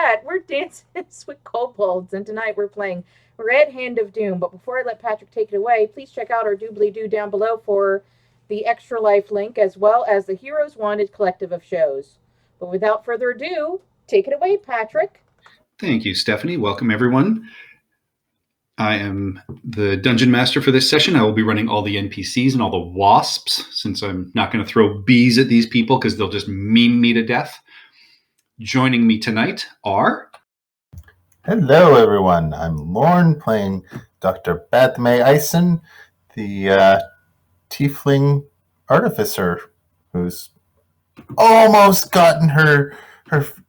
chat. We're dancing with kobolds, and tonight we're playing Red Hand of Doom. But before I let Patrick take it away, please check out our doobly-doo down below for the Extra Life link, as well as the Heroes Wanted collective of shows. But without further ado, take it away, Patrick. Thank you, Stephanie. Welcome, everyone. I am the Dungeon Master for this session. I will be running all the NPCs and all the wasps, since I'm not going to throw bees at these people because they'll just meme me to death. Joining me tonight are... Hello, everyone. I'm Lorne, playing Dr. Bathme Eisen, the tiefling artificer who's almost gotten her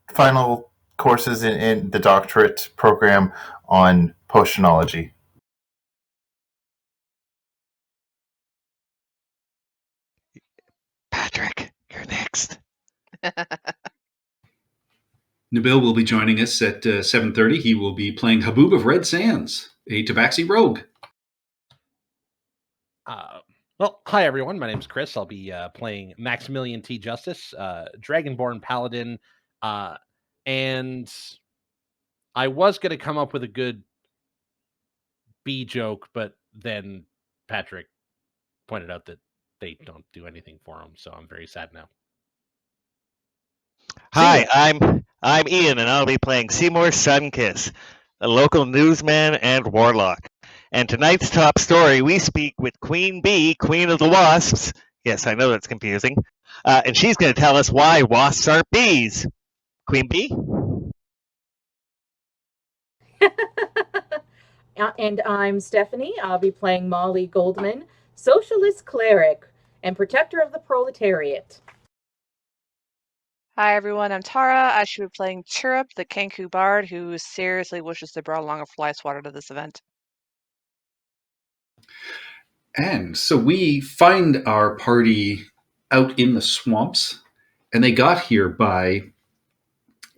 final courses in the doctorate program on potionology. Patrick, you're next. Nabil will be joining us at 7:30. He will be playing Haboob of Red Sands, a Tabaxi rogue. Well, hi everyone. My name's Chris. I'll be playing Maximilian T. Justice, Dragonborn Paladin, and I was going to come up with a good bee joke, but then Patrick pointed out that they don't do anything for him, so I'm very sad now. Hi, I'm Ian, and I'll be playing Seymour Sunkiss, a local newsman and warlock. And tonight's top story, we speak with Queen Bee, Queen of the Wasps. Yes, I know that's confusing. And she's going to tell us why wasps are bees. Queen Bee? And I'm Stephanie. I'll be playing Molly Goldman, socialist cleric and protector of the proletariat. Hi everyone, I'm Tara. I should be playing Chirrup, the Kenku Bard, who seriously wishes to brought along a fly swatter to this event. And so we find our party out in the swamps, and they got here by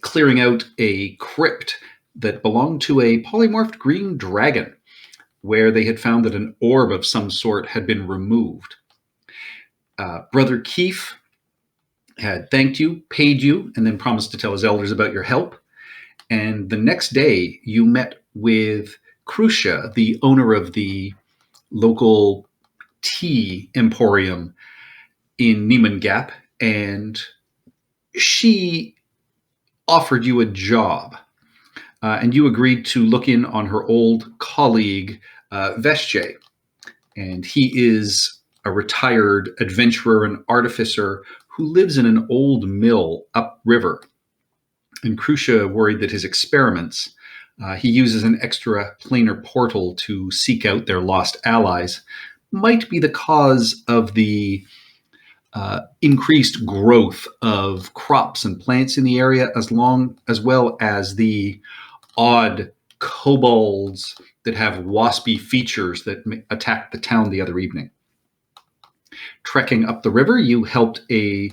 clearing out a crypt that belonged to a polymorphed green dragon, where they had found that an orb of some sort had been removed. Brother Keefe had thanked you, paid you, and then promised to tell his elders about your help. And the next day, you met with Crucia, the owner of the local tea emporium in Neiman Gap, and she offered you a job. And you agreed to look in on her old colleague, Vesche. And he is a retired adventurer and artificer who lives in an old mill upriver. And Crucia worried that his experiments, he uses an extra planar portal to seek out their lost allies, might be the cause of the increased growth of crops and plants in the area, as well as the odd kobolds that have waspy features that attacked the town the other evening. Trekking up the river, you helped a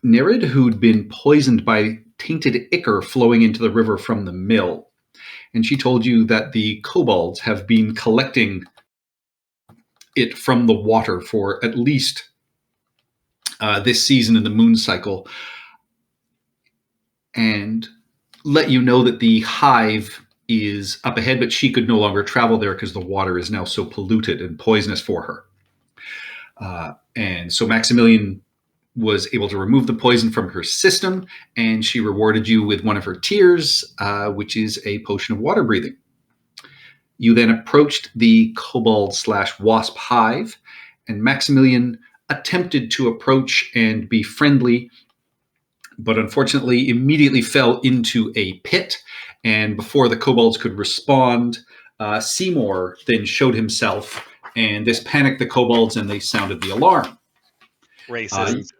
Nerid who'd been poisoned by tainted ichor flowing into the river from the mill. And she told you that the kobolds have been collecting it from the water for at least this season in the moon cycle, and let you know that the hive is up ahead, but she could no longer travel there because the water is now so polluted and poisonous for her. And so Maximilian was able to remove the poison from her system, and she rewarded you with one of her tears, which is a potion of water breathing. You then approached the kobold/wasp hive, and Maximilian attempted to approach and be friendly, but unfortunately immediately fell into a pit. And before the kobolds could respond, Seymour then showed himself, and this panicked the kobolds, and they sounded the alarm. Racist.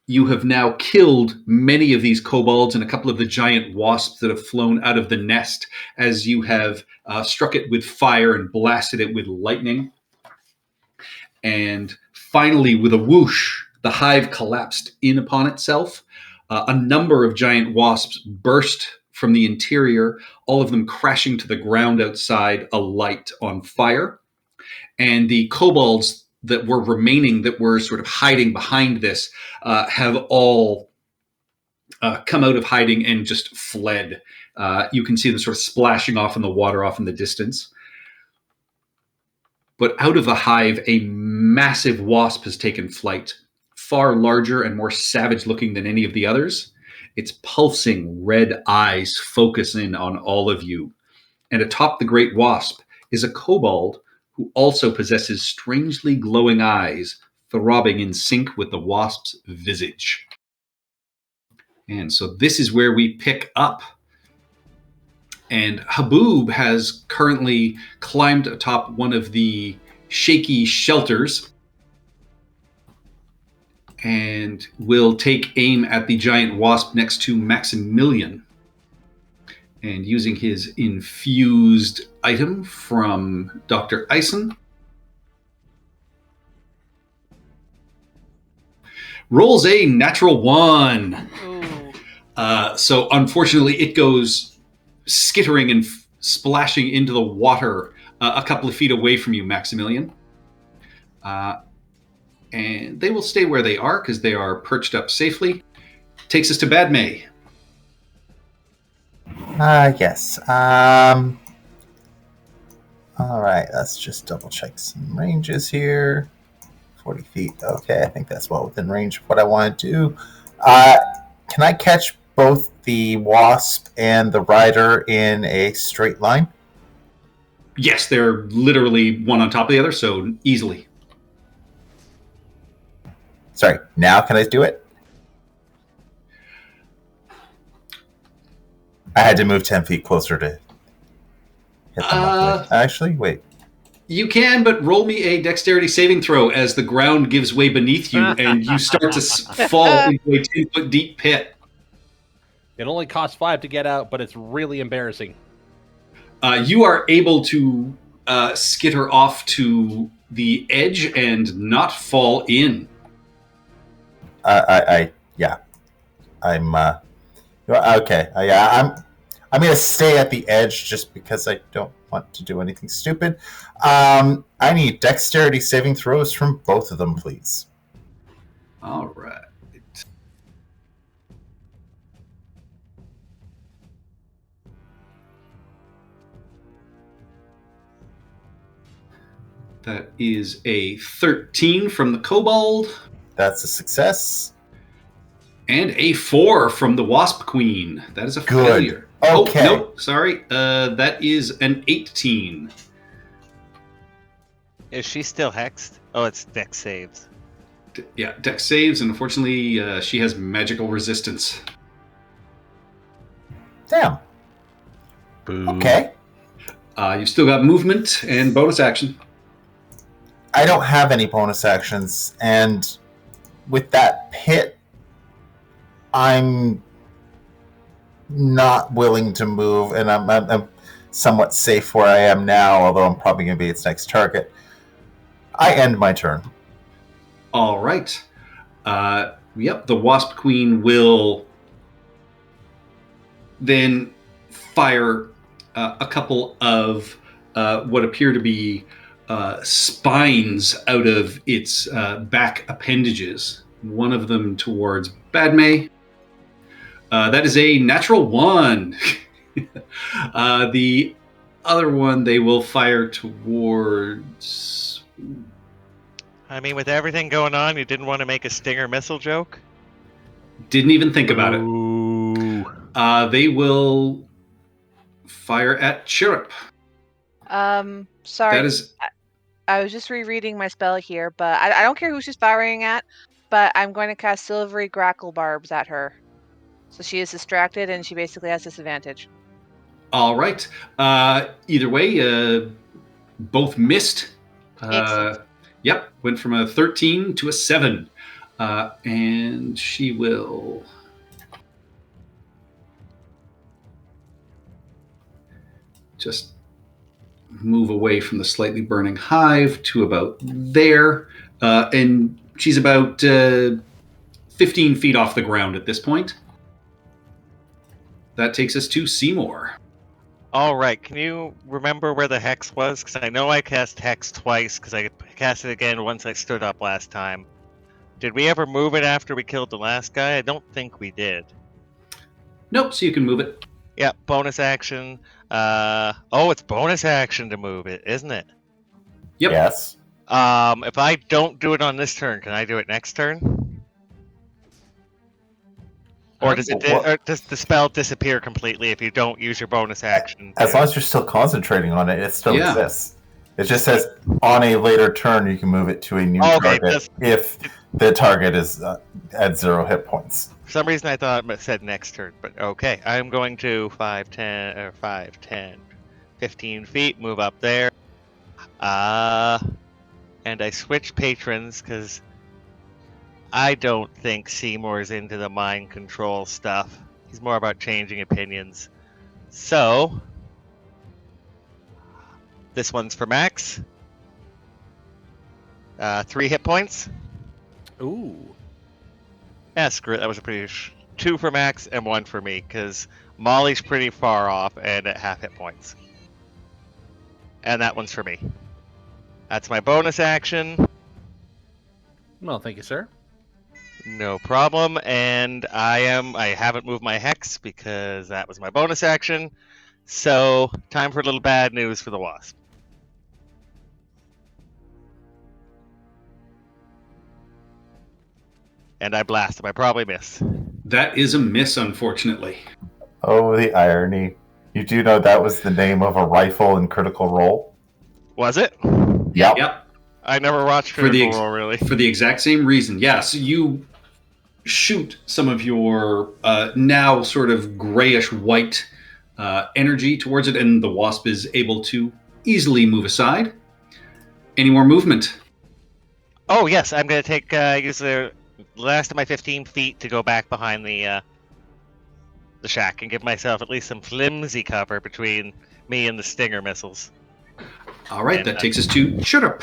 You have now killed many of these kobolds and a couple of the giant wasps that have flown out of the nest as you have struck it with fire and blasted it with lightning. And finally, with a whoosh, the hive collapsed in upon itself. A number of giant wasps burst from the interior, all of them crashing to the ground outside, alight on fire. And the kobolds that were remaining, that were sort of hiding behind this, have all come out of hiding and just fled. You can see them sort of splashing off in the water off in the distance. But out of the hive, a massive wasp has taken flight, far larger and more savage looking than any of the others. Its pulsing red eyes focus in on all of you. And atop the great wasp is a kobold who also possesses strangely glowing eyes, throbbing in sync with the wasp's visage. And so this is where we pick up. And Haboob has currently climbed atop one of the shaky shelters and will take aim at the giant wasp next to Maximilian. And using his infused item from Dr. Eisen, rolls a natural 1. So unfortunately, it goes skittering and splashing into the water a couple of feet away from you, Maximilian. And they will stay where they are because they are perched up safely. Takes us to Badmay. Yes. All right, let's just double check some ranges here. 40 feet. Okay, I think that's well within range of what I want to do. Can I catch both the wasp and the rider in a straight line? Yes, they're literally one on top of the other, so easily. Sorry, now can I do it? I had to move 10 feet closer to hit them. Actually, wait. You can, but roll me a dexterity saving throw as the ground gives way beneath you and you start to fall into a 10-foot deep pit. It only costs 5 to get out, but it's really embarrassing. You are able to skitter off to the edge and not fall in. I'm okay. I'm gonna stay at the edge just because I don't want to do anything stupid. I need dexterity saving throws from both of them, please. All right. That is a 13 from the kobold. That's a success. And a 4 from the wasp queen. That is a Good. failure. Okay. Oh, no, sorry. That is an 18. Is she still hexed? Oh, it's dex saves. Yeah, dex saves, and unfortunately, she has magical resistance. Damn. Boo. Okay. You've still got movement and bonus action. I don't have any bonus actions, and with that pit, I'm not willing to move, and I'm somewhat safe where I am now, although I'm probably going to be its next target. I end my turn. All right. Yep, the wasp queen will then fire a couple of what appear to be spines out of its back appendages. One of them towards Badmay. That is a natural 1. The other one they will fire towards... I mean, with everything going on, you didn't want to make a stinger missile joke? Didn't even think about it. Ooh. They will fire at Chirrup. Sorry. That is... I was just rereading my spell here, but I don't care who she's firing at, but I'm going to cast silvery grackle barbs at her. So she is distracted and she basically has disadvantage. All right. Either way, both missed. Excellent. Yep, went from a 13 to a 7. And she will... just move away from the slightly burning hive to about there. And she's about 15 feet off the ground at this point. That takes us to Seymour. All right, can you remember where the hex was? Because I know I cast hex twice, because I cast it again once I stood up last time. Did we ever move it after we killed the last guy? I don't think we did. Nope, so you can move it. Yeah, bonus action. It's bonus action to move it, isn't it? Yep. Yes. If I don't do it on this turn, can I do it next turn? Or does or does the spell disappear completely if you don't use your bonus action? As long as you're still concentrating on it, it still Yeah. exists. It just says on a later turn you can move it to a new target if the target is at 0 hit points. For some reason I thought it said next turn, but okay. I'm going to 5, 10, 15 feet, move up there. And I switch patrons because I don't think Seymour's into the mind control stuff. He's more about changing opinions. So, this one's for Max. 3 hit points. Ooh. Yeah, screw it. That was a pretty... 2 for Max and 1 for me, because Molly's pretty far off and at half hit points. And that one's for me. That's my bonus action. Well, thank you, sir. No problem. And I haven't moved my hex because that was my bonus action. So, time for a little bad news for the wasp. And I blast him. I probably miss. That is a miss, unfortunately. Oh, the irony. You do know that was the name of a rifle in Critical Role? Was it? Yep. Yep. I never watched Critical Role, really. For the exact same reason. Yeah, so you shoot some of your now sort of grayish-white energy towards it, and the wasp is able to easily move aside. Any more movement? Oh, yes. I'm going to take use the last of my 15 feet to go back behind the shack and give myself at least some flimsy cover between me and the Stinger missiles. All right, that takes us to Churup.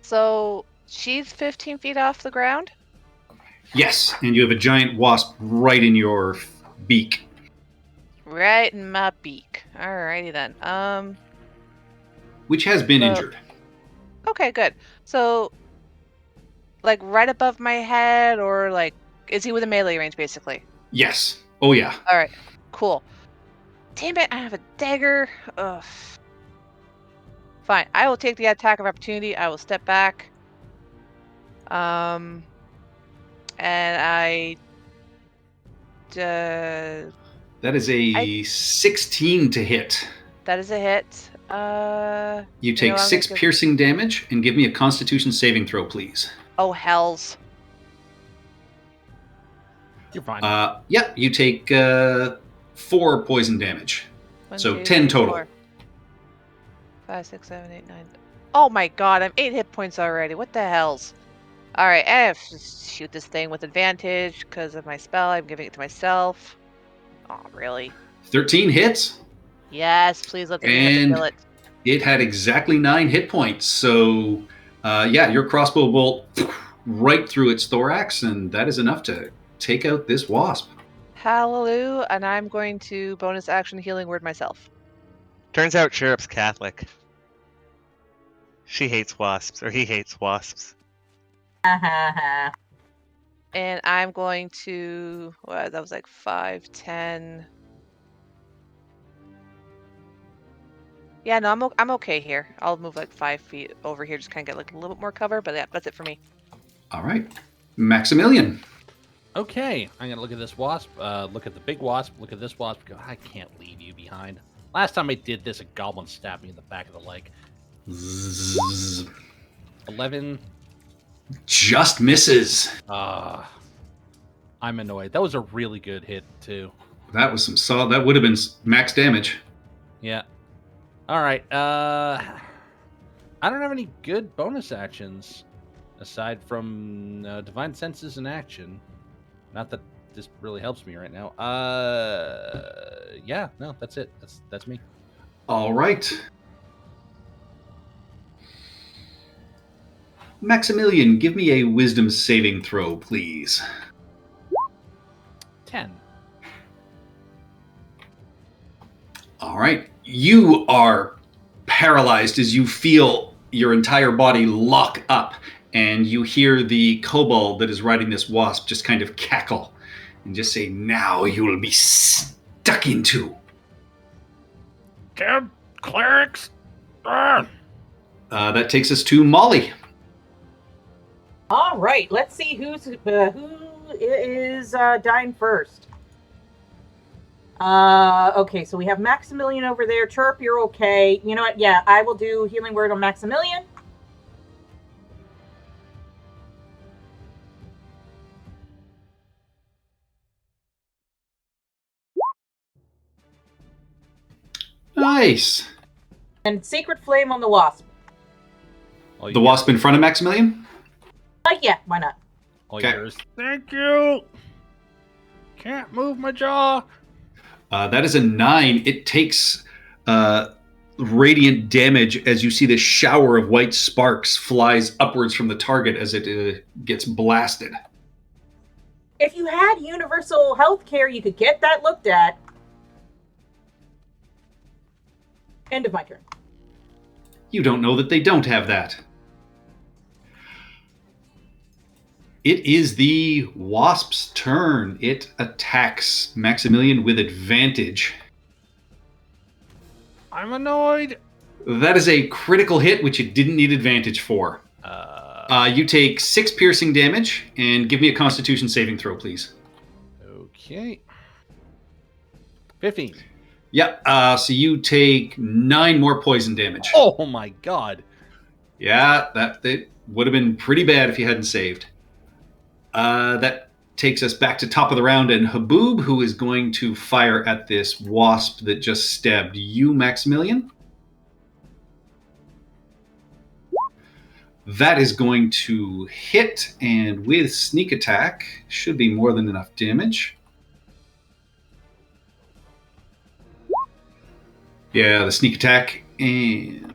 So she's 15 feet off the ground? Yes, and you have a giant wasp right in your beak. Right in my beak. Alrighty then. Which has been injured. Okay, good. So, like right above my head, or like, is he within melee range, basically? Yes. Oh, yeah. Alright, cool. Damn it, I have a dagger. Ugh. Fine, I will take the attack of opportunity. I will step back. And I... that is a 16 to hit. That is a hit. You take 6 piercing damage, and give me a Constitution saving throw, please. Oh, hells. You're fine. Yeah, you take 4 poison damage. 1, So 2, 10 3, total. 4, 5, 6, 7, 8, 9. Oh my god, I'm 8 hit points already. What the hells? Alright, I have to shoot this thing with advantage because of my spell. I'm giving it to myself. Oh, really? 13 hits. Yes, please let the thing kill it. It had exactly 9 hit points. So, yeah, your crossbow bolt right through its thorax, and that is enough to take out this wasp. Hallelujah, and I'm going to bonus action healing word myself. Turns out Chirrup's Catholic. She hates wasps, or he hates wasps. And I'm going to... Well, that was like 5, 10... Yeah, no, I'm okay here. I'll move like 5 feet over here, just kind of get like a little bit more cover, but yeah, that's it for me. All right. Maximilian. Okay, I'm going to look at this wasp, look at the big wasp, look at this wasp, go, I can't leave you behind. Last time I did this, a goblin stabbed me in the back of the leg. Zzz. 11. Just misses. I'm annoyed. That was a really good hit, too. That was some solid. That would have been max damage. Yeah. All right. I don't have any good bonus actions aside from Divine Senses in action. Not that this really helps me right now. Yeah, no, that's it. That's me. All right. Maximilian, give me a wisdom saving throw, please. 10. All right. You are paralyzed as you feel your entire body lock up, and you hear the kobold that is riding this wasp just kind of cackle and just say, "Now you will be stuck into." Damn clerics! Ah! That takes us to Molly. All right, let's see who is dying first. Okay, so we have Maximilian over there. Chirp, you're okay. You know what? Yeah, I will do healing word on Maximilian. Nice. And Sacred Flame on the Wasp. The wasp in front of Maximilian? Yeah, why not? All Okay. yours. Thank you. Can't move my jaw. That is a 9. It takes radiant damage as you see this shower of white sparks flies upwards from the target as it gets blasted. If you had universal health care, you could get that looked at. End of my turn. You don't know that they don't have that. It is the wasp's turn. It attacks Maximilian with advantage. I'm annoyed. That is a critical hit, which it didn't need advantage for. You take 6 piercing damage, and give me a Constitution saving throw, please. Okay. 15. Yep. So you take 9 more poison damage. Oh my god. Yeah, that would have been pretty bad if you hadn't saved. That takes us back to top of the round, and Haboob, who is going to fire at this wasp that just stabbed you, Maximilian. That is going to hit, and with sneak attack, should be more than enough damage. Yeah, the sneak attack, and...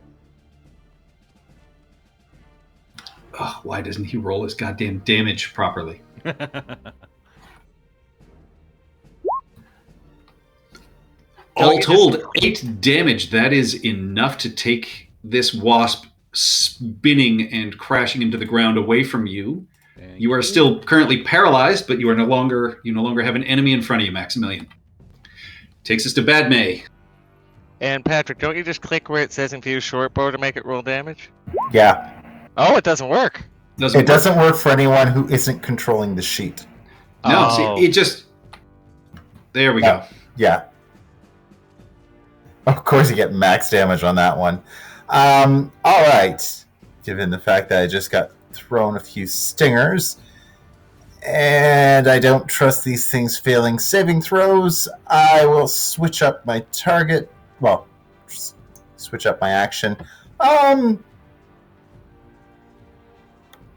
Oh, why doesn't he roll his goddamn damage properly? All told, 8 damage. That is enough to take this wasp spinning and crashing into the ground away from you. You are still currently paralyzed, but you no longer have an enemy in front of you, Maximilian. Takes us to Badmay. And Patrick, don't you just click where it says infuse short bow to make it roll damage? Yeah. Oh, it doesn't work. It doesn't work for anyone who isn't controlling the sheet. No, Oh. see, it just... There we go. Yeah. Of course you get max damage on that one. All right. Given the fact that I just got thrown a few stingers, and I don't trust these things failing saving throws, I will switch up my target. Well, switch up my action.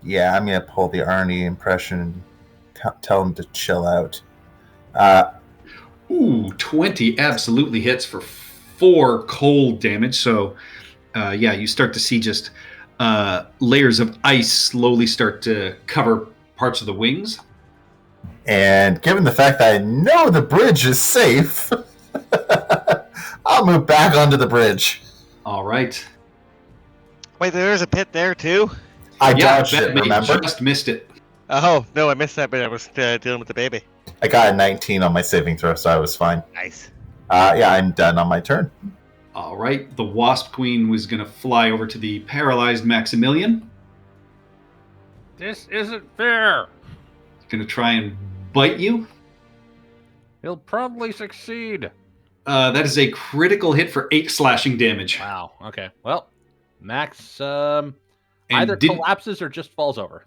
Yeah, I'm going to pull the Arnie impression and tell him to chill out. 20 absolutely hits for 4 cold damage. So, you start to see just layers of ice slowly start to cover parts of the wings. And given the fact that I know the bridge is safe, I'll move back onto the bridge. All right. Wait, there's a pit there too? I dodged it, Batman remember? just missed it. Oh, no, I missed that bit. I was dealing with the baby. I got a 19 on my saving throw, so I was fine. Nice. I'm done on my turn. All right. The Wasp Queen was going to fly over to the paralyzed Maximilian. This isn't fair. Going to try and bite you. He'll probably succeed. That is a critical hit for 8 slashing damage. Wow. Okay. Well, Max And either collapses or just falls over.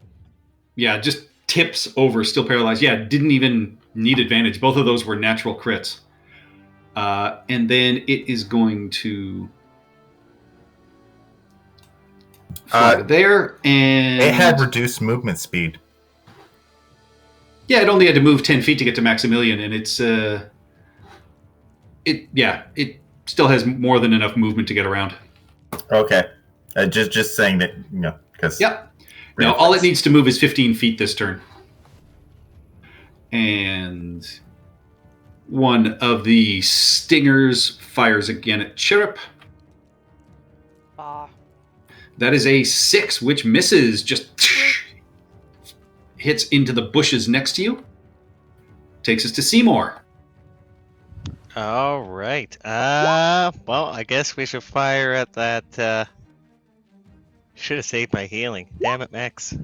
Yeah, just tips over, still paralyzed. Yeah, didn't even need advantage. Both of those were natural crits. And then it is going to fly there, and It had reduced movement speed. yeah, it only had to move 10 feet to get to Maximilian, and it's it still has more than enough movement to get around. Okay. Just saying that, because... Yep. Now, all it needs to move is 15 feet this turn. And one of the stingers fires again at Chirrup. That is a 6, which misses. Just hits into the bushes next to you. takes us to Seymour. All right. Well, I guess we should fire at that. Should have saved my healing. Damn it, Max.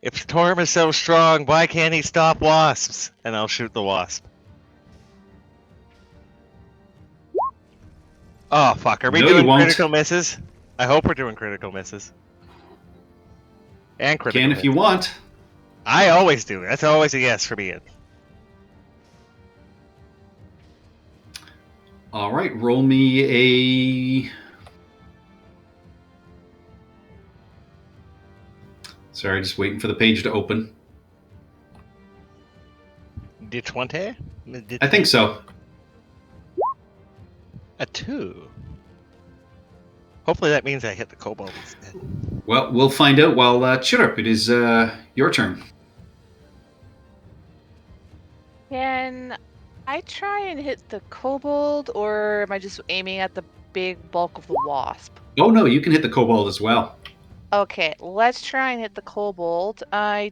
If Storm is so strong, why can't he stop wasps? And I'll shoot the wasp. Oh, fuck. Are we No, you doing won't. critical misses? I hope we're doing critical misses. And critical Can if you hits. want. I always do. That's always a yes for me. All right, roll me a... Sorry, just waiting for the page to open. D20? I think so. A 2. Hopefully that means I hit the kobold instead. Well, we'll find out while Chirrup, it is your turn. Can I try and hit the kobold, or am I just aiming at the big bulk of the wasp? Oh, no, you can hit the kobold as well. Okay, let's try and hit the kobold. Can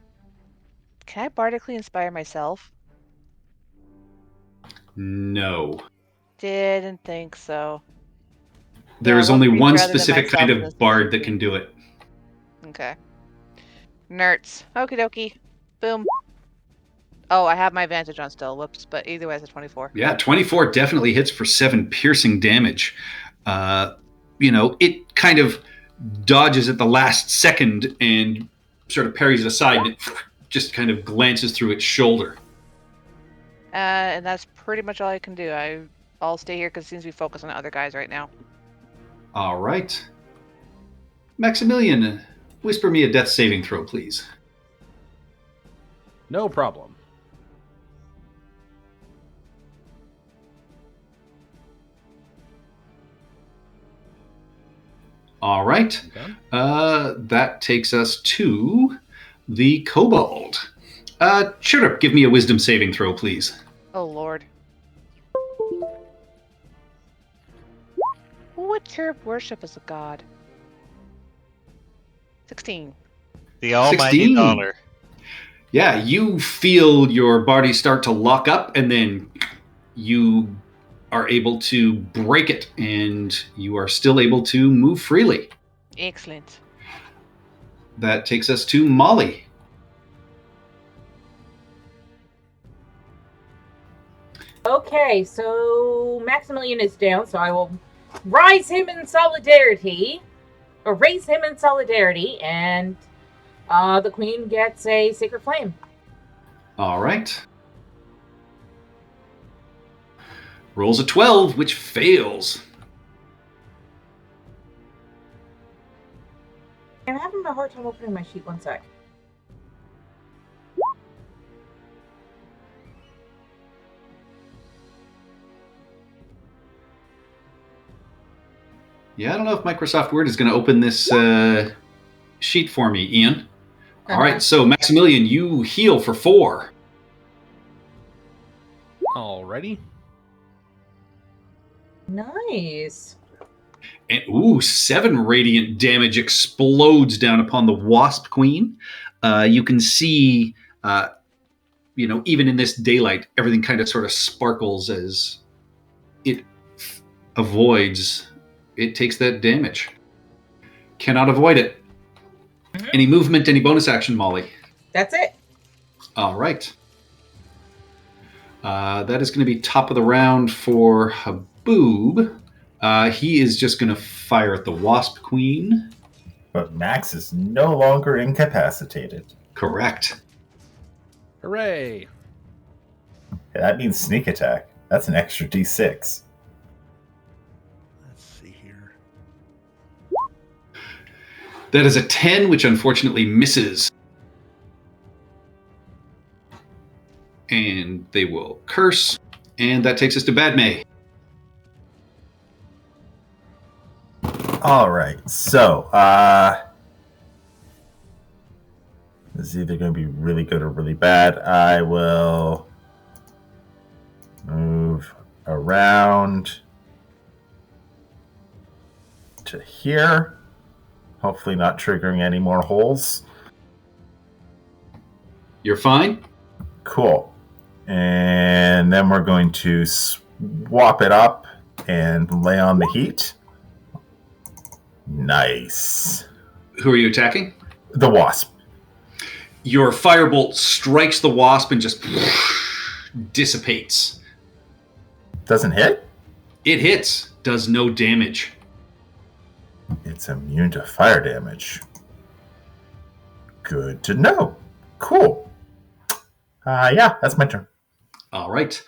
I bardically inspire myself? No. Didn't think so. There Yeah, is one only creature one other than specific kind myself in of this bard that situation. can do it. Okay. Nerds. Okie dokie. Boom. Oh, I have my advantage on still. Whoops. But either way, it's a 24. Yeah, 24 definitely hits for 7 piercing damage. It kind of dodges at the last second and sort of parries it aside, and it just kind of glances through its shoulder. And that's pretty much all I can do. I'll stay here because it seems to be focused on other guys right now. All right. Maximilian, whisper me a death saving throw, please. No problem. All right. Okay. That takes us to the kobold. Chirrup, give me a wisdom saving throw, please. Oh, Lord. Who would Chirrup worship as a god? 16. The almighty 16. dollar. Yeah, you feel your body start to lock up, and then you are able to break it, and you are still able to move freely. Excellent. That takes us to Molly. Okay, so Maximilian is down, so I will raise him in solidarity, and the queen gets a sacred flame. All right. Rolls a 12, which fails. I'm having a hard time opening my sheet. One sec. Yeah, I don't know if Microsoft Word is going to open this sheet for me, Ian. All right, so Maximilian, you heal for 4. Alrighty. Nice. And 7 radiant damage explodes down upon the Wasp Queen. You can see, even in this daylight, everything kind of sort of sparkles as it avoids. It takes that damage. Cannot avoid it. Mhm. Any movement, any bonus action, Molly? That's it. All right. That is going to be top of the round for Haboob. He is just going to fire at the Wasp Queen. But Max is no longer incapacitated. Correct. Hooray! That means sneak attack. That's an extra d6. Let's see here. That is a 10, which unfortunately misses. And they will curse. And that takes us to Badmay. All right, so this is either going to be really good or really bad. I will move around to here, hopefully not triggering any more holes. You're fine? Cool. And then we're going to swap it up and lay on the heat. Nice. Who are you attacking? The wasp. Your firebolt strikes the wasp and just dissipates. Doesn't hit? It hits, does no damage. It's immune to fire damage. Good to know. Cool. Yeah, that's my turn. All right.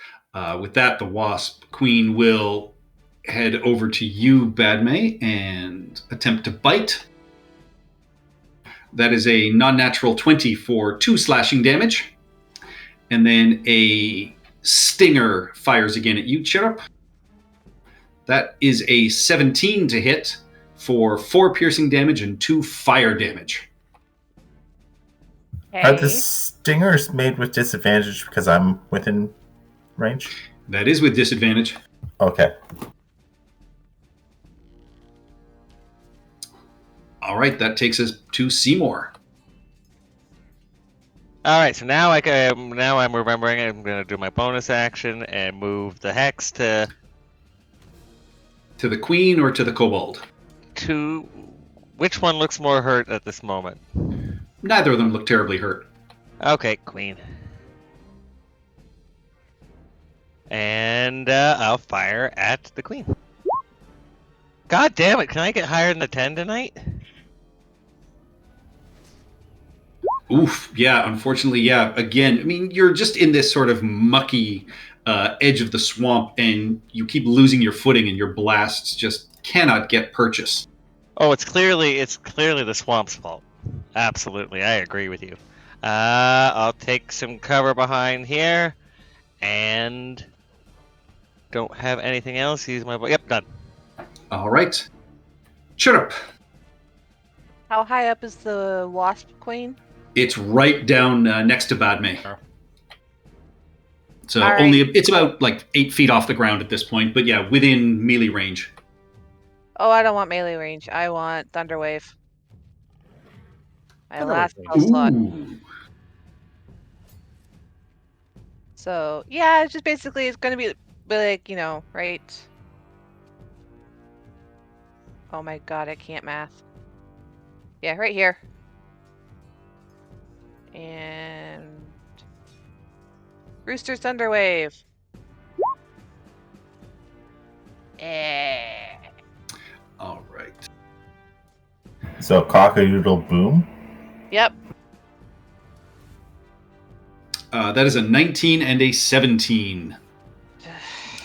With that, the wasp queen will head over to you, Badme, and attempt to bite. That is a non-natural 20 for 2 slashing damage. And then a stinger fires again at you, Chirrup. That is a 17 to hit for 4 piercing damage and 2 fire damage. Are the stingers made with disadvantage because I'm within range? That is with disadvantage. Okay. All right, that takes us to Seymour. All right, so now I'm remembering I'm going to do my bonus action and move the hex to the queen or to the kobold? Which one looks more hurt at this moment? Neither of them look terribly hurt. Okay, queen. And I'll fire at the queen. God damn it, can I get higher than the 10 tonight? Oof, yeah, unfortunately, yeah. Again, I mean, you're just in this sort of mucky edge of the swamp, and you keep losing your footing, and your blasts just cannot get purchase. Oh, it's clearly the swamp's fault. Absolutely, I agree with you. I'll take some cover behind here, and don't have anything else. Use my yep, done. All right, Chirrup. How high up is the wasp queen? It's right down next to Badme. So All right. only it's about like 8 feet off the ground at this point, but yeah, within melee range. Oh, I don't want melee range. I want Thunderwave. My Thunderwave last range. spell slot. Ooh. So, yeah, it's just basically, it's going to be like, right? Oh my god, I can't math. Yeah, right here. And... Rooster's Thunderwave. All right. So cock-a-doodle boom. Yep. That is a 19 and a 17.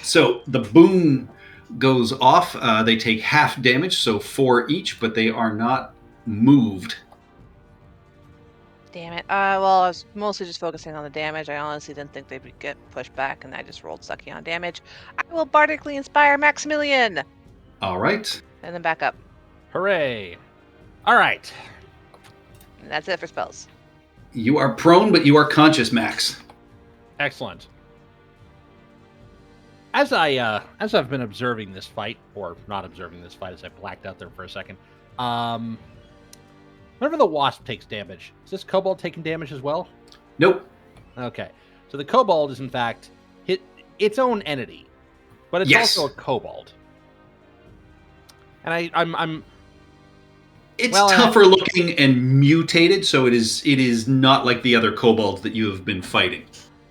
So the boom goes off. They take half damage, so 4 each, but they are not moved. Damn it. Well, I was mostly just focusing on the damage. I honestly didn't think they would get pushed back, and I just rolled sucky on damage. I will bardically inspire Maximilian! All right. And then back up. Hooray. All right. And that's it for spells. You are prone, but you are conscious, Max. Excellent. As I've been observing this fight, or not observing this fight, as I blacked out there for a second, whenever the wasp takes damage, is this kobold taking damage as well? Nope. Okay, so the kobold is in fact its own entity, but it's Yes. also a kobold. And I'm It's Well, tougher looking and mutated, so it is not like the other kobolds that you have been fighting.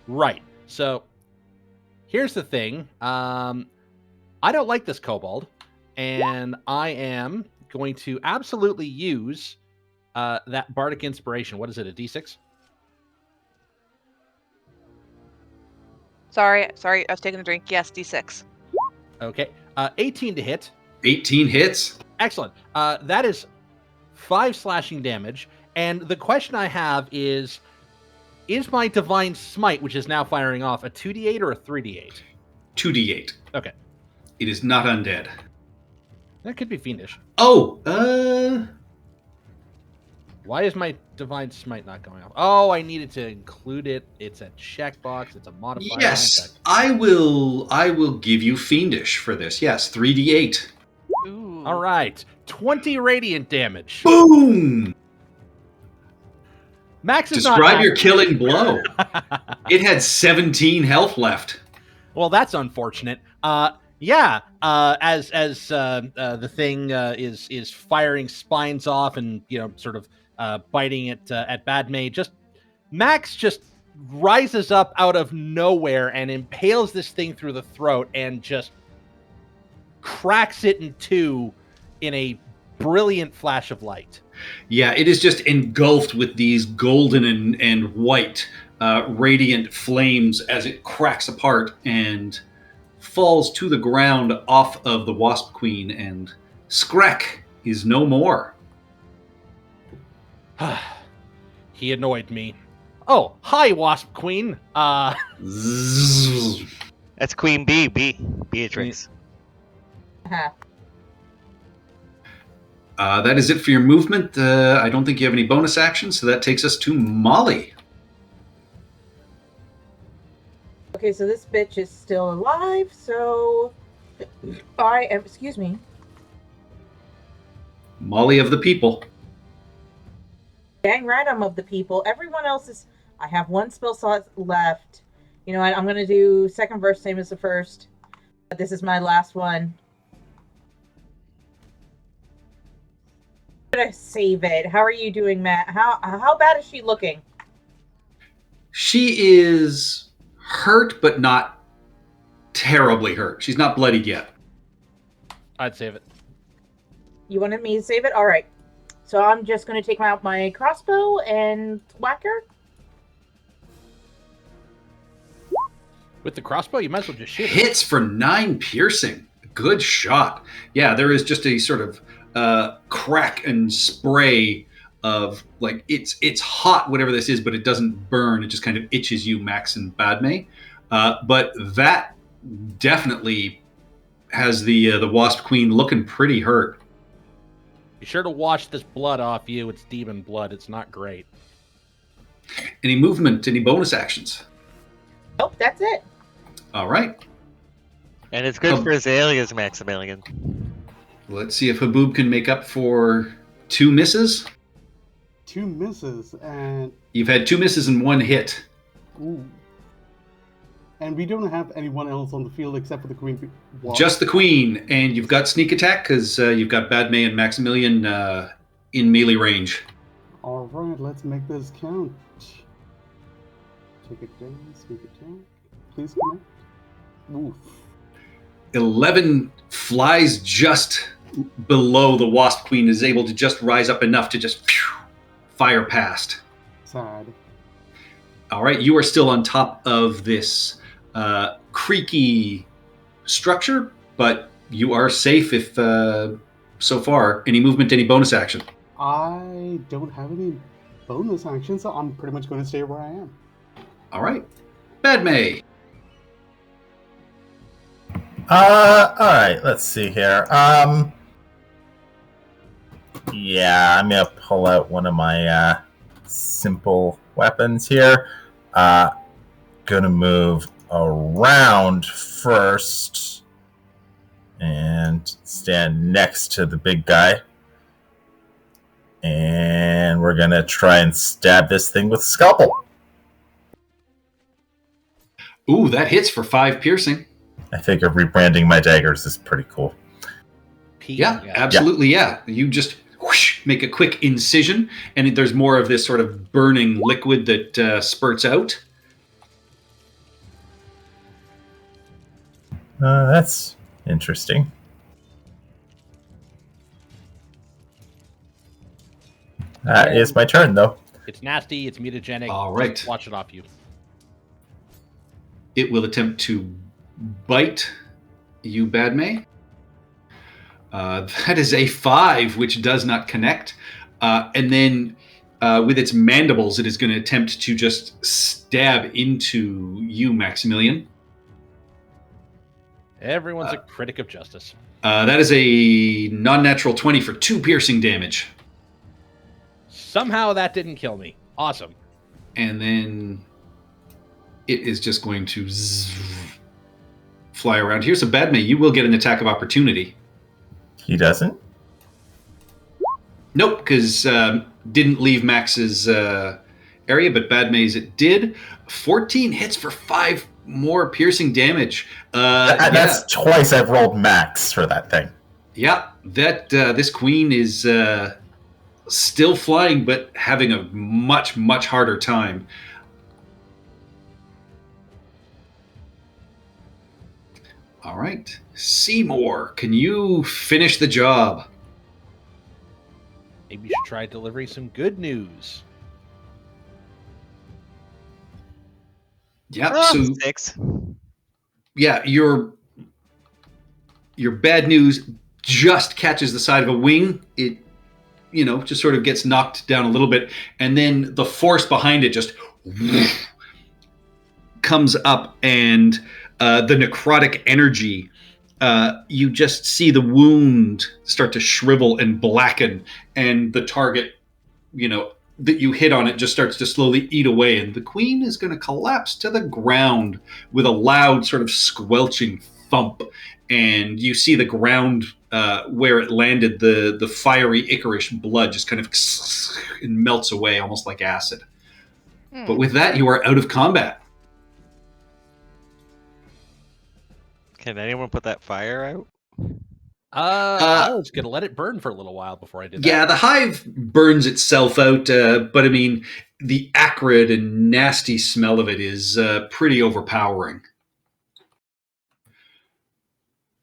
right. So here's the thing. I don't like this kobold, and I am going to absolutely use that bardic inspiration. What is it? A D6? Sorry, I was taking a drink. Yes, D6. Okay. 18 to hit. 18 hits. Excellent. That is 5 slashing damage. And the question I have is my Divine Smite, which is now firing off, a 2d8 or a 3d8? 2d8. Okay. It is not undead. That could be fiendish. Oh, Why is my Divine Smite not going off? Oh, I needed to include it. It's a checkbox. It's a modifier. yes. I will give you fiendish for this. Yes, 3d8. Ooh. All right. 20 radiant damage. Boom! Max is not Describe your happy. killing blow. It had 17 health left. Well, that's unfortunate. As the thing is firing spines off and sort of biting at Badme, Max just rises up out of nowhere and impales this thing through the throat and just cracks it in two in a brilliant flash of light. Yeah, it is just engulfed with these golden and white radiant flames as it cracks apart and falls to the ground off of the Wasp Queen, and Skrek is no more. He annoyed me. Oh, hi, Wasp Queen. Zzz. That's Queen Beatrix. That is it for your movement. I don't think you have any bonus actions, so that takes us to Molly. Okay, so this bitch is still alive, so I am, excuse me. Molly of the people. Dang right, I'm of the people. Everyone else is, I have one spell slot left. You know what, I'm going to do second verse, same as the first. But this is my last one. I'm going to save it. How are you doing, Matt? How bad is she looking? She is hurt, but not terribly hurt. She's not bloodied yet. I'd save it. You wanted me to save it? All right. So I'm just going to take out my crossbow and whack her. With the crossbow, you might as well just shoot her. Hits for 9 piercing. Good shot. Yeah, there is just a sort of crack and spray of, like, it's hot, whatever this is, but it doesn't burn. It just kind of itches you, Max and Badme. But that definitely has the Wasp Queen looking pretty hurt. Be sure to wash this blood off you. It's demon blood. It's not great. Any movement, any bonus actions? Nope, that's it. All right. And it's good for Azalea's, Maximilian. Let's see if Haboob can make up for 2 misses. 2 misses, and You've had 2 misses and 1 hit. ooh. And we don't have anyone else on the field except for the Queen. Just the Queen, and you've got sneak attack because you've got Badme and Maximilian in melee range. All right, let's make this count. Take it down, sneak attack. Please connect. Oof. 11 flies just below the Wasp Queen, is able to just rise up enough to just fire past. Sad. All right, you are still on top of this creaky structure, but you are safe if so far. Any movement, any bonus action? I don't have any bonus action, so I'm pretty much going to stay where I am. All right. Badme. All right, let's see here. Yeah, I'm gonna pull out one of my simple weapons here. Gonna move around first and stand next to the big guy. And we're gonna try and stab this thing with a scalpel. Ooh, that hits for 5 piercing. I figure rebranding my daggers is pretty cool. Yeah, absolutely, yeah. You just whoosh, make a quick incision, and there's more of this sort of burning liquid that spurts out. That's interesting. That is my turn, though. It's nasty. It's mutagenic. All right. Just watch it off you. It will attempt to bite you, Badme. That is a 5, which does not connect. And then with its mandibles, it is going to attempt to just stab into you, Maximilian. Everyone's a critic of justice. That is a non-natural 20 for 2 piercing damage. Somehow that didn't kill me. Awesome. And then it is just going to fly around here. So Badme, you will get an attack of opportunity. He doesn't? Nope, because didn't leave Max's area, but bad maze it did. 14 hits for 5 more piercing damage. That's twice I've rolled max for that thing. Yeah, that this queen is still flying, but having a much, much harder time. All right. Seymour, can you finish the job? Maybe you should try delivering some good news. Yeah, Oh, so 6. yeah, your bad news just catches the side of a wing. It, just sort of gets knocked down a little bit, and then the force behind it just comes up, and the necrotic energy, you just see the wound start to shrivel and blacken, and the target, that you hit on it just starts to slowly eat away, and the queen is going to collapse to the ground with a loud sort of squelching thump, and you see the ground where it landed, the fiery Icarish blood just kind of it melts away almost like acid. But with that, you are out of combat. Can anyone put that fire out? I was going to let it burn for a little while before I did that. Yeah, the hive burns itself out, but I mean, the acrid and nasty smell of it is pretty overpowering.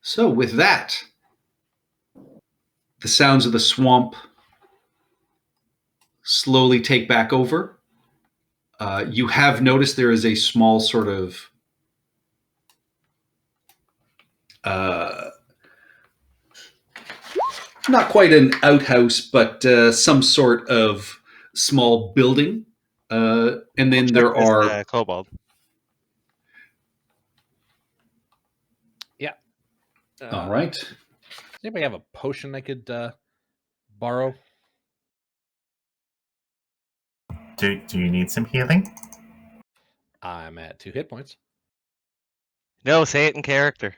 So with that, the sounds of the swamp slowly take back over. You have noticed there is a small sort of not quite an outhouse, but some sort of small building. And then there are kobold. Yeah. All right. Does anybody have a potion I could borrow? Do you need some healing? I'm at 2 hit points. No, say it in character.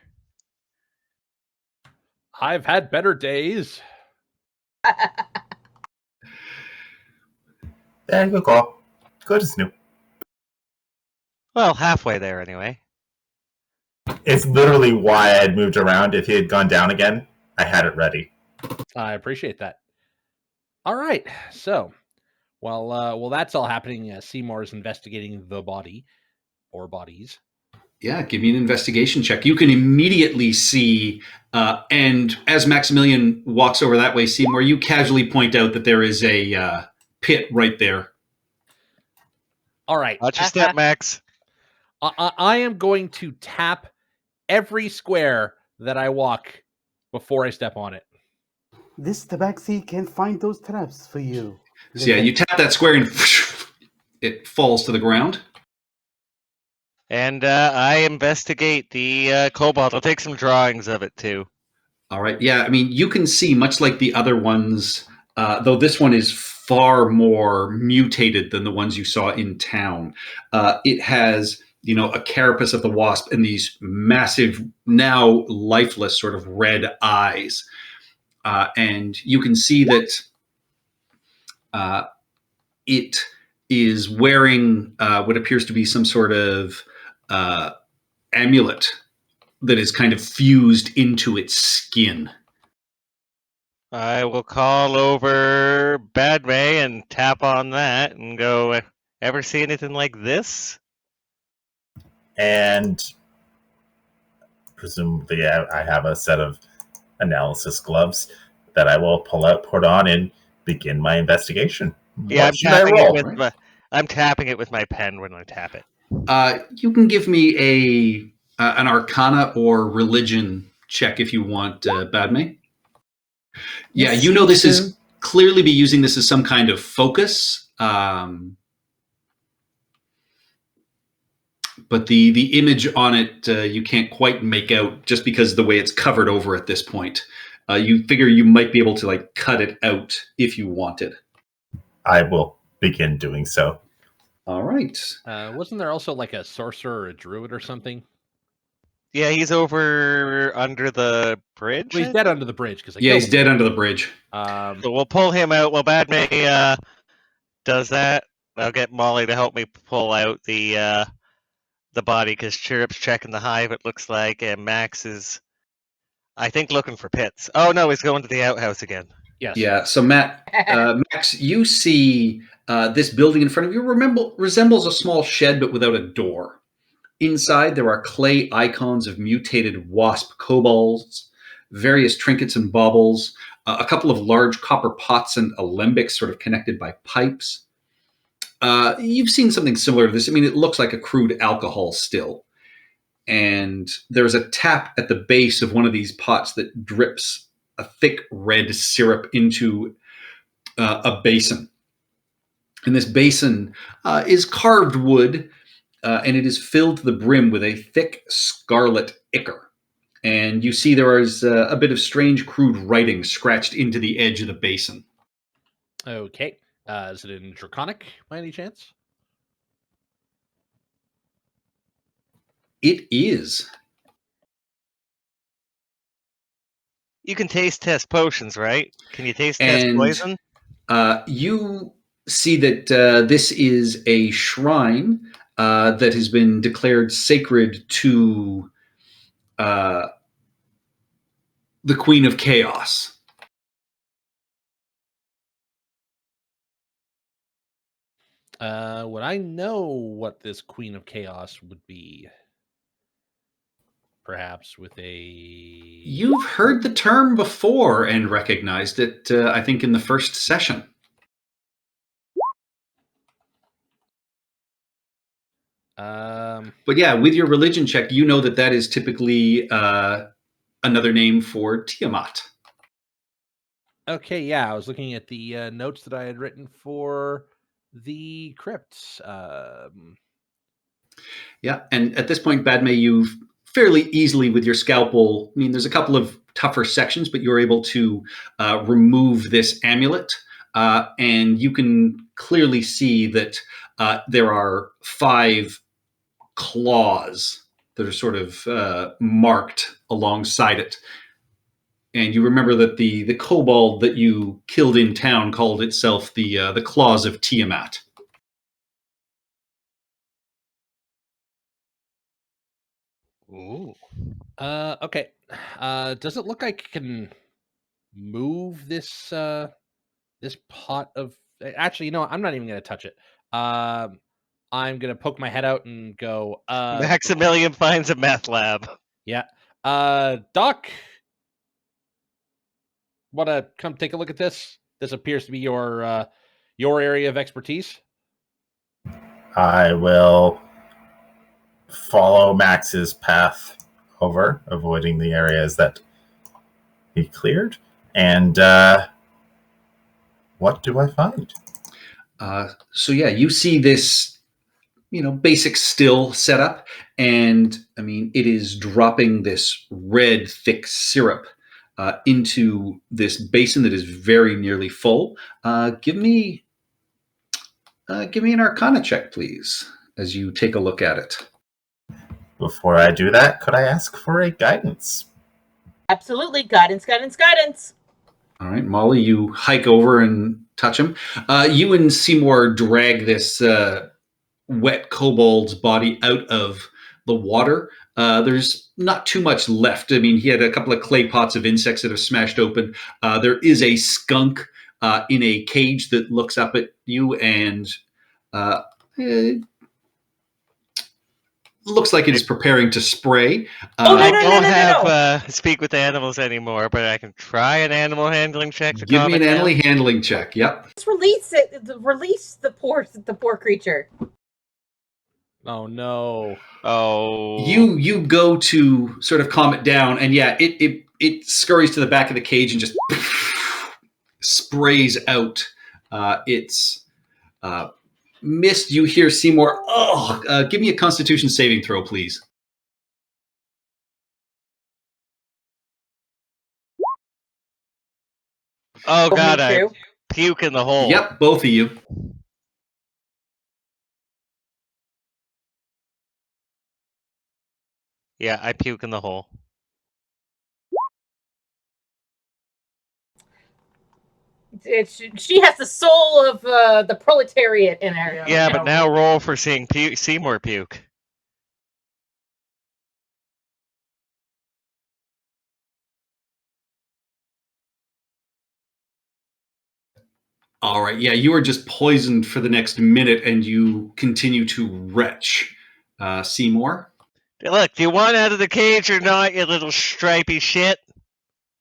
I've had better days. There you go. Good as new. Well, halfway there anyway. It's literally why I had moved around. If he had gone down again, I had it ready. I appreciate that. All right. So, while that's all happening, Seymour's investigating the body or bodies. Yeah, give me an investigation check. You can immediately see, and as Maximilian walks over that way, Seymour, you casually point out that there is a pit right there. All right. Watch your step, Max. I am going to tap every square that I walk before I step on it. This tabaxi can find those traps for you. So yeah, you tap that square and it falls to the ground. And I investigate the kobold. I'll take some drawings of it too. All right. Yeah, I mean, you can see, much like the other ones, though this one is far more mutated than the ones you saw in town. It has, a carapace of the wasp and these massive, now lifeless sort of red eyes. And you can see that it is wearing what appears to be some sort of amulet that is kind of fused into its skin. I will call over Badme and tap on that and go, ever see anything like this? And presumably I have a set of analysis gloves that I will pull out, put on, and begin my investigation. Yeah, What I'm tapping it with my pen when I tap it. You can give me an Arcana or Religion check if you want, Badme. Yeah, this is clearly be using this as some kind of focus. But the image on it, you can't quite make out just because of the way it's covered over at this point. You figure you might be able to cut it out if you wanted. I will begin doing so. All right. Wasn't there also a sorcerer or a druid or something? Yeah, he's over under the bridge. Well, he's dead under the bridge he's dead under the bridge. So we'll pull him out while Badme does that. I'll get Molly to help me pull out the body because Chirrup's checking the hive. It looks like, and Max is, I think, looking for pits. Oh no, he's going to the outhouse again. Yes. Yeah. So Max, you see this building in front of you resembles a small shed, but without a door. Inside, there are clay icons of mutated wasp kobolds, various trinkets and baubles, a couple of large copper pots and alembics sort of connected by pipes. You've seen something similar to this. I mean, it looks like a crude alcohol still. And there's a tap at the base of one of these pots that drips a thick red syrup into a basin. And this basin is carved wood, and it is filled to the brim with a thick scarlet ichor. And you see there is a bit of strange, crude writing scratched into the edge of the basin. Okay. Is it in Draconic by any chance? It is. You can taste test potions, right? Can you taste test And poison? you see that this is a shrine that has been declared sacred to the Queen of Chaos. Would I know what this Queen of Chaos would be? Perhaps with a... You've heard the term before and recognized it, I think, in the first session. But yeah, with your religion check, you know that is typically another name for Tiamat. Okay, yeah, I was looking at the notes that I had written for the crypts. Yeah, and at this point, Badme, you've fairly easily with your scalpel. I mean, there's a couple of tougher sections, but you're able to remove this amulet, and you can clearly see that there are 5 claws that are sort of marked alongside it. And you remember that the kobold that you killed in town called itself the claws of Tiamat. Ooh. Okay. Does it look like I can move this this pot of... Actually, you know what? I'm not even going to touch it. I'm going to poke my head out and go, Maximilian finds a meth lab. yeah. Doc, want to come take a look at this? This appears to be your area of expertise. I will follow Max's path over, avoiding the areas that he cleared. And what do I find? So yeah, you see this, basic still setup, and I mean, it is dropping this red, thick syrup into this basin that is very nearly full. Give me an Arcana check, please, as you take a look at it. Before I do that, could I ask for a guidance? Absolutely. Guidance, guidance, guidance. All right, Molly, you hike over and touch him. You and Seymour drag this wet kobold's body out of the water. There's not too much left. I mean, he had a couple of clay pots of insects that have smashed open. There is a skunk in a cage that looks up at you and looks like it is preparing to spray. Oh, no, I no, don't no, have speak with animals anymore, but I can try an animal handling check to Give calm me an it down. animal handling check. Yep. Let's release it. Release the poor creature. Oh no. Oh. You go to sort of calm it down, and yeah, it scurries to the back of the cage and just sprays out its mist. You hear Seymour, give me a Constitution saving throw, please. Oh god, me I too. puke in the hole. Yep, both of you. Yeah, I puke in the hole. She has the soul of the proletariat in her. Yeah, but now roll for seeing Seymour puke. All right. Yeah, you are just poisoned for the next minute, and you continue to retch. Seymour. Look, do you want out of the cage or not, you little stripy shit?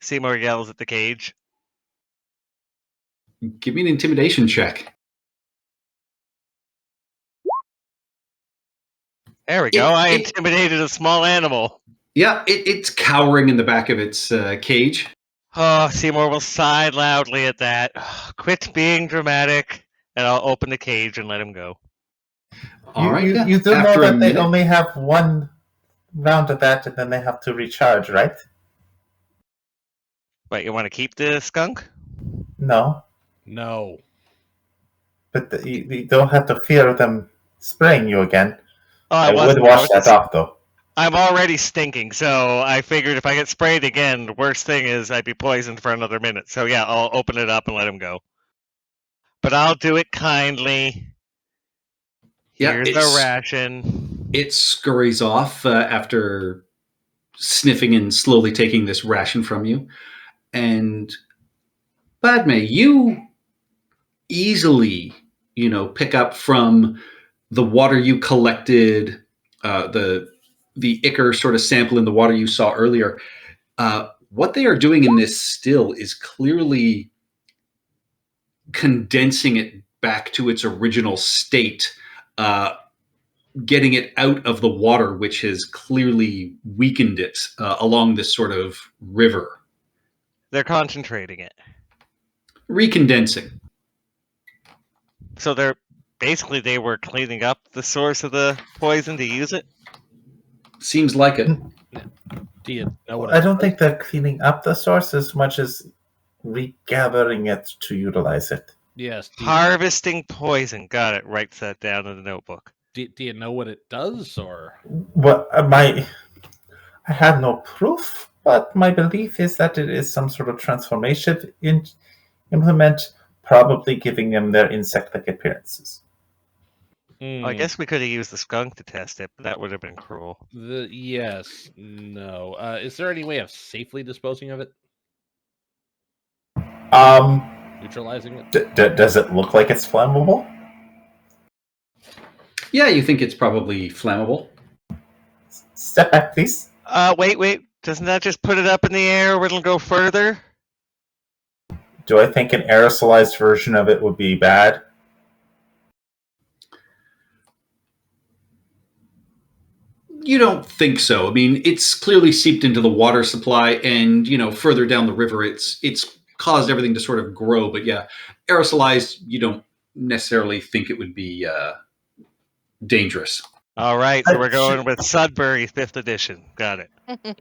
Seymour yells at the cage. Give me an intimidation check. There we go. I intimidated a small animal. Yeah, it's cowering in the back of its cage. Oh, Seymour will sigh loudly at that. Quit being dramatic, and I'll open the cage and let him go. All right. You do know that they only have one round of that, and then they have to recharge, right? Wait, you want to keep the skunk? No. No. But you don't have to fear them spraying you again. Oh, I would wash that off, though. I'm already stinking, so I figured if I get sprayed again, the worst thing is I'd be poisoned for another minute. So yeah, I'll open it up and let him go. But I'll do it kindly. Here's the ration. It scurries off after sniffing and slowly taking this ration from you. And Padme, you easily, pick up from the water you collected, the ichor sort of sample in the water you saw earlier. What they are doing in this still is clearly condensing it back to its original state, getting it out of the water, which has clearly weakened it along this sort of river. They're concentrating it. Recondensing. So they were cleaning up the source of the poison to use it? Seems like it. Do you know what I don't think they're cleaning up the source as much as regathering it to utilize it. Yes. Harvesting poison. Got it. Writes that down in the notebook. Do you know what it does, or? Well, I have no proof, but my belief is that it is some sort of transformation implement, probably giving them their insect-like appearances. I guess we could have used the skunk to test it, but that would have been cruel. Yes. No. Is there any way of safely disposing of it? Neutralizing it? Does it look like it's flammable? Yeah, you think it's probably flammable. Step back, please. Wait. Doesn't that just put it up in the air where it'll go further? Do I think an aerosolized version of it would be bad? You don't think so. I mean, it's clearly seeped into the water supply, and further down the river, it's caused everything to sort of grow. But yeah, aerosolized, you don't necessarily think it would be dangerous. All right, so we're going with Sudbury 5th edition. Got it.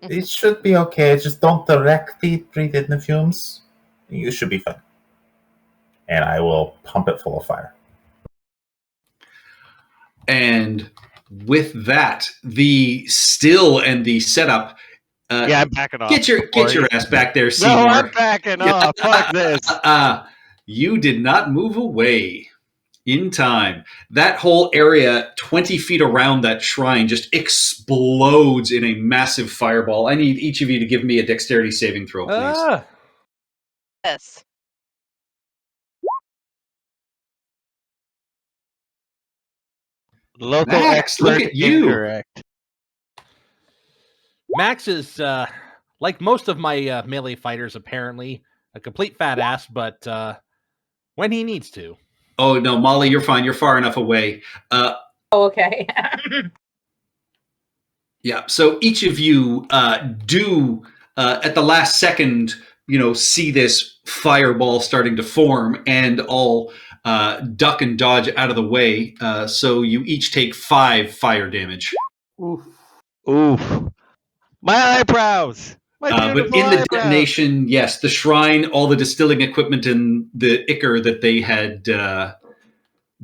It should be okay. Just don't directly breathe in the fumes. You should be fine. And I will pump it full of fire. And with that, the still and the setup. I'm backing off. Get your ass back there, Seymour. No, I'm backing off. Fuck this. You did not move away in time. That whole area 20 feet around that shrine just explodes in a massive fireball. I need each of you to give me a dexterity saving throw, please. Yes. Local Max, expert look at you. incorrect. Max is, like most of my melee fighters, apparently, a complete fat ass, but when he needs to. Oh, no, Molly, you're fine. You're far enough away. Okay. Yeah, so each of you do, at the last second, see this fireball starting to form and all duck and dodge out of the way. So you each take 5 fire damage. Oof. My eyebrows. But in the detonation, yes, the shrine, all the distilling equipment, and the ichor that they had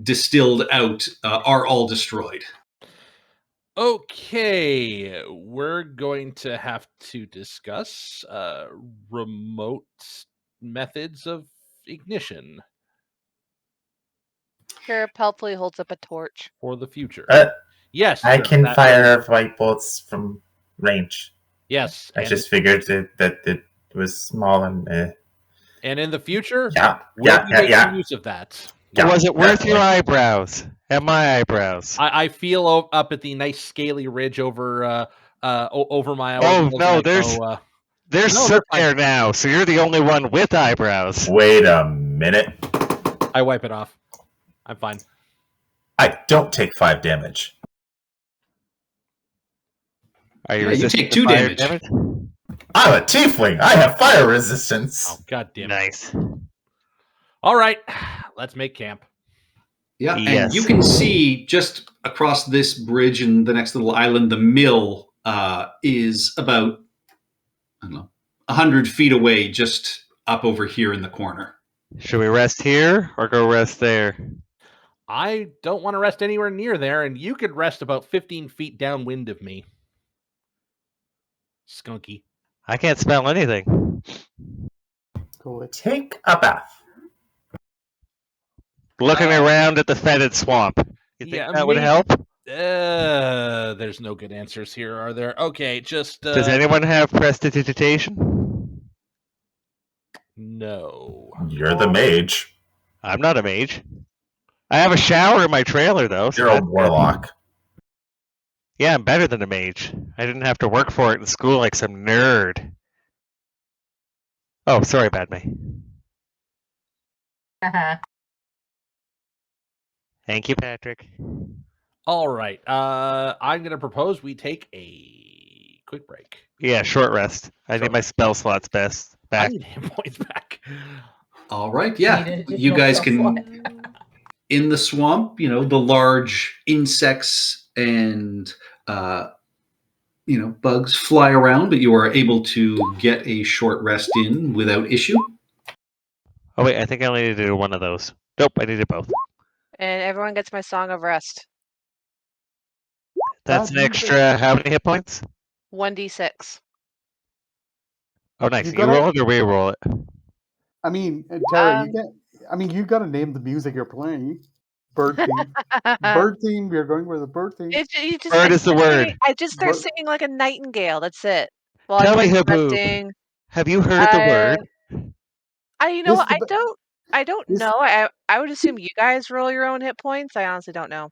distilled out are all destroyed. Okay, we're going to have to discuss remote methods of ignition Sheriff helpfully holds up a torch. for the future. Yes, I can fire white bolts from range. Yes. I just figured that it was small and. And in the future, we'll be making use of that. Was it worth your eyebrows and my eyebrows? I feel up at the nice scaly ridge over my. Oh no, there's soot there now, so you're the only one with eyebrows. Wait a minute. I wipe it off. I'm fine. I don't take 5 damage. Are you you take 2 damage. I'm a tiefling. I have fire resistance. Oh, god damn it. Nice. All right, let's make camp. Yeah, and you can see just across this bridge and the next little island, the mill is about, 100 feet away, just up over here in the corner. Should we rest here or go rest there? I don't want to rest anywhere near there, and you could rest about 15 feet downwind of me. Skunky. I can't smell anything. Cool. Take a bath. Looking around at the fetid swamp. You think that would help? There's no good answers here, are there? Okay, just... Does anyone have prestidigitation? No. You're the mage. I'm not a mage. I have a shower in my trailer, though. You're a warlock. Yeah, I'm better than a mage. I didn't have to work for it in school like some nerd. Oh, sorry, Padme. Thank you, Patrick. All right. I'm going to propose we take a quick break. Yeah, short rest. I need my spell slots back. I need hit points back. All right, yeah. You guys can... In the swamp, the large insects and, bugs fly around, but you are able to get a short rest in without issue. Oh, wait, I think I only need to do one of those. Nope, I needed both. And everyone gets my Song of Rest. That's an extra, how many hit points? 1d6. Oh, nice. You roll it or we roll it? I mean, Tara, you got to name the music you're playing. Bird theme. Bird theme. We're going with the bird theme. Bird is the word. I just start singing like a nightingale. That's it. Well, tell me, Haboob, have you heard the word? I don't know. I would assume you guys roll your own hit points. I honestly don't know.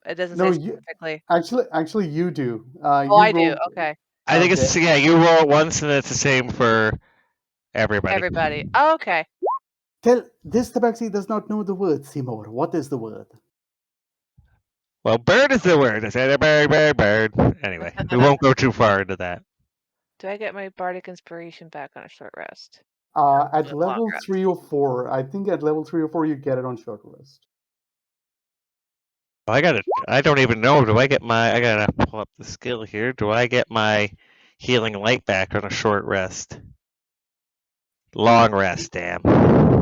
It doesn't say specifically. Actually, you do. I do. Okay. I think it's you roll it once, and it's the same for everybody. Everybody. Oh, okay. This tabaxi does not know the word, Seymour. What is the word? Well, bird is the word. I said bird. Anyway, we won't go too far into that. Do I get my bardic inspiration back on a short rest? At level 3 or 4. I think at level 3 or 4 you get it on short rest. I don't even know. I gotta pull up the skill here. Do I get my healing light back on a short rest? Long rest, damn.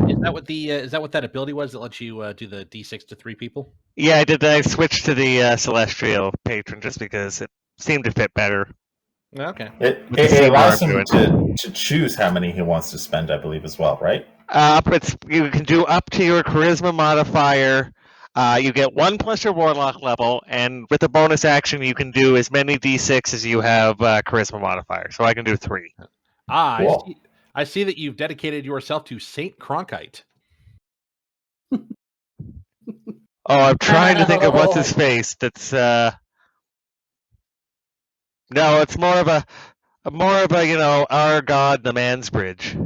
Is that what that ability was that lets you do the D6 to 3 people? Yeah, I did. I switched to the Celestial Patron just because it seemed to fit better. Okay. It allows him to choose how many he wants to spend, I believe, as well, right? You can do up to your charisma modifier. You get 1 plus your warlock level, and with a bonus action, you can do as many D6 as you have charisma modifier. So I can do 3. Cool. I see that you've dedicated yourself to Saint Cronkite. I'm trying to think of what's his face. That's no, it's more of a our god, the man's bridge.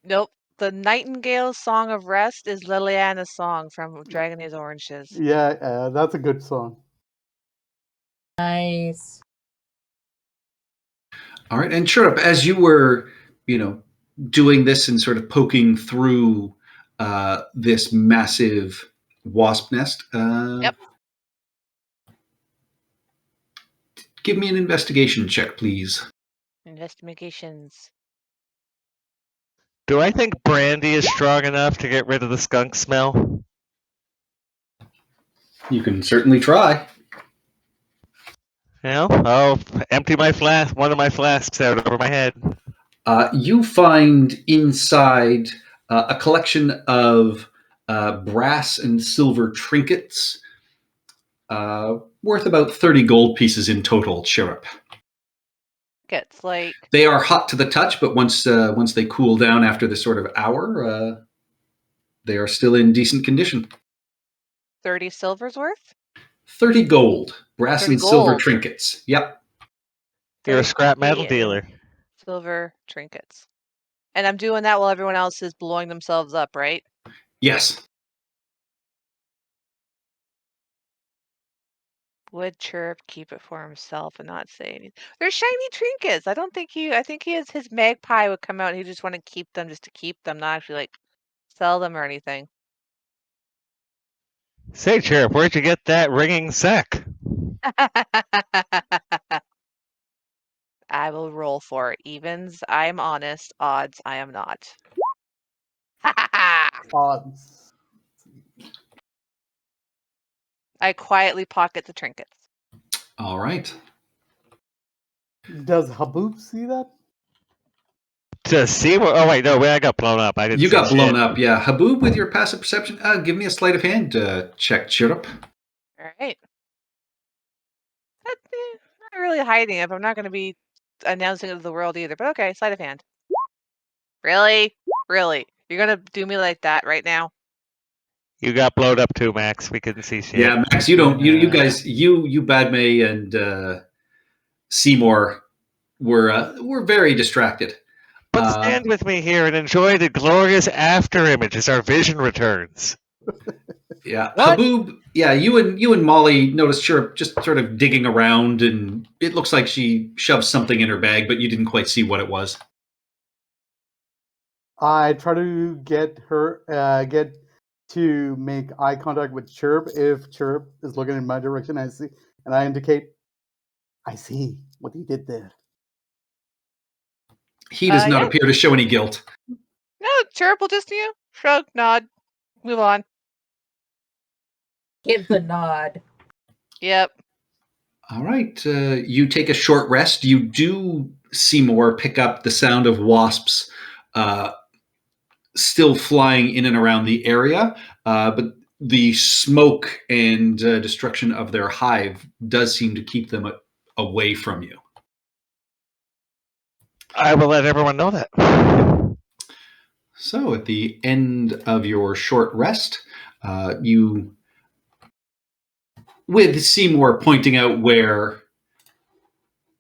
Nope. The Nightingale's Song of Rest is Liliana's song from Dragon is Oranges. Yeah, that's a good song. Nice. All right, and sure, as you were, doing this and sort of poking through this massive wasp nest. Yep. Give me an investigation check, please. Investigations. Do I think brandy is strong enough to get rid of the skunk smell? You can certainly try. I'll empty my one of my flasks out over my head. You find inside a collection of brass and silver trinkets worth about 30 gold pieces in total, Chirrup. Gets like They are hot to the touch, but once they cool down after this sort of hour, they are still in decent condition. 30 silver's worth? 30 gold, brass 30 and silver gold. trinkets. Yep. You're a 30 scrap metal and dealer. Silver trinkets. And I'm doing that while everyone else is blowing themselves up, right? Yes. Would Chirp keep it for himself and not say anything? They're shiny trinkets. I think he has his magpie would come out and he just want to keep them just to keep them, not actually like sell them or anything. Say, Chirp, where'd you get that ringing sack? I will roll for it. Evens, I am honest. Odds, I am not. Odds. I quietly pocket the trinkets. All right. Does Haboob see that? To see what? Oh wait, no, I got blown up. I didn't. You see got blown shit. up, yeah. Haboob, with your passive perception, give me a sleight of hand check, Chirrup. All right. That's not really hiding it, but I'm not going to be announcing it to the world either. But okay, sleight of hand. Really? Really? You're going to do me like that right now? You got blown up too, Max. We couldn't see shit. Yeah, Max, you don't. You guys, you Badme and Seymour were very distracted. But stand with me here and enjoy the glorious after image as our vision returns. Yeah, What? Haboob. Yeah, you and Molly noticed Chirrup just sort of digging around, and it looks like she shoved something in her bag, but you didn't quite see what it was. I try to get to make eye contact with Chirp. If Chirp is looking in my direction, I see, and I indicate, I see what he did there. He does not Yeah. appear to show any guilt. No, Chirp will just, shrug, nod, move on. Give the nod. Yep. All right. You take a short rest. You do, Seymour, pick up the sound of wasps still flying in and around the area, but the smoke and destruction of their hive does seem to keep them away from you. I will let everyone know that. So at the end of your short rest, you, with Seymour pointing out where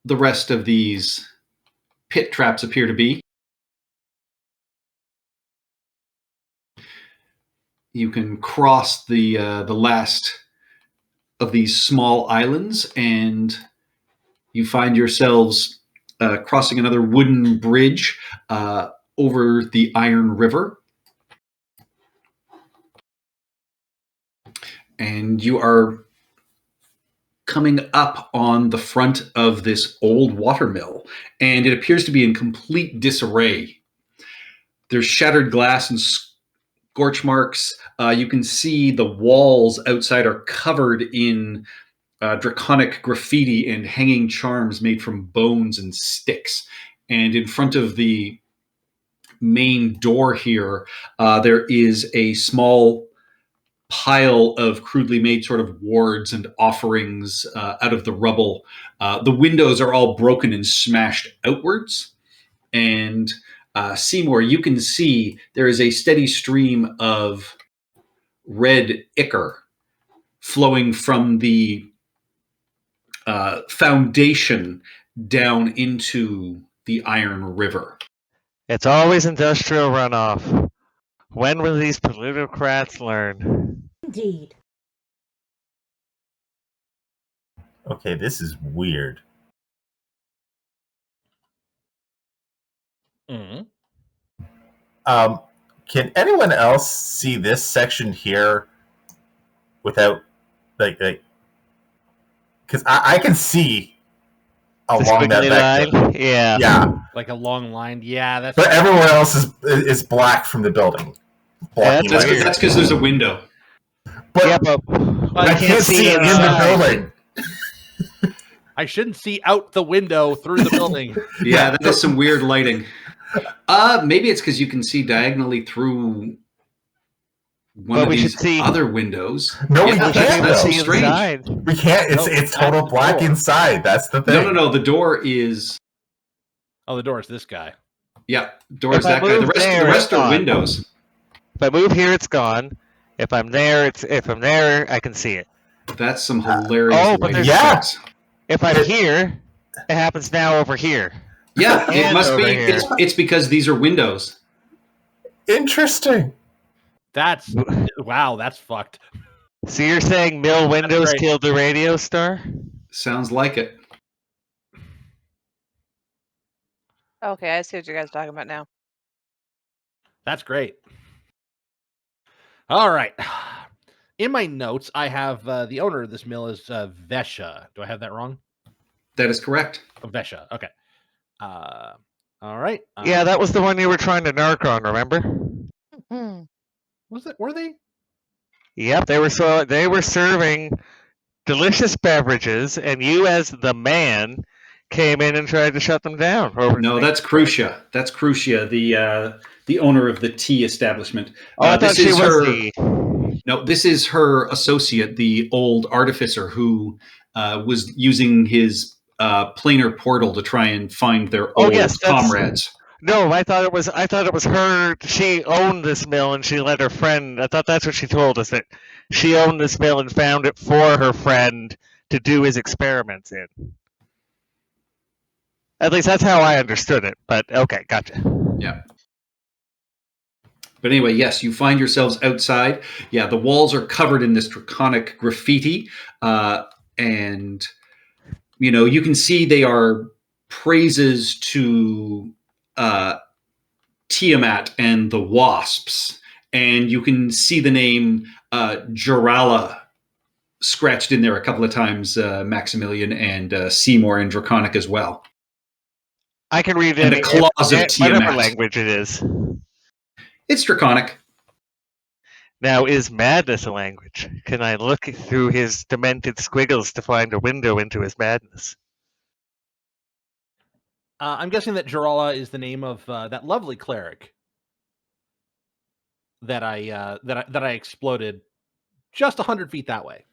the rest of these pit traps appear to be, you can cross the last of these small islands, and you find yourselves crossing another wooden bridge over the Iron River. And you are coming up on the front of this old watermill, and it appears to be in complete disarray. There's shattered glass and scorch marks. You can see the walls outside are covered in draconic graffiti and hanging charms made from bones and sticks. And in front of the main door here, there is a small pile of crudely made sort of wards and offerings out of the rubble. The windows are all broken and smashed outwards. And Seymour, you can see there is a steady stream of red ichor flowing from the foundation down into the Iron River. It's always industrial runoff. When will these plutocrats learn? Indeed. Okay, this is weird. Mm-hmm. Can anyone else see this section here without, like, because I can see along that squiggly vector. line? Yeah. Yeah, Like a long line. Yeah, that's. but everywhere else is black from the building. Yeah, Blocking that's my weird. That's because there's a window. But Yeah, but I can't see in the building. I shouldn't see out the window through the building. Yeah, that is some weird lighting. Maybe it's because you can see diagonally through one But of we should these see. other windows. No, we Yeah, can't, that's though. so strange. Inside. We can't. No, It's that's total the black door. inside. That's the thing. No. The door is. Oh, the door is this guy. Yeah, door is If I that guy. The move rest, there, the rest it's are gone. windows. If I move here, it's gone. If I'm there, I can see it. That's some hilarious but lighting there's- Yeah. effects. If I'm here, it happens now over here. Yeah, it And must be. over here. It's because these are windows. Interesting. That's wow. That's fucked. So you're saying mill windows great. killed the radio star? Sounds like it. Okay, I see what you guys are talking about now. That's great. All right. In my notes, I have the owner of this mill is Vesha. Do I have that wrong? That is correct. Oh, Vesha. Okay. All right. Yeah, that was the one you were trying to narc on. Remember? was it. Were they? Yep, they were serving delicious beverages, and you, as the man, came in and tried to shut them down. No, that's Crucia. That's Crucia, the owner of the tea establishment. I thought she was her. the. No, this is her associate, the old artificer who was using his planar portal to try and find their old comrades. No, I thought it was her. She owned this mill and she let her friend. I thought that's what she told us, that she owned this mill and found it for her friend to do his experiments in. At least that's how I understood it. But okay, gotcha. Yeah. But anyway, yes, you find yourselves outside. Yeah, the walls are covered in this draconic graffiti, and you can see they are praises to Tiamat and the Wasps, and you can see the name Jarala scratched in there a couple of times, Maximilian, and Seymour in Draconic as well. I can read and the claws of Tiamat. Whatever language it is. It's Draconic. Now, is madness a language? Can I look through his demented squiggles to find a window into his madness? I'm guessing that Jarala is the name of that lovely cleric that I exploded just 100 feet that way.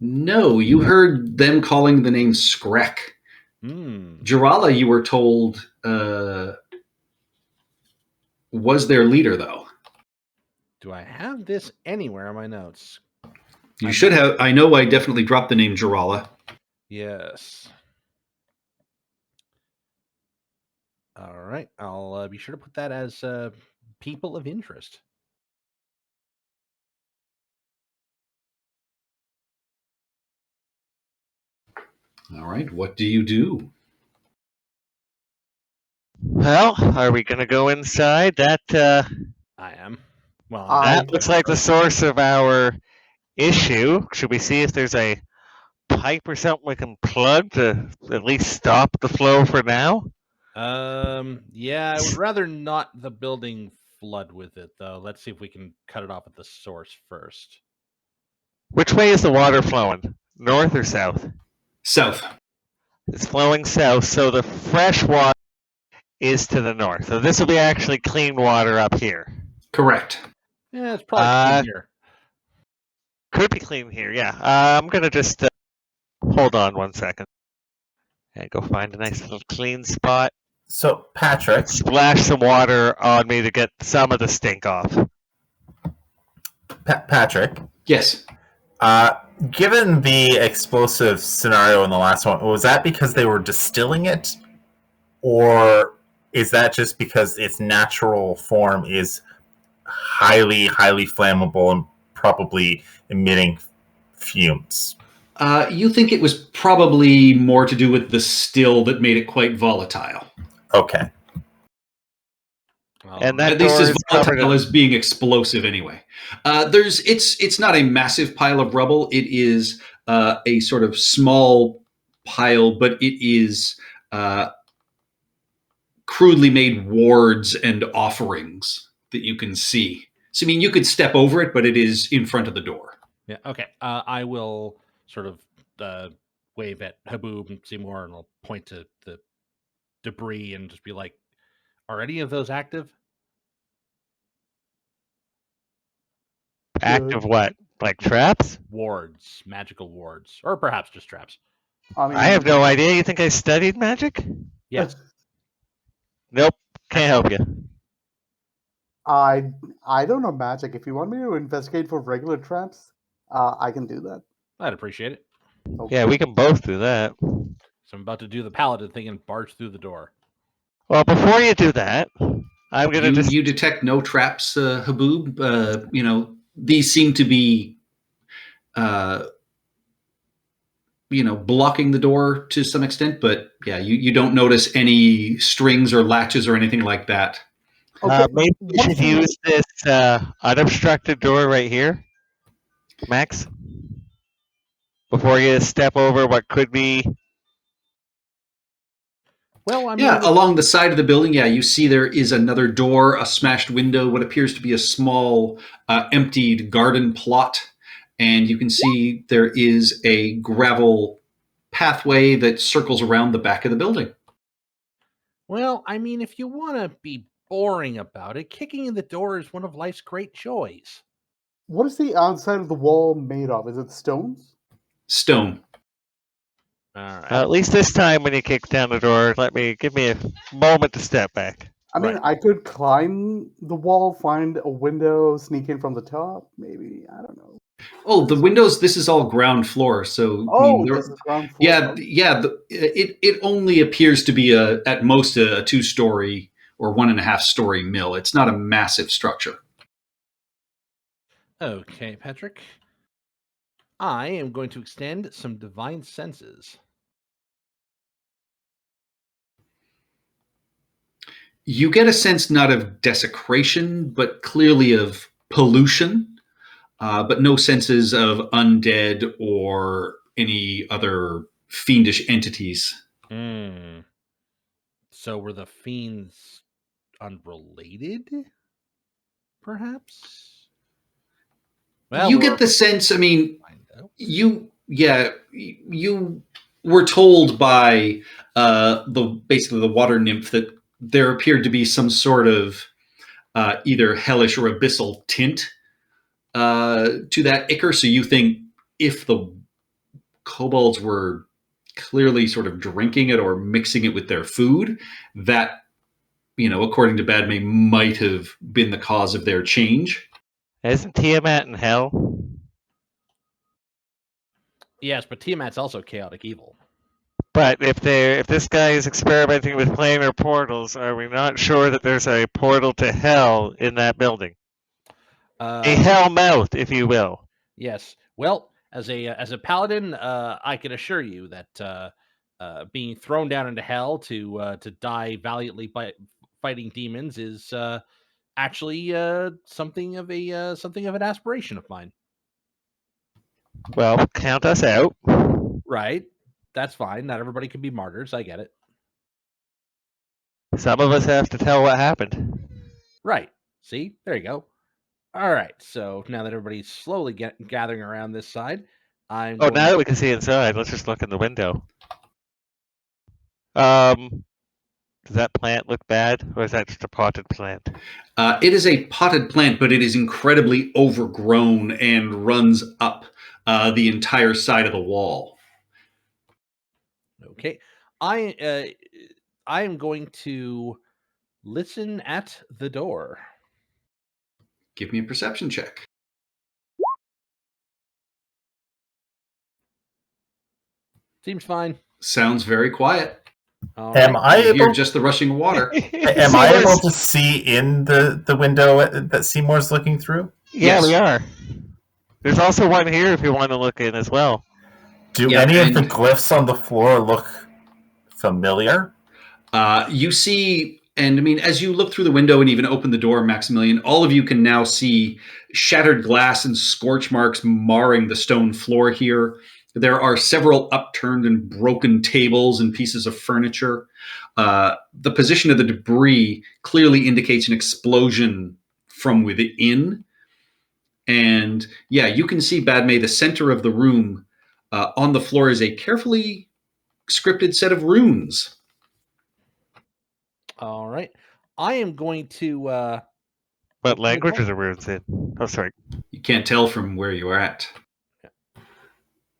No, you heard them calling the name Skrek. Jarala, you were told, was their leader, though. Do I have this anywhere in my notes? You should have. I know I definitely dropped the name Jarala. Yes. All right. I'll be sure to put that as people of interest. All right. What do you do? Well, are we going to go inside? That I am. Well, that looks like the source of our issue. Should we see if there's a pipe or something we can plug to at least stop the flow for now? Yeah, I would rather not the building flood with it, though. Let's see if we can cut it off at the source first. Which way is the water flowing? North or south? South. It's flowing south, so the fresh water is to the north. So this will be actually clean water up here. Correct. Yeah, it's probably clean here. Could be clean here, yeah. I'm going to just hold on 1 second. And go find a nice little clean spot. So, Patrick. Splash some water on me to get some of the stink off. Patrick. Yes. Given the explosive scenario in the last one, was that because they were distilling it? Or is that just because its natural form is highly, highly flammable and probably emitting fumes? You think it was probably more to do with the still that made it quite volatile. Okay. And that at least as volatile in... as being explosive anyway. It's not a massive pile of rubble. It is a sort of small pile, but it is crudely made wards and offerings that you can see. So, I mean, you could step over it, but it is in front of the door. Yeah, okay. I will sort of wave at Haboob and Seymour, and I'll point to the debris and just be like, Are any of those active? Active what? Like traps? Wards, magical wards, or perhaps just traps. I mean, I have no idea. You think I studied magic? Yes. Nope. Can't help you. I don't know magic. If you want me to investigate for regular traps, I can do that. I'd appreciate it. Okay. Yeah, we can both do that. So I'm about to do the paladin thing and barge through the door. Well, before you do that, I'm gonna just. You detect no traps, Haboob. These seem to be, blocking the door to some extent. But yeah, you don't notice any strings or latches or anything like that. Okay. Maybe we should use this unobstructed door right here, Max. Before you step over what could be. Well, I mean, Yeah, along the side of the building, you see there is another door, a smashed window, what appears to be a small emptied garden plot. And you can see there is a gravel pathway that circles around the back of the building. Well, I mean, if you want to be boring about it, kicking in the door is one of life's great joys. What is the outside of the wall made of? Is it stones? Stone. All right. At least this time when you kick down the door, give me a moment to step back. I mean, I could climb the wall, find a window, sneak in from the top. Maybe, I don't know. Oh, the windows. This is all ground floor. So This is ground floor. it only appears to be at most a 2-story or 1.5-story mill. It's not a massive structure. Okay, Patrick. I am going to extend some divine senses. You get a sense not of desecration, but clearly of pollution, but no senses of undead or any other fiendish entities. So were the fiends unrelated? Perhaps? Well, you get the sense, I mean, you were told by basically the water nymph that there appeared to be some sort of either hellish or abyssal tint to that ichor. So you think if the kobolds were clearly sort of drinking it or mixing it with their food, that, according to Badme, might have been the cause of their change. Isn't Tiamat in hell? Yes, but Tiamat's also chaotic evil. But if this guy is experimenting with planar portals, are we not sure that there's a portal to hell in that building? A hell mouth, if you will. Yes. Well, as a paladin, I can assure you that being thrown down into hell to die valiantly by fighting demons is actually something of an aspiration of mine. Well, count us out. Right. That's fine. Not everybody can be martyrs. I get it. Some of us have to tell what happened. Right. See? There you go. All right. So now that everybody's slowly gathering around this side, now that we can see inside, let's just look in the window. Does that plant look bad, or is that just a potted plant? It is a potted plant, but it is incredibly overgrown and runs up the entire side of the wall. Okay. I am going to listen at the door. Give me a perception check. Seems fine. Sounds very quiet. Am I able? Hear just the rushing of water. Am I able to see in the window that Seymour's looking through? Yeah, we are. There's also one here if you want to look in as well. Do any of the glyphs on the floor look familiar? You see, and I mean, as you look through the window and even open the door, Maximilian, all of you can now see shattered glass and scorch marks marring the stone floor here. There are several upturned and broken tables and pieces of furniture. The position of the debris clearly indicates an explosion from within. And yeah, you can see, Badme, the center of the room. On the floor is a carefully scripted set of runes. All right. I am going to. What open the language door. are the runes in? Oh, sorry. You can't tell from where you are at.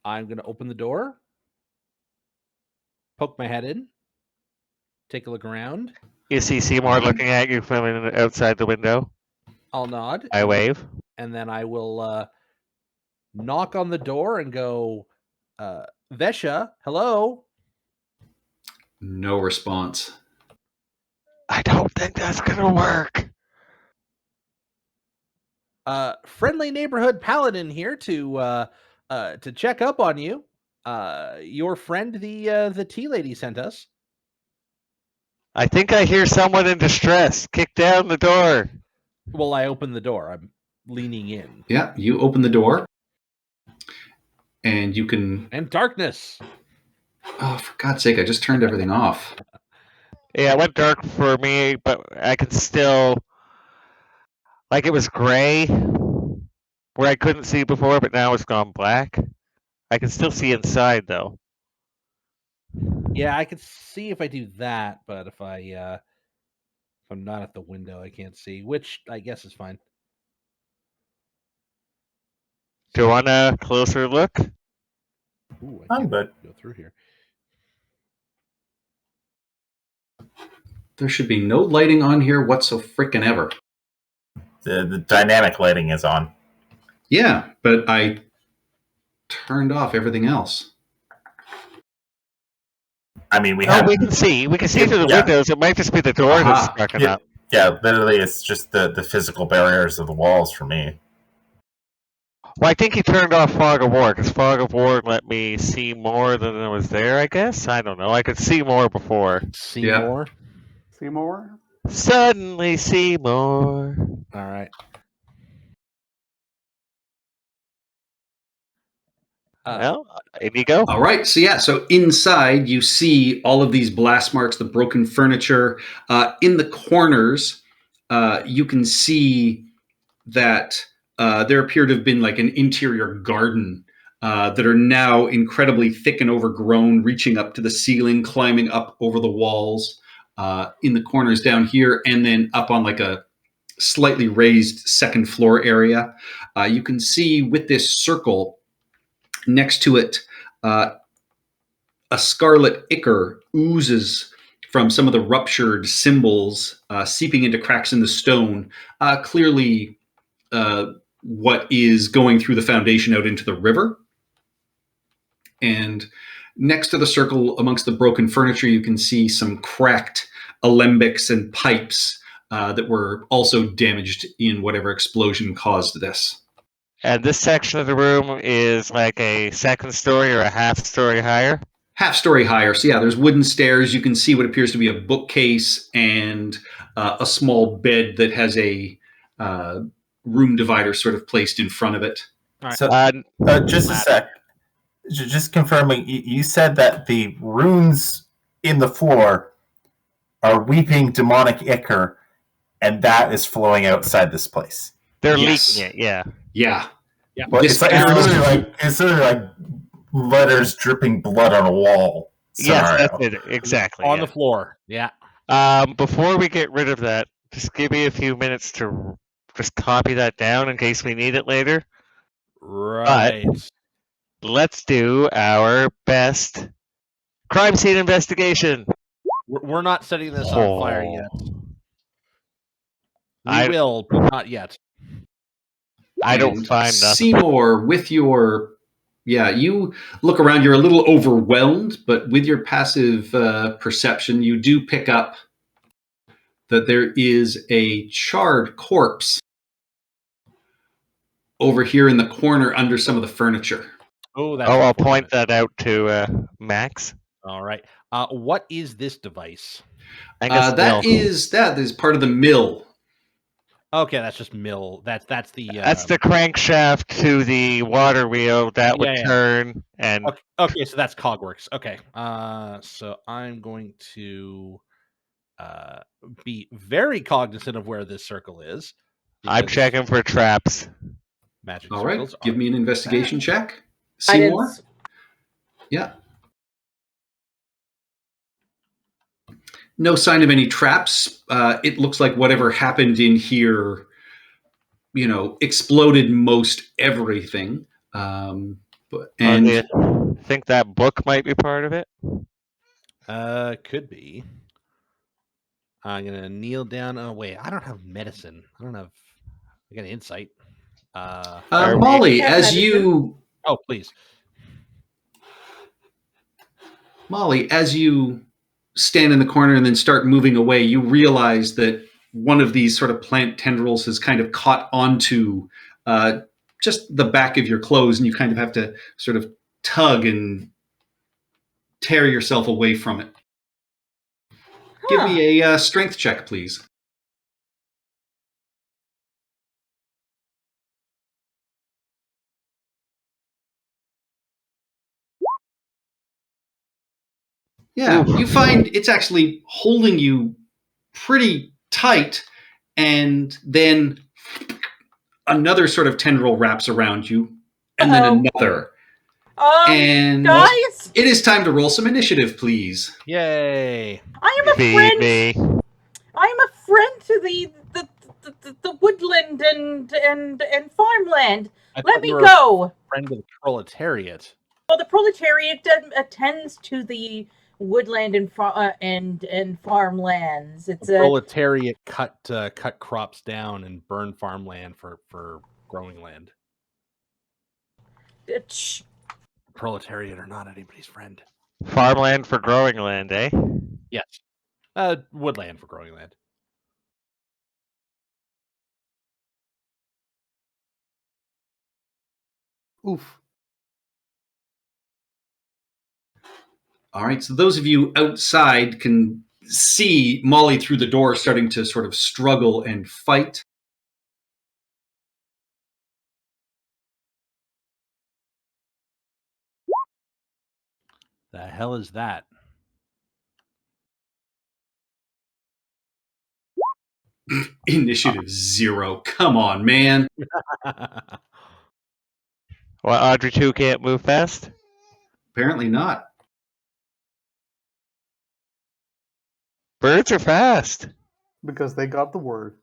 I'm going to open the door, poke my head in, take a look around. You see Seymour looking at you from outside the window. I'll nod. I wave. And then I will knock on the door and go, Vesha, hello. No response. I don't think that's gonna work. Friendly neighborhood paladin here to check up on you. Your friend, the tea lady, sent us. I think I hear someone in distress. Kick down the door. Well, I opened the door. I'm leaning in. Yeah, you open the door, and you can. And darkness. Oh, for God's sake! I just turned everything off. Yeah, it went dark for me, but I could still. Like it was gray, where I couldn't see before, but now it's gone black. I can still see inside though. Yeah, I could see if I do that, but if I'm not at the window, I can't see, which I guess is fine. Do you want a closer look? Ooh, I'm good. Go through here. There should be no lighting on here whatsoever. The dynamic lighting is on. Yeah, but I turned off everything else. I mean, we We can see. We can see through the windows. It might just be the door that's fucking up. Yeah, literally, it's just the physical barriers of the walls for me. Well, I think he turned off Fog of War, because Fog of War let me see more than was there, I guess? I don't know. I could see more before. See more? See more? Suddenly see more. All right. Well, in you go. All right. So inside you see all of these blast marks, the broken furniture. In the corners, you can see that there appear to have been like an interior garden that are now incredibly thick and overgrown, reaching up to the ceiling, climbing up over the walls in the corners down here, and then up on like a slightly raised second floor area. You can see with this circle next to it, a scarlet ichor oozes from some of the ruptured symbols, seeping into cracks in the stone. Clearly, what is going through the foundation out into the river. And next to the circle, amongst the broken furniture, you can see some cracked alembics and pipes that were also damaged in whatever explosion caused this. And this section of the room is like a second story or a half story higher? Half story higher. So yeah, there's wooden stairs. You can see what appears to be a bookcase and a small bed that has a room divider sort of placed in front of it. All right. So, just a sec. Just confirming, you said that the runes in the floor are weeping demonic ichor, and that is flowing outside this place. They're leaking it, yeah. Yeah. Well, it's literally like letters dripping blood on a wall. Yes, that's it. Exactly. On the floor. Yeah. Before we get rid of that, just give me a few minutes to just copy that down in case we need it later. Right. But let's do our best crime scene investigation. We're not setting this on fire yet. I will, but not yet. I don't find nothing. Seymour, with your... Yeah, you look around, you're a little overwhelmed, but with your passive perception, you do pick up that there is a charred corpse over here in the corner under some of the furniture. I'll point that out to Max. All right. What is this device? That is part of the mill. Okay, that's just mill. That's the crankshaft to the water wheel that would turn and. Okay, so that's Cogworks. Okay. So I'm going to be very cognizant of where this circle is. I'm checking for traps. Magic. All right, give me an investigation check. Seymour? Yeah. No sign of any traps. It looks like whatever happened in here, exploded most everything. Do you think that book might be part of it? Could be. I'm gonna kneel down. Oh wait, I don't have medicine. I got insight. Molly, as you Oh, please. Molly, as you stand in the corner and then start moving away, you realize that one of these sort of plant tendrils has kind of caught onto just the back of your clothes, and you kind of have to sort of tug and tear yourself away from it. Give me a strength check, please. Yeah, you find it's actually holding you pretty tight, and then another sort of tendril wraps around you, and then another. And guys, it is time to roll some initiative, please. Yay! I am a friend. I am a friend to the woodland and farmland. Let me go. Friend of the proletariat. Well, the proletariat attends to the woodland and farmlands. It's the proletariat cut crops down and burn farmland for growing land. Proletariat are not anybody's friend. Farmland for growing land, eh? Yes. Woodland for growing land. Oof. All right, so those of you outside can see Molly through the door starting to sort of struggle and fight. The hell is that? Initiative 0. Come on, man. Well, Audrey 2 can't move fast? Apparently not. Birds are fast. Because they got the word.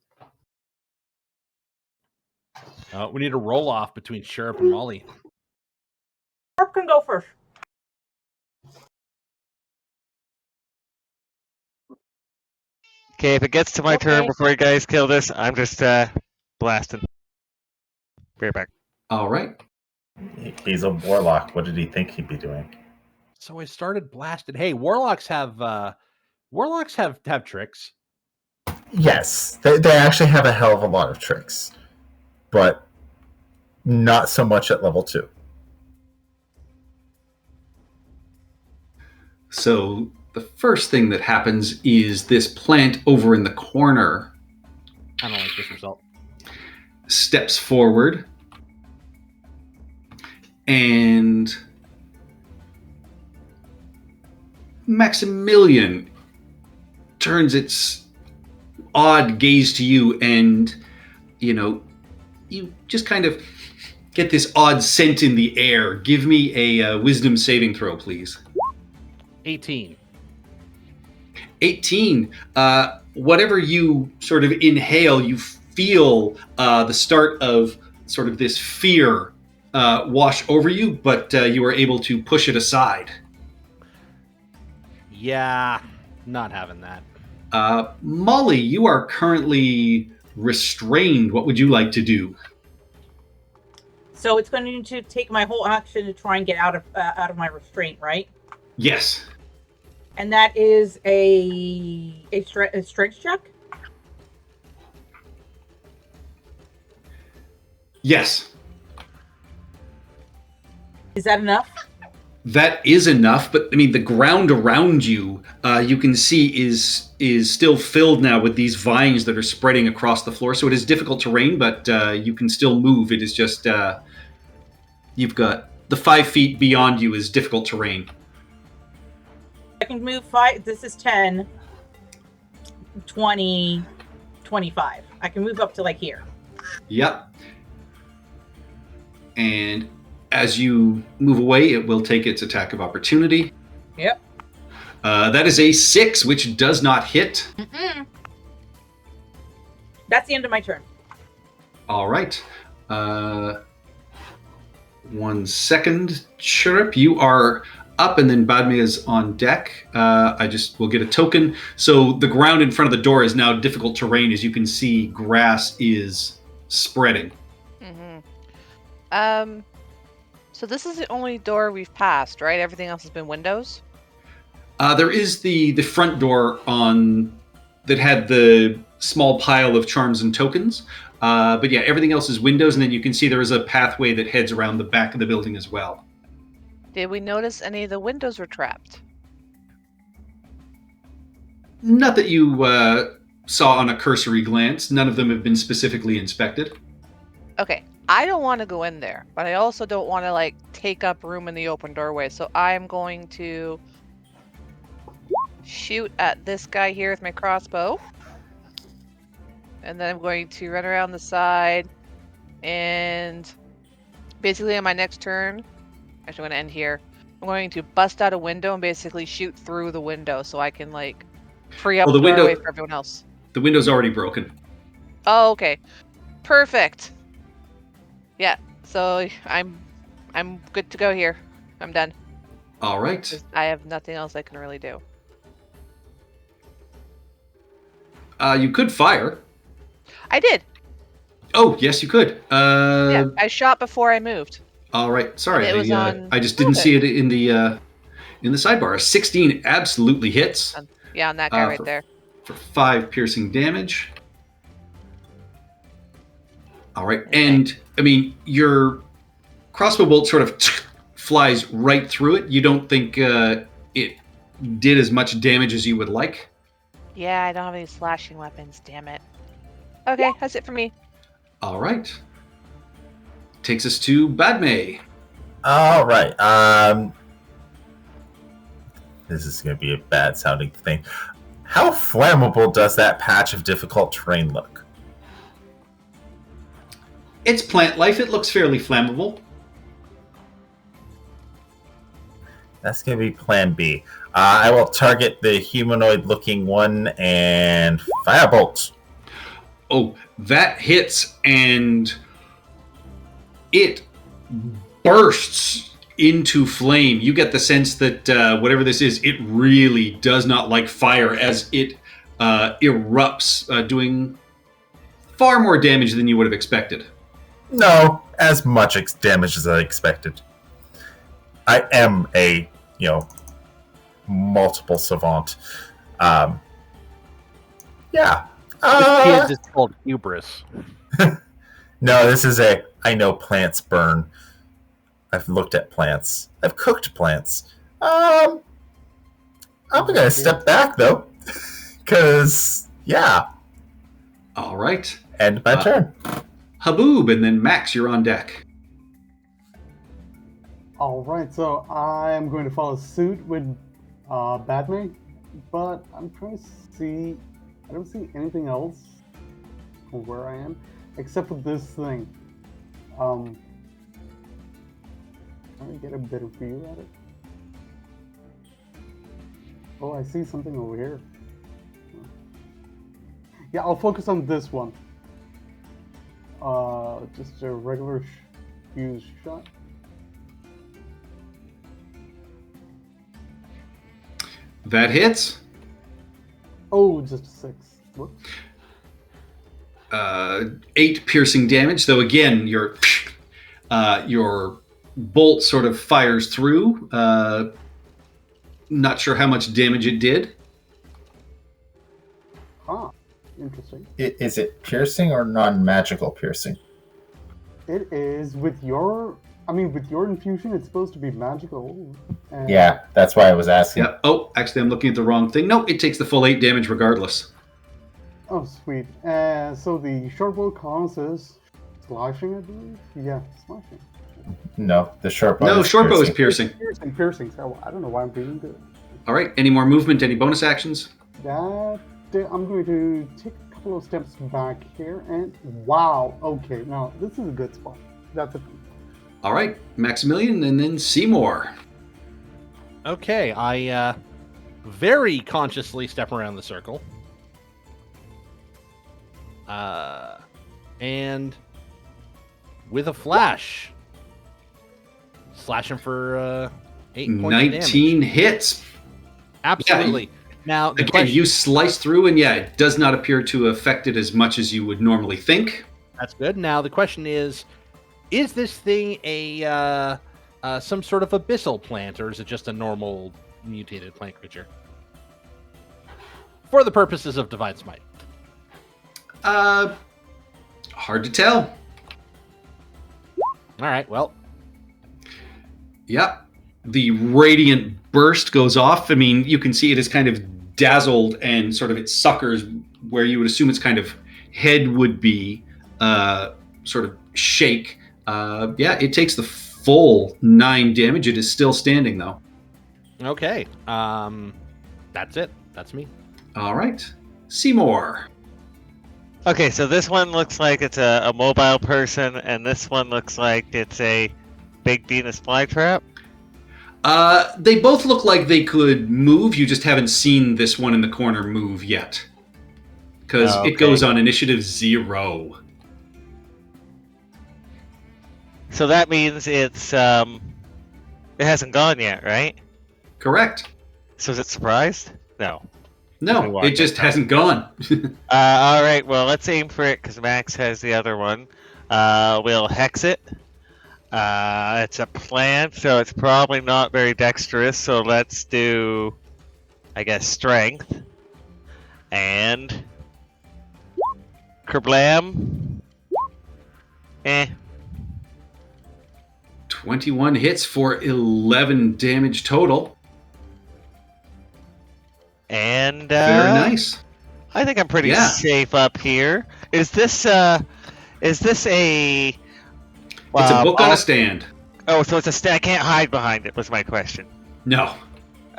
We need a roll off between Sheriff and Molly. Sheriff can go first. Okay, if it gets to my turn before you guys kill this, I'm just blasting. Be right back. All right. He's a warlock. What did he think he'd be doing? So I started blasting. Hey, warlocks have tricks. Yes, they actually have a hell of a lot of tricks, but not so much at level 2. So the first thing that happens is this plant over in the corner. I don't like this result. Steps forward and Maximilian turns its odd gaze to you, and you just kind of get this odd scent in the air. Give me a wisdom saving throw, please. 18. 18. Whatever you sort of inhale, you feel the start of sort of this fear wash over you, but you are able to push it aside. Yeah, not having that. Molly, you are currently restrained. What would you like to do? So it's going to take my whole action to try and get out of my restraint, right? Yes. And that is a strength check? Yes. Is that enough? That is enough, but I mean, the ground around you, you can see is still filled now with these vines that are spreading across the floor. So it is difficult terrain, but you can still move. It is just you've got the 5 feet beyond you is difficult terrain. I can move 5. This is 10, 20, 25. I can move up to like here. Yep. And as you move away, it will take its attack of opportunity. Yep. That is a 6, which does not hit. Mm-mm. That's the end of my turn. All right. 1 second. Chirrup, you are up, and then Badme is on deck. I just will get a token. So the ground in front of the door is now difficult terrain. As you can see, grass is spreading. Mm-hmm. So this is the only door we've passed, right? Everything else has been windows? There is the front door that had the small pile of charms and tokens. But yeah, everything else is windows, and then you can see there is a pathway that heads around the back of the building as well. Did we notice any of the windows were trapped? Not that you saw on a cursory glance. None of them have been specifically inspected. Okay, I don't want to go in there, but I also don't want to, like, take up room in the open doorway, so I'm going to shoot at this guy here with my crossbow. And then I'm going to run around the side, and basically on my next turn, actually I'm going to end here, I'm going to bust out a window and basically shoot through the window so I can, like, free up the doorway for everyone else. The window's already broken. Oh, okay. Perfect. Yeah, so I'm good to go here. I'm done. All right. I have nothing else I can really do. You could fire. I did. Oh, yes, you could. Yeah, I shot before I moved. All right. Sorry, And it was on I just didn't see it in the sidebar. A 16 absolutely hits. Yeah, on that guy right there. For 5 piercing damage. All right, and I mean your crossbow bolt sort of flies right through it. You don't think it did as much damage as you would like? Yeah, I don't have any slashing weapons. Damn it. Okay, that's it for me. All right. Takes us to Badme. All right. This is going to be a bad sounding thing. How flammable does that patch of difficult terrain look? It's plant life. It looks fairly flammable. That's going to be plan B. I will target the humanoid-looking one and firebolt. Oh, that hits, and it bursts into flame. You get the sense that whatever this is, it really does not like fire as it erupts, doing far more damage than you would have expected. No, as much damage as I expected. I am a, multiple savant. Yeah. This kid is called hubris. No, this is I know plants burn. I've looked at plants. I've cooked plants. I'm gonna step back though, because yeah. All right. End my turn. Haboob, and then Max, you're on deck. All right, so I'm going to follow suit with Badme, but I'm trying to see. I don't see anything else from where I am except for this thing. Trying to get a better view at it. Oh, I see something over here. Yeah, I'll focus on this one. Just a regular fuse shot. That hits. Oh, just a 6. Whoops. 8 piercing damage. Though again, your bolt sort of fires through. Not sure how much damage it did. Huh. Interesting. Is it piercing or non-magical piercing? It is with your infusion. It's supposed to be magical. Yeah, that's why I was asking. Yeah. Oh, actually, I'm looking at the wrong thing. No, it takes the full 8 damage regardless. Oh, sweet. So the short bow causes slashing, I believe. Yeah, slashing. No, the short bow. No, short bow is piercing. Piercing. So I don't know why I'm reading good. All right. Any more movement? Any bonus actions? That I'm going to take a couple of steps back here, and wow. Okay, now this is a good spot. That's a. All right, Maximilian, and then Seymour. Okay, I very consciously step around the circle. And with a flash, slash him for 8 points of damage. 19 hits. Absolutely. Now, the Again, question, you slice through, and yeah, it does not appear to affect it as much as you would normally think. that's good. Now, the question is this thing a some sort of abyssal plant, or is it just a normal mutated plant creature? For the purposes of Divine Smite. Hard to tell. All right, well. Yep. The radiant burst goes off. I mean, you can see it is kind of dazzled, and sort of it suckers where you would assume its kind of head would be, sort of shake. Yeah, it takes the full 9 damage. It is still standing, though. Okay. That's it. That's me. All right. Seymour. Okay, so this one looks like it's a mobile person, and this one looks like it's a big Venus flytrap. They both look like they could move. You just haven't seen this one in the corner move yet. Because it goes on initiative 0. So that means it hasn't gone yet, right? Correct. So is it surprised? No. No, it just hasn't gone. All right, well, let's aim for it because Max has the other one. We'll hex it. It's a plant, so it's probably not very dexterous, so let's do, I guess, strength. And kerblam. 21 hits for 11 damage total. And very nice. I think I'm pretty safe up here. Is this a? It's a book on a stand. Oh, so it's a stand. I can't hide behind it. Was my question. No.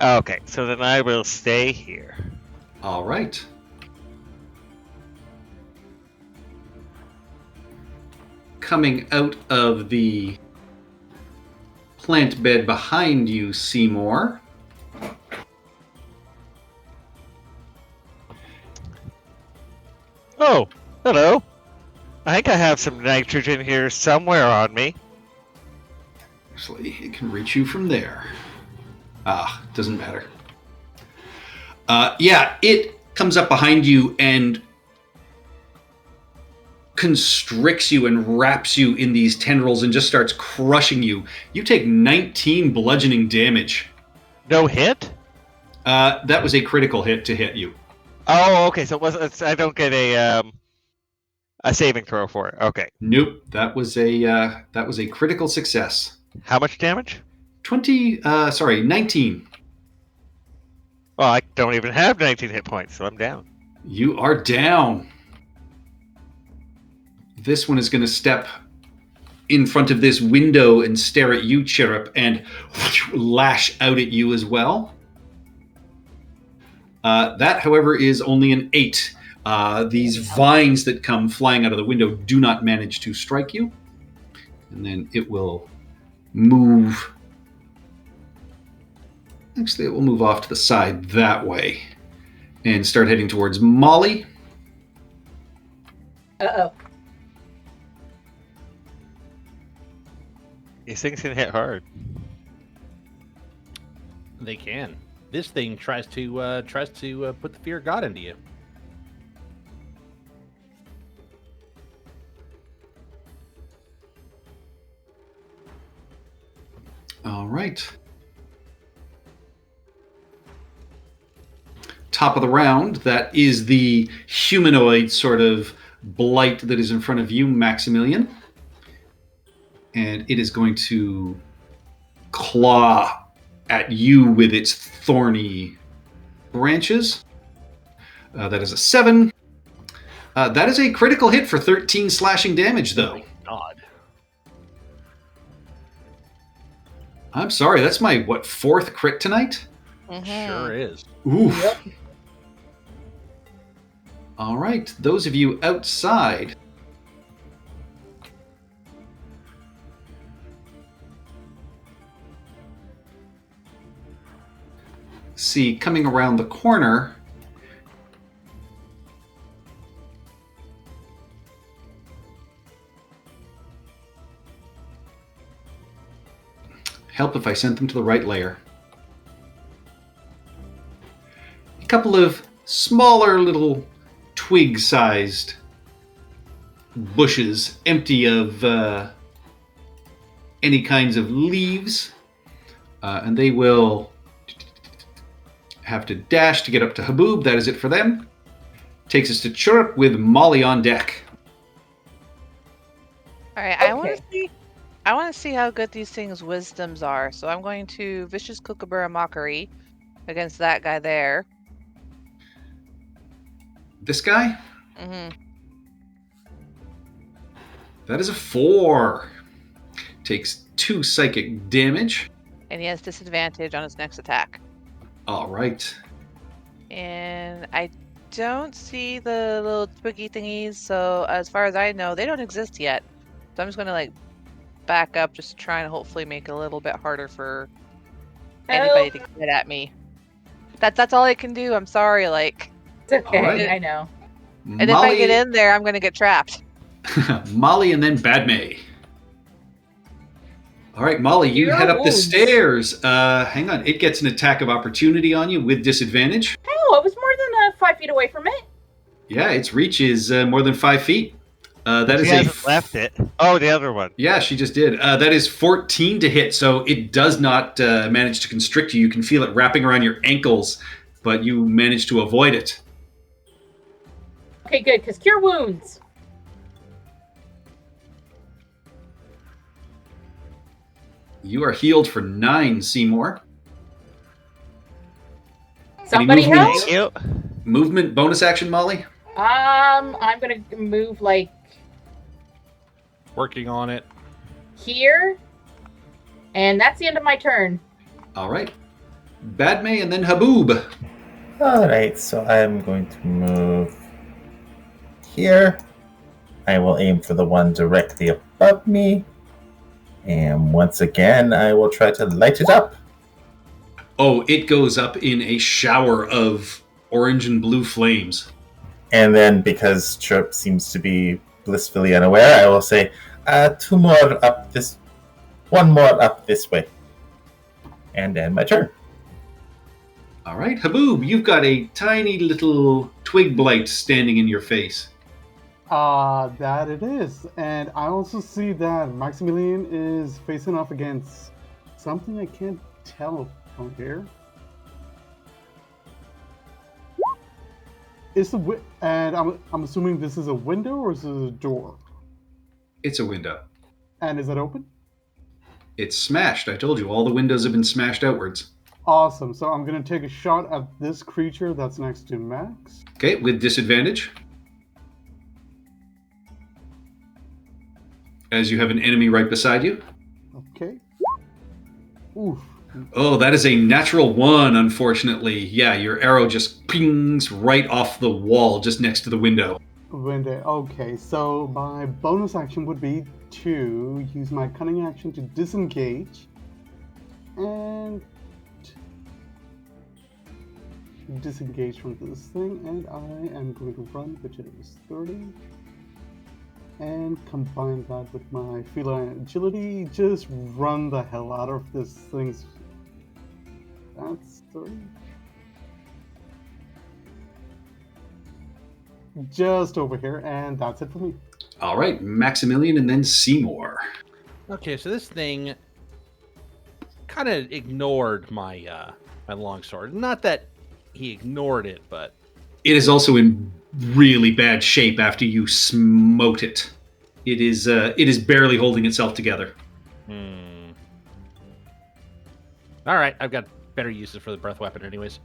Okay, so then I will stay here. All right. Coming out of the plant bed behind you, Seymour. Oh, hello. I think I have some nitrogen here somewhere on me. Actually, it can reach you from there. Doesn't matter. Yeah, it comes up behind you and constricts you and wraps you in these tendrils and just starts crushing you. You take 19 bludgeoning damage. No hit? That was a critical hit to hit you. Oh, okay. So it wasn't. I don't get a saving throw for it. Okay. Nope. That was a critical success. How much damage? 19. Well, I don't even have 19 hit points, so I'm down. You are down. This one is going to step in front of this window and stare at you, Chirrup, and lash out at you as well. That, however, is only an 8. These vines that come flying out of the window do not manage to strike you. And then it will move. Actually, it will move off to the side that way and start heading towards Molly. Uh-oh. These things can hit hard. They can. This thing tries to put the fear of God into you. All right. Top of the round, that is the humanoid sort of blight that is in front of you, Maximilian. And it is going to claw at you with its thorny branches. That is a 7. That is a critical hit for 13 slashing damage, though. Oh my God. I'm sorry, that's my, 4th crit tonight? Sure is. Oof. Yep. All right, those of you outside. see coming around the corner. Help if I sent them to the right layer. A couple of smaller little twig-sized bushes, empty of any kinds of leaves, and they will have to dash to get up to Haboob. That is it for them. Takes us to Chirrup with Molly on deck. All right, Okay. I want to see how good these things' wisdoms are. So I'm going to Vicious Kookaburra Mockery against that guy there. This guy? Mm-hmm. That is a 4. Takes 2 psychic damage. And he has disadvantage on his next attack. All right. And I don't see the little twiggy thingies, so as far as I know, they don't exist yet. So I'm just gonna like back up just to try and hopefully make it a little bit harder for anybody to get at me. That's all I can do. I'm sorry, like. It's okay. All right. I know. And if I get in there, I'm gonna get trapped. Molly and then Badme. All right, Molly, you Cure head up the wounds. stairs. Hang on. It gets an attack of opportunity on you with disadvantage. Oh, it was more than 5 feet away from it. Yeah, its reach is more than 5 feet. That She is hasn't left it. Oh, the other one. Yeah, she just did. That is 14 to hit, so it does not manage to constrict you. You can feel it wrapping around your ankles, but you manage to avoid it. Okay, good, because cure wounds. You are healed for 9, Seymour. Somebody movement? help? Thank you. Movement bonus action, Molly? I'm gonna move like Working on it. here, and that's the end of my turn. All right. Badme and then Haboob. Alright, so I'm going to move here. I will aim for the one directly above me. And once again, I will try to light it up. Oh, it goes up in a shower of orange and blue flames. And then, because Chirp seems to be blissfully unaware, I will say, 2 more up this... 1 more up this way. And then my turn. All right, Haboob, you've got a tiny little twig blight standing in your face. That it is. And I also see that Maximilian is facing off against something I can't tell from here. And I'm assuming this is a window or is it a door? It's a window. And is it open? It's smashed. I told you, all the windows have been smashed outwards. Awesome. So I'm going to take a shot at this creature that's next to Max. Okay, with disadvantage. As you have an enemy right beside you. Okay. Oof. Oh, that is a natural 1, unfortunately. Yeah, your arrow just pings right off the wall just next to the window. Window. Okay, so my bonus action would be to use my cunning action to disengage and disengage from this thing, and I am going to run, which is 30, and combine that with my feline agility. Just run the hell out of this thing's. That's 30. Just over here, and that's it for me. All right, Maximilian and then Seymour. Okay, so this thing kind of ignored my my longsword. Not that he ignored it, but It is also in really bad shape after you smote it. It is barely holding itself together. All right, I've got better uses for the breath weapon anyways.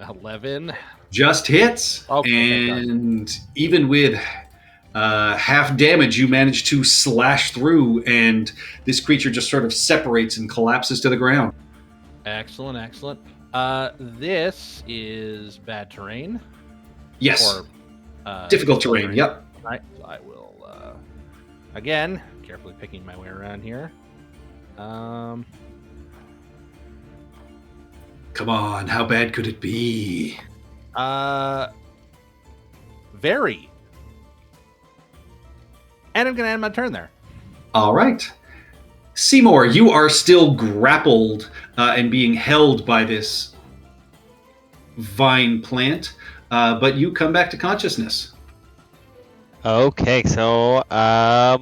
11. Just hits, Okay, and even with half damage, you manage to slash through, and this creature just sort of separates and collapses to the ground. Excellent, excellent. This is bad terrain. Yes, Or difficult terrain. Yep. All right, so I will again carefully picking my way around here. Come on, how bad could it be? Very. And I'm going to end my turn there. All right. Seymour, you are still grappled and being held by this vine plant, but you come back to consciousness. Okay, so So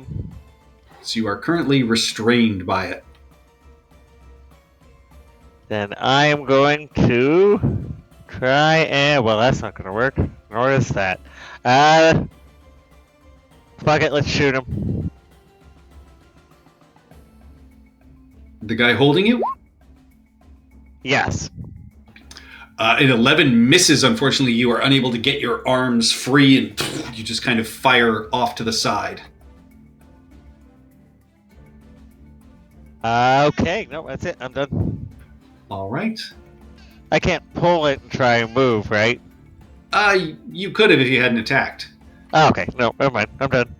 you are currently restrained by it. then I am going to try and well, that's not gonna work. Nor is that. Fuck it, let's shoot him. The guy holding you? Yes. An 11 misses. Unfortunately, you are unable to get your arms free, and you just kind of fire off to the side. Okay, no, that's it. I'm done. All right. I can't pull it and try and move, right? You could have if you hadn't attacked. Oh, okay, no, never mind. I'm done.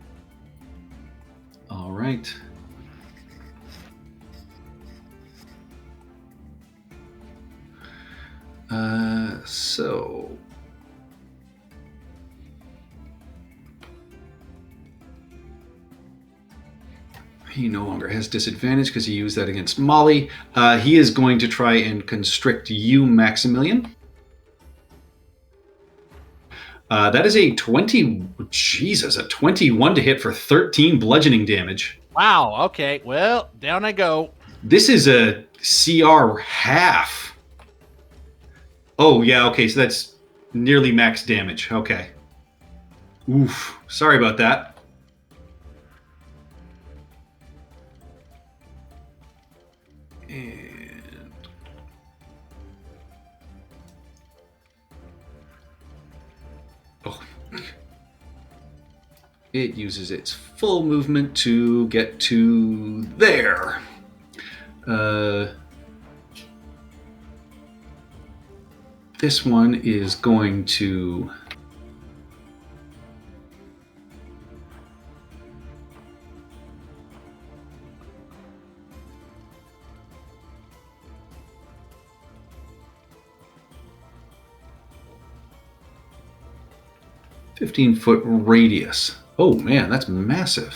All right. So he no longer has disadvantage because he used that against Molly. He is going to try and constrict you, Maximilian. That is a 21 to hit for 13 bludgeoning damage. Wow. Okay. Well, down I go. This is a CR half. Oh, yeah, okay, so that's nearly max damage. Okay. Oof. Sorry about that. And... oh. It uses its full movement to get to there. This one is going to... ...15-foot radius. Oh man, that's massive.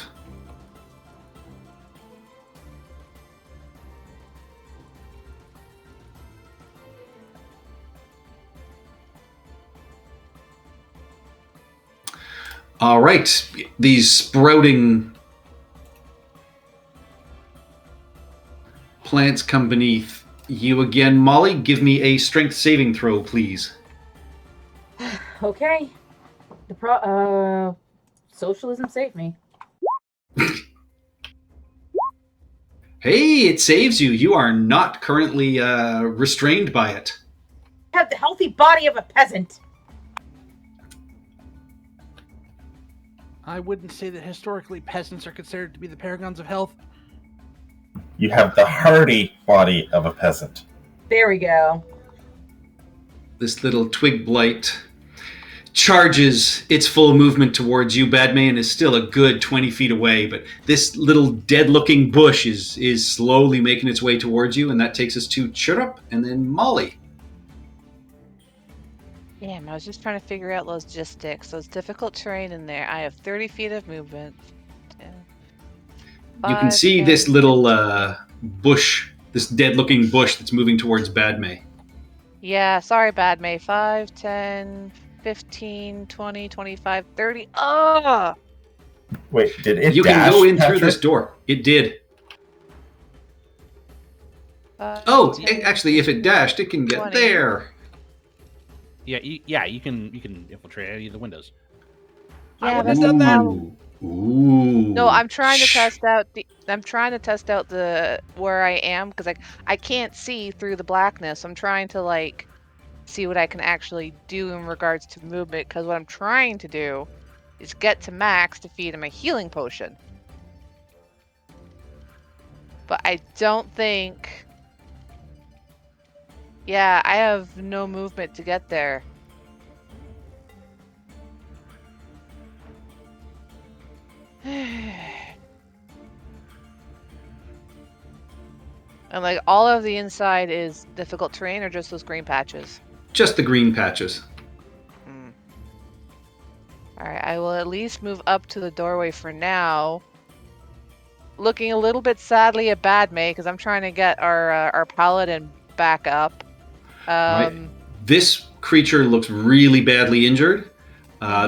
All right, these sprouting plants come beneath you again. Molly, give me a strength saving throw, please. Okay. Socialism saved me. Hey, it saves you. You are not currently restrained by it. I have the healthy body of a peasant. I wouldn't say that historically peasants are considered to be the paragons of health. You have the hardy body of a peasant. There we go. This little twig blight charges its full movement towards you. Badman is still a good 20 feet away, but this little dead-looking bush is slowly making its way towards you, and that takes us to Chirrup and then Molly. Damn, I was just trying to figure out logistics. So it's difficult terrain in there. I have 30 feet of movement. 10, You can 5, see 10, this little bush, this dead-looking bush that's moving towards Badme. Yeah, sorry, Bad May. 5, 10, 15, 20, 25, 30. Oh! Wait, did it You dash, can go in through Patrick? this door. It did. 5, Oh, 10, actually, if it dashed, it can get 20. there. Yeah, you can infiltrate any of the windows. Yeah, I but wouldn't have done that. Ooh. no, I'm trying to test out the where I am because I can't see through the blackness. I'm trying to see what I can actually do in regards to movement because what I'm trying to do is get to max to feed him a healing potion. But I don't think. Yeah, I have no movement to get there. And like all of the inside is difficult terrain, or just those green patches? Just the green patches. Alright, I will at least move up to the doorway for now. Looking a little bit sadly at Badmay, because I'm trying to get our paladin back up. Right. This creature looks really badly injured.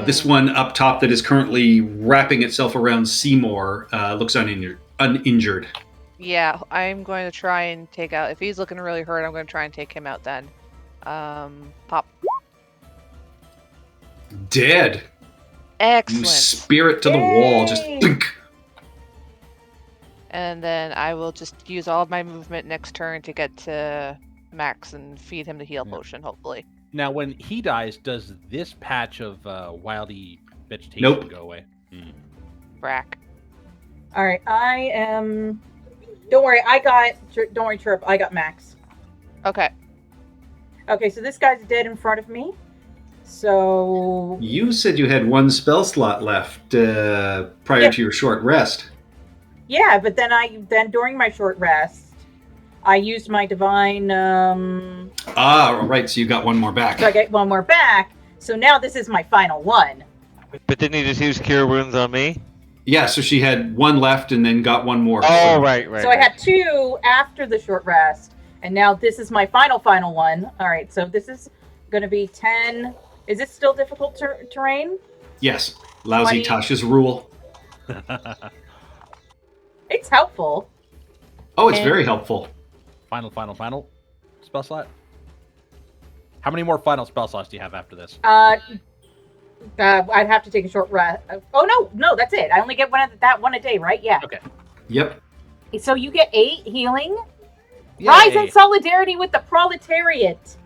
This one up top that is currently wrapping itself around Seymour looks uninjured. Yeah, I'm going to try and take out... If he's looking really hurt, I'm going to try and take him out then. Pop. Dead. Excellent. You spear it to the wall. Just blink. And then I will just use all of my movement next turn to get to Max and feed him the heal potion, hopefully. Now, when he dies, does this patch of wildy vegetation go away? Brack. All right, I am. Don't worry, Don't worry, Chirp. I got Max. Okay. Okay, so this guy's dead in front of me. So You said you had one spell slot left prior to your short rest. yeah, but then during my short rest, I used my divine. All right. So you got one more back. So I get one more back. So now this is my final one. But didn't you just use Cure Wounds on me? Yeah. So she had one left and then got one more. Oh, right. So I had two after the short rest, and now this is my final one. All right. So this is going to be 10. Is this still difficult terrain? Yes. Lousy 20. Tasha's rule. It's helpful. Oh, it's very helpful. Final spell slot? How many more final spell slots do you have after this? I'd have to take a short rest. Oh, no, that's it. I only get one a day, right? Yeah. Okay. Yep. So you get 8 healing. Yay. Rise in solidarity with the proletariat.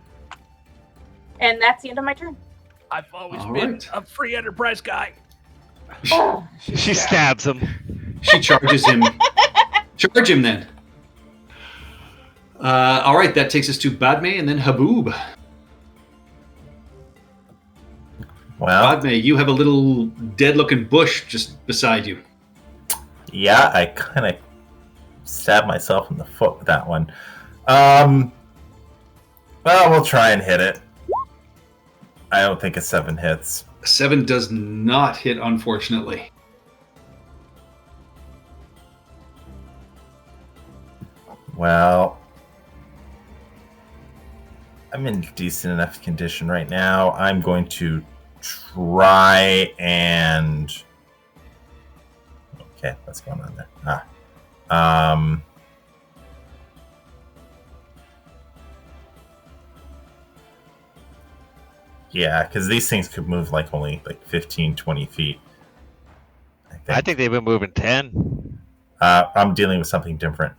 And that's the end of my turn. I've always been a free enterprise guy. Oh, She stabs him. She charges him. Charge him then. All right, that takes us to Badmay and then Haboob. Well, Badmay, you have a little dead-looking bush just beside you. yeah, I kind of stabbed myself in the foot with that one. Well, we'll try and hit it. I don't think a 7 hits. 7 does not hit, unfortunately. Well, I'm in decent enough condition right now. I'm going to try and... Okay, what's going on there? Yeah, because these things could move like only like 15, 20 feet. I think they've been moving 10. I'm dealing with something different.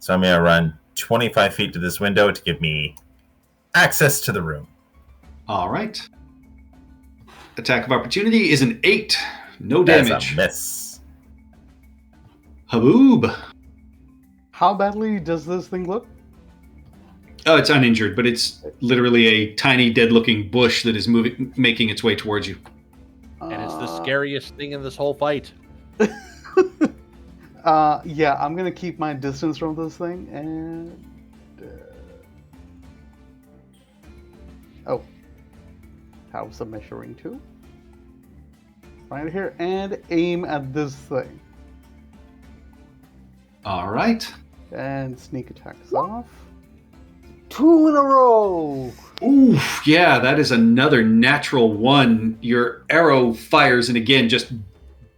So I'm going to run 25 feet to this window to give me access to the room. All right. Attack of opportunity is an 8. No damage. That's a miss. Haboob. How badly does this thing look? Oh, it's uninjured, but it's literally a tiny, dead-looking bush that is making its way towards you. And it's the scariest thing in this whole fight. Yeah, I'm gonna keep my distance from this thing and... Oh. How's the measuring tool? Right here, and aim at this thing. All right. And sneak attacks off. 2 in a row! Oof, yeah, that is another natural 1. Your arrow fires and again just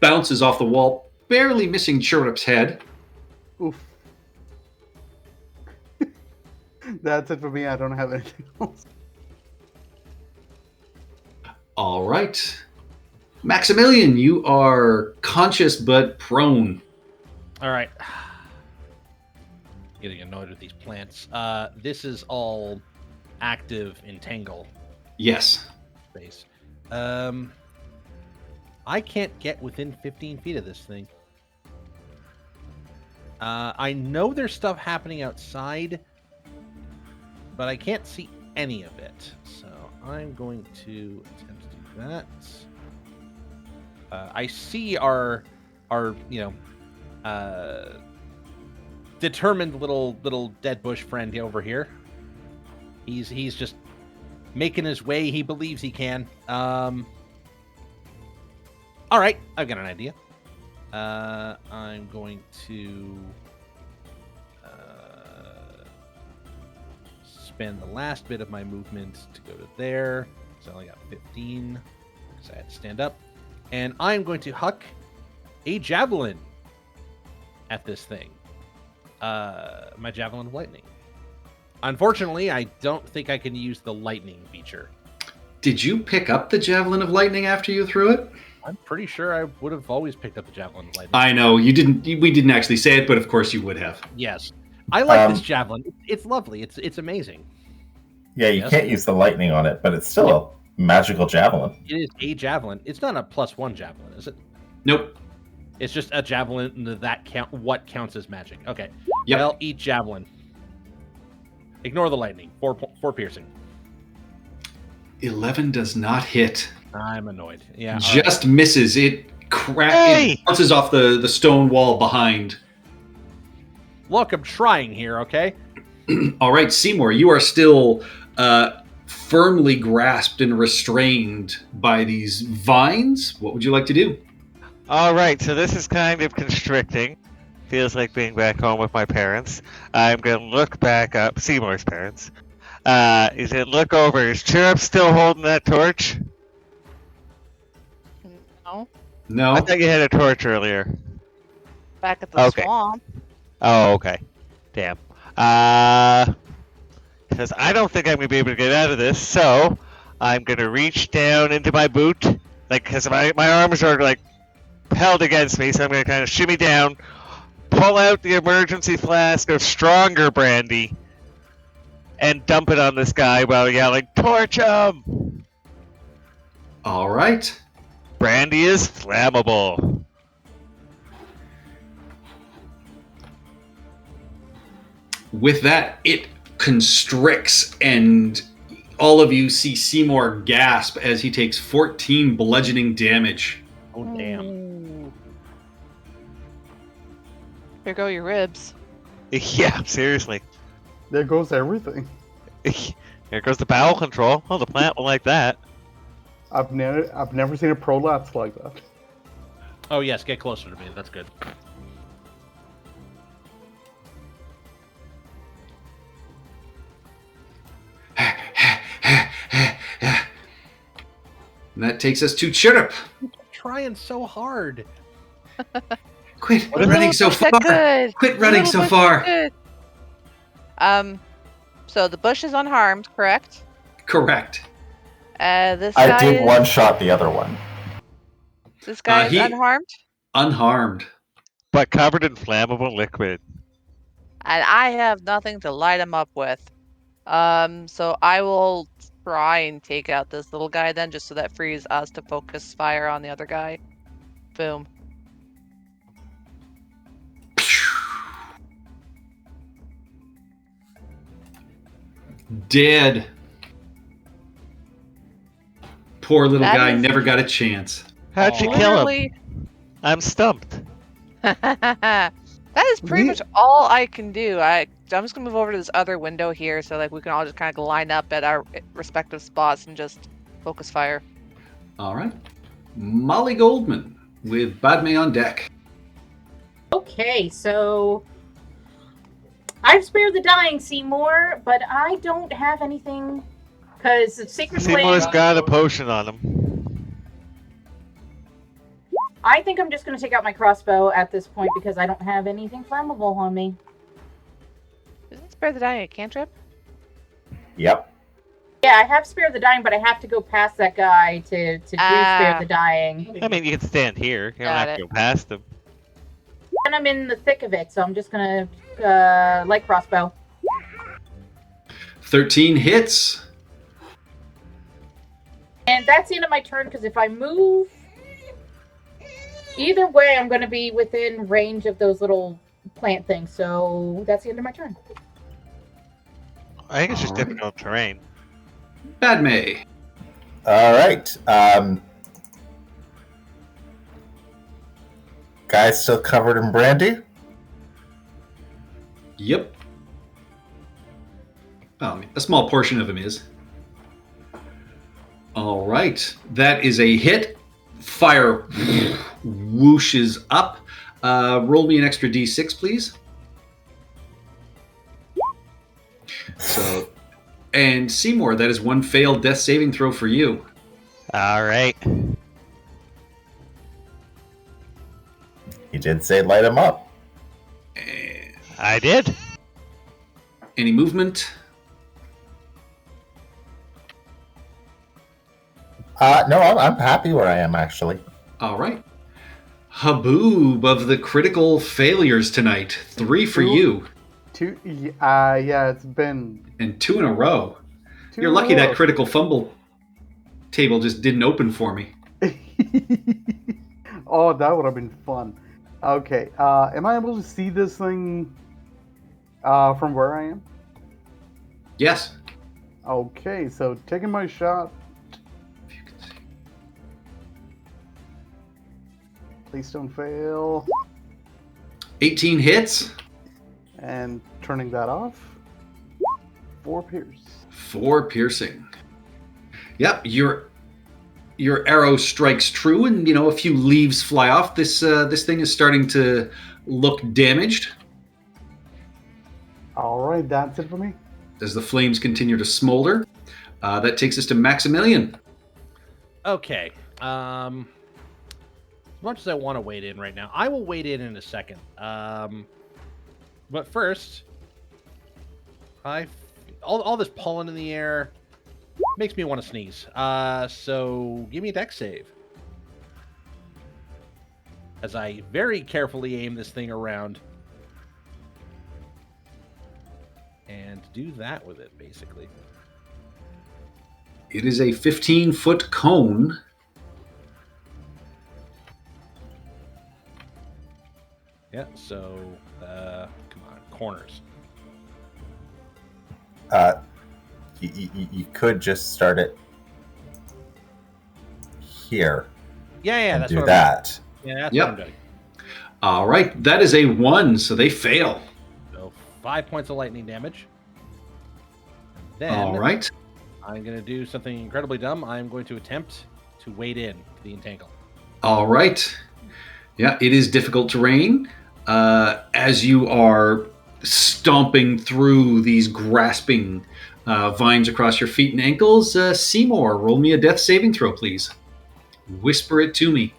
bounces off the wall, barely missing Chirrup's head. Oof. That's it for me. I don't have anything else. All right. Maximilian, you are conscious but prone. All right. Getting annoyed with these plants. This is all active entangle Yes. space. I can't get within 15 feet of this thing. I know there's stuff happening outside, but I can't see any of it. So I'm going to attempt to do that. I see our determined little dead bush friend over here. He's just making his way. He believes he can. All right, I've got an idea. I'm going to spend the last bit of my movement to go to there. So I only got 15 because I had to stand up. And I'm going to huck a javelin at this thing. My Javelin of Lightning. Unfortunately, I don't think I can use the lightning feature. Did you pick up the Javelin of Lightning after you threw it? I'm pretty sure I would have always picked up the Javelin of Lightning. I know, you didn't. We didn't actually say it, but of course you would have. Yes. I like this javelin. It's lovely. It's amazing. Yeah, you can't use the lightning on it, but it's still a magical javelin. It is a javelin. It's not a +1 javelin, is it? Nope. It's just a javelin that what counts as magic. Okay. Yep. Well, eat javelin. Ignore the lightning. 4 piercing. 11 does not hit. I'm annoyed. Yeah. Just misses. It Hey! It bounces off the stone wall behind. Look, I'm trying here, okay? All right, Seymour, you are still firmly grasped and restrained by these vines. What would you like to do? All right, so this is kind of constricting. Feels like being back home with my parents. I'm going to look back up. Seymour's parents. Is it look over? Is Chirrup still holding that torch? No. No. I thought you had a torch earlier. Back at the Okay. swamp. Oh, okay. Damn. Because I don't think I'm going to be able to get out of this, so I'm going to reach down into my boot. Like, because my arms are, like, held against me, so I'm going to kind of shimmy down, pull out the emergency flask of stronger brandy, and dump it on this guy while yelling, "Torch him!" All right. Brandy is flammable. With that, it constricts, and all of you see Seymour gasp as he takes 14 bludgeoning damage. Oh, damn. Ooh. Here go your ribs. Yeah, seriously. There goes everything. Here goes the bowel control. Oh, the plant will like that. I've never seen a prolapse like that. Oh, yes, get closer to me. That's good. And that takes us to Chirrup. I'm trying so hard. Quit Little running so bush that far. good. Quit running Little so bush far. that good. So the bush is unharmed, correct? Correct. This I guy did is, one shot the other one. This guy is he- unharmed, Unharmed. But covered in flammable liquid. and I have nothing to light him up with. So I will try and take out this little guy then, just so that frees us to focus fire on the other guy. Boom. Dead. Poor little That guy is- never got a chance. How'd you kill him? Literally- I'm stumped. That is pretty much all I can do. I'm just gonna move over to this other window here, so like we can all just kind of line up at our respective spots and just focus fire. All right. Molly Goldman with Badme on deck. Okay, so I've spared the dying, Seymour, but I don't have anything because the Sacred Seymour's Flame. got a potion on him. I think I'm just going to take out my crossbow at this point because I don't have anything flammable on me. Isn't spare the dying a cantrip? Yep. Yeah, I have spare the dying, but I have to go past that guy to do spare the dying. I mean, you can stand here. You don't Got have to it. go past him. And I'm in the thick of it, so I'm just going to light crossbow. 13 hits. And that's the end of my turn because if I move, either way, I'm going to be within range of those little plant things. So that's the end of my turn. I think it's just Alright. difficult terrain. Badme. All right. Guy's still covered in brandy. Yep. Well, a small portion of him is. All right. That is a hit. Fire whooshes up. Roll me an extra d6, please. So, and Seymour, that is one failed death saving throw for you. All right. He did say light him up. I did. Any movement? No, I'm happy where I am, actually. All right. Haboob of the critical failures tonight. 3 for you. 2. Yeah, it's been And 2 in a row. 2 You're in a lucky that row. critical fumble table just didn't open for me. Oh, that would have been fun. Okay, am I able to see this thing from where I am? Yes. Okay, so taking my shot. Please don't fail. 18 hits. And turning that off. 4 pierce. 4 piercing. Yep, your arrow strikes true, and a few leaves fly off. This thing is starting to look damaged Alright, that's it for me. as the flames continue to smolder. That takes us to Maximilian. Okay. As much as I want to wade in right now, I will wade in a second. But first, all this pollen in the air makes me want to sneeze. So give me a dex save. As I very carefully aim this thing around. And do that with it, basically. It is a 15-foot cone. Yeah, so, come on, corners. You could just start it here Yeah, and that's do what that. Yeah, that's Yep. what I'm doing. All right, that is a 1, so they fail. So 5 points of lightning damage. Then All right. I'm going to do something incredibly dumb. I'm going to attempt to wade in to the entangle. All right. Yeah, it is difficult terrain. As you are stomping through these grasping vines across your feet and ankles, Seymour, roll me a death saving throw, please. Whisper it to me.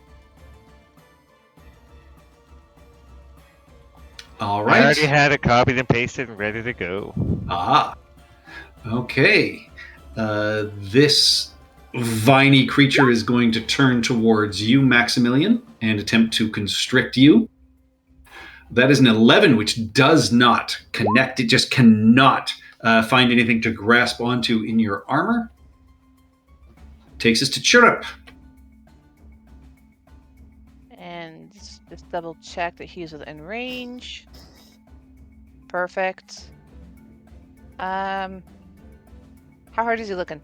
All I right. already had it copied and pasted and ready to go. Aha. Okay. This viney creature is going to turn towards you, Maximilian, and attempt to constrict you. That is an 11, which does not connect. It just cannot find anything to grasp onto in your armor. Takes us to Chirrup. And just double check that he's within range. Perfect. How hard is he looking?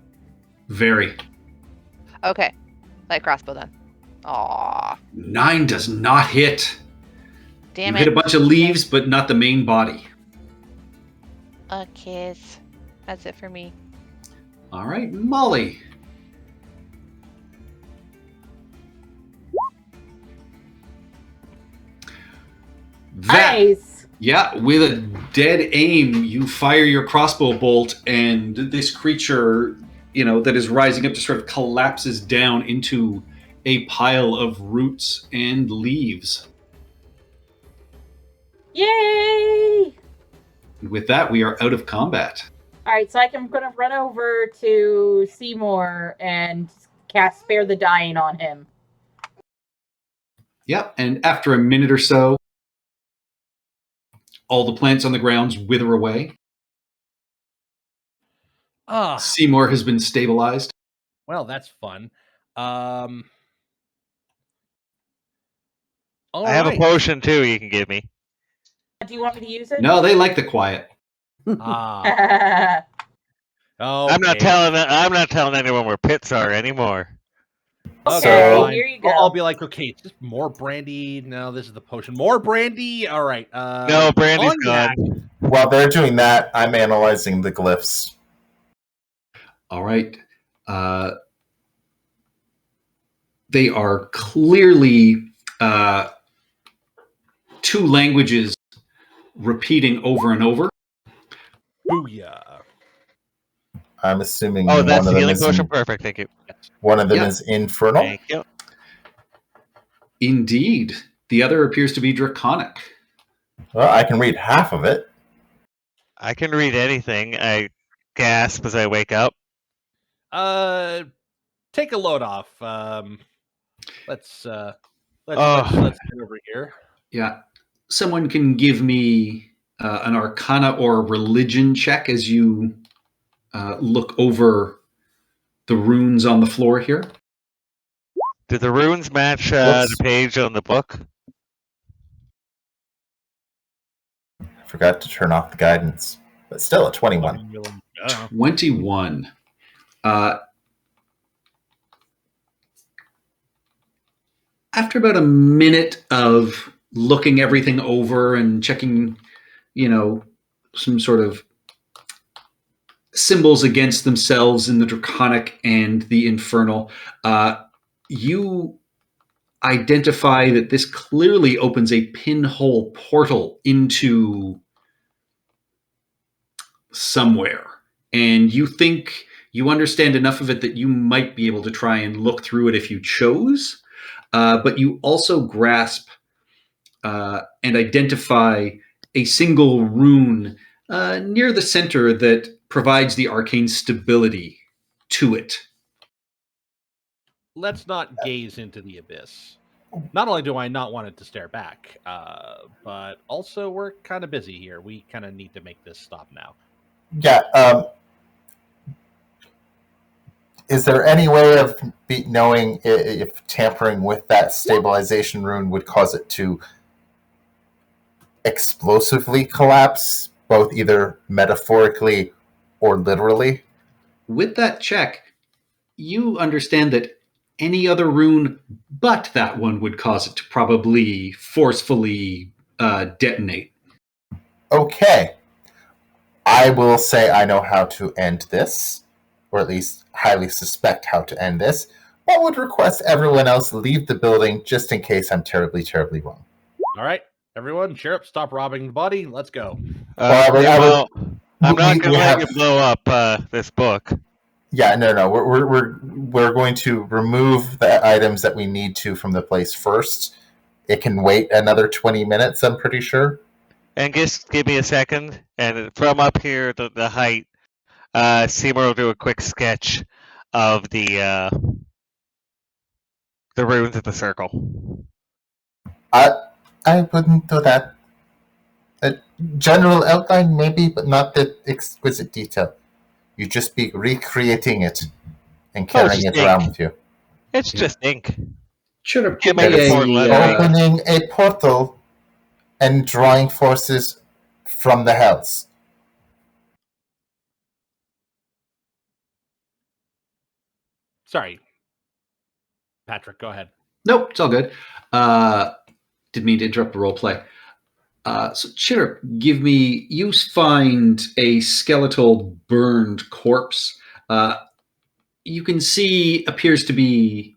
Very. Okay. Light crossbow then. Aw. 9 does not hit. Damn You it. hit a bunch of leaves, but not the main body. A kiss. That's it for me. All right, Molly. That, Nice. yeah, with a dead aim, you fire your crossbow bolt, and this creature, that is rising up just sort of collapses down into a pile of roots and leaves. Yay! And with that, we are out of combat. All right, so I'm going to run over to Seymour and cast Spare the Dying on him. Yep, and after a minute or so, all the plants on the grounds wither away. Ah, Seymour has been stabilized. well, that's fun. I have a potion too you can give me. Do you want me to use it? No, they like the quiet. Ah, I'm not okay. telling anyone where pits are anymore. Okay, So- fine. here you go. I'll be like, okay, it's just more brandy. No, this is the potion. More brandy. All right. No, brandy's cognac. gone. While they're doing that, I'm analyzing the glyphs. All right. They are clearly two languages repeating over and over. Booyah. I'm assuming Oh, one that's of the them healing is potion. Perfect. Thank you. one of them Yeah. is infernal. Thank you. Indeed. The other appears to be draconic. Well, I can read half of it. I can read anything. I gasp as I wake up. Take a load off. Let's get over here. Yeah. Someone can give me an arcana or religion check as you look over the runes on the floor here. Do the runes match Whoops. the page on the book? I forgot to turn off the guidance, but still a 21. 21. After about a minute of looking everything over and checking, some sort of symbols against themselves in the draconic and the infernal, you identify that this clearly opens a pinhole portal into somewhere. And you think you understand enough of it that you might be able to try and look through it if you chose. But you also grasp and identify a single rune near the center that provides the arcane stability to it. Let's not gaze into the abyss. Not only do I not want it to stare back, but also we're kind of busy here. We kind of need to make this stop now. Yeah. Is there any way of knowing if tampering with that stabilization rune would cause it to explosively collapse, both either metaphorically or literally? With that check, you understand that any other rune but that one would cause it to probably forcefully detonate. Okay. I will say I know how to end this, or at least highly suspect how to end this, but would request everyone else leave the building just in case I'm terribly, terribly wrong. All right, everyone, cheer up! Stop robbing the body. Let's go. I'm not going to let have- you blow up this book. Yeah, no. We're going to remove the items that we need to from the place first. It can wait another 20 minutes, I'm pretty sure. And just give me a second. And from up here, the height, Seymour will do a quick sketch of the runes of the circle. I wouldn't do that. A general outline, maybe, but not the exquisite detail. You'd just be recreating it and carrying it around with you. It's just ink. Should have Can't put make it four letters. Opening a portal and drawing forces from the hells. Sorry, Patrick, go ahead. Nope, it's all good. Didn't mean to interrupt the role play. So Chirrup, you find a skeletal burned corpse. You can see appears to be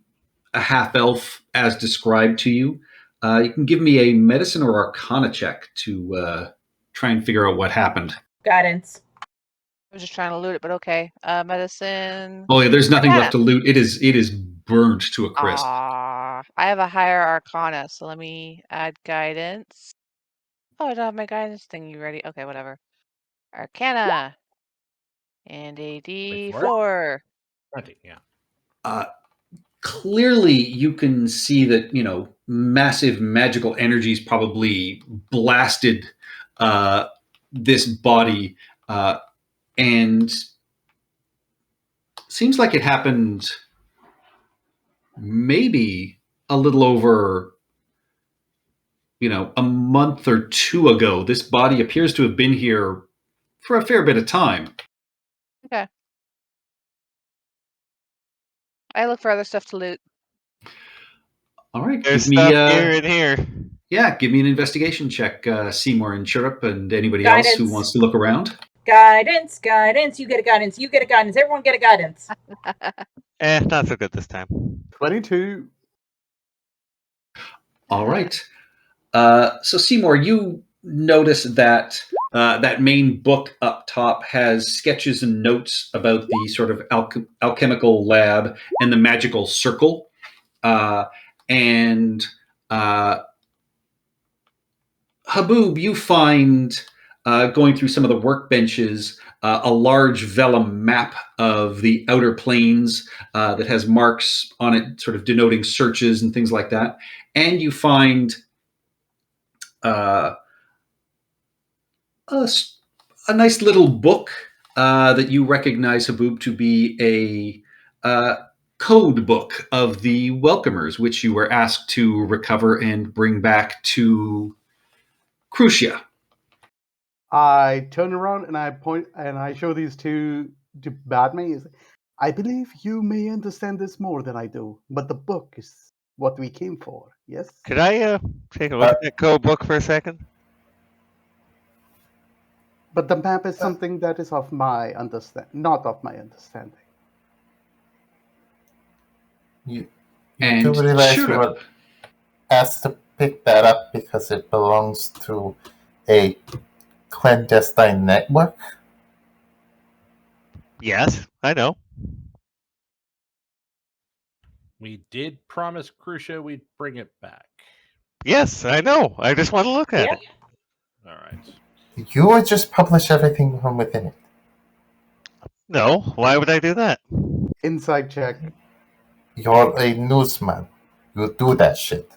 a half-elf as described to you. You can give me a medicine or arcana check to try and figure out what happened. Guidance. I was just trying to loot it, but okay. Medicine. Oh yeah, there's nothing Arcana. left to loot. It is burned to a crisp. I have a higher arcana, so let me add guidance. Oh, I don't have my guidance thing ready. Okay, whatever. Arcana. And a D4. 20, yeah. Clearly you can see that, massive magical energies probably blasted this body, and seems like it happened maybe a little over, a month or two ago. This body appears to have been here for a fair bit of time. Okay. I look for other stuff to loot. All right. There's Give me stuff here and here. give me an investigation check, Seymour and Chirrup, and anybody else who Guidance. wants to look around. Guidance. You get a guidance. You get a guidance. Everyone get a guidance. Not so good this time. 22. All right. So Seymour, you notice that that main book up top has sketches and notes about the sort of alchemical lab and the magical circle. And Haboob, you find, going through some of the workbenches, a large vellum map of the outer planes that has marks on it, sort of denoting searches and things like that. And you find a nice little book that you recognize, Haboob, to be a code book of the Welcomers, which you were asked to recover and bring back to Crucia. I turn around and I point and I show these two to Badme. I believe you may understand this more than I do, but the book is what we came for. Yes. Could I take a look at that code book for a second? But the map is something that is of my not of my understanding. You And do realize sure. we were asked to pick that up because it belongs to a clandestine network? Yes, I know. We did promise Crucia we'd bring it back. Yes, I know. I just want to look at it. All right. You would just publish everything from within it. No, why would I do that? Inside check. You're a newsman. You do that shit.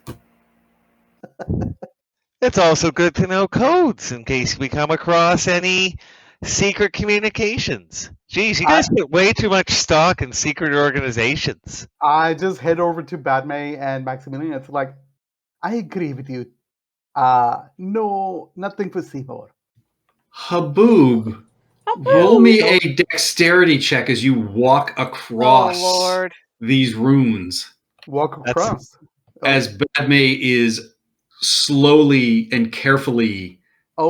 It's also good to know codes in case we come across any secret communications. Geez, you guys put way too much stock in secret organizations. I just head over to Badme and Maximilian. It's like, I agree with you. No, nothing for Seymour. Haboob, roll me a dexterity check as you walk across these runes. Walk across. As Badme is slowly and carefully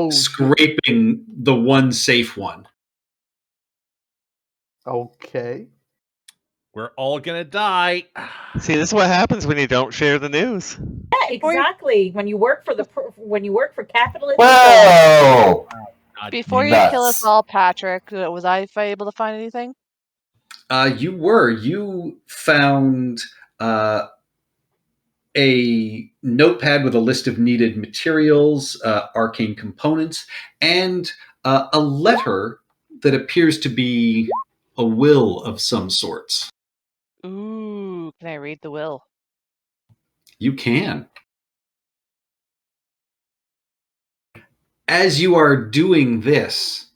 scraping the one safe one. Okay. We're all gonna die. See, this is what happens when you don't share the news. Yeah, exactly. When you work for capitalism. Whoa! Before you kill us all, Patrick, was I able to find anything? You were. You found a notepad with a list of needed materials, arcane components, and a letter that appears to be a will of some sorts. Ooh, can I read the will? You can. As you are doing this,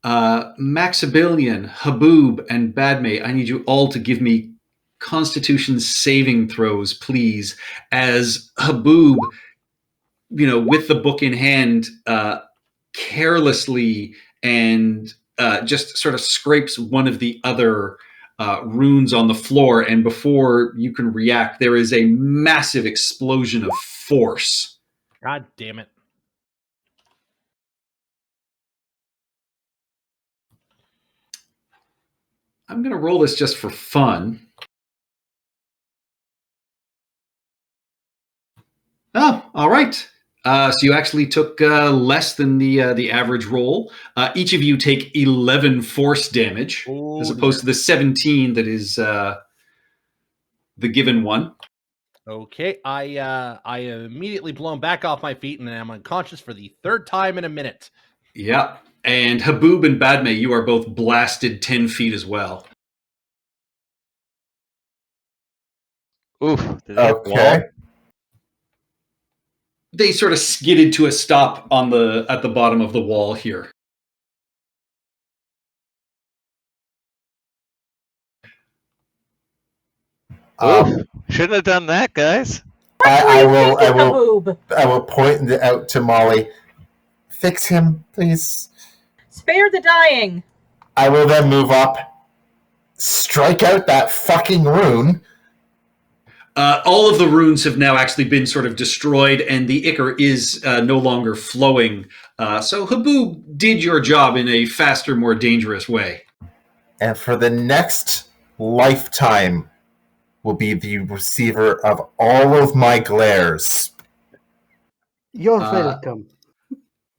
Maximilian, Haboob, and Badme, I need you all to give me Constitution saving throws, please. As Haboob, with the book in hand, carelessly and just sort of scrapes one of the other runes on the floor, and before you can react, there is a massive explosion of force. God damn it. I'm going to roll this just for fun. Oh, all right. So you actually took less than the average roll. Each of you take 11 force damage, as opposed to the 17 that is the given one. Okay, I am immediately blown back off my feet and I'm unconscious for the third time in a minute. Yeah, and Haboob and Badme, you are both blasted 10 feet as well. Oof. Okay. They sort of skidded to a stop at the bottom of the wall here. Shouldn't have done that, guys. I will point it out to Molly. Fix him, please. Spare the dying. I will then move up, strike out that fucking rune. All of the runes have now actually been sort of destroyed, and the ichor is no longer flowing. So Haboob did your job in a faster, more dangerous way. And for the next lifetime will be the receiver of all of my glares. You're Uh, welcome.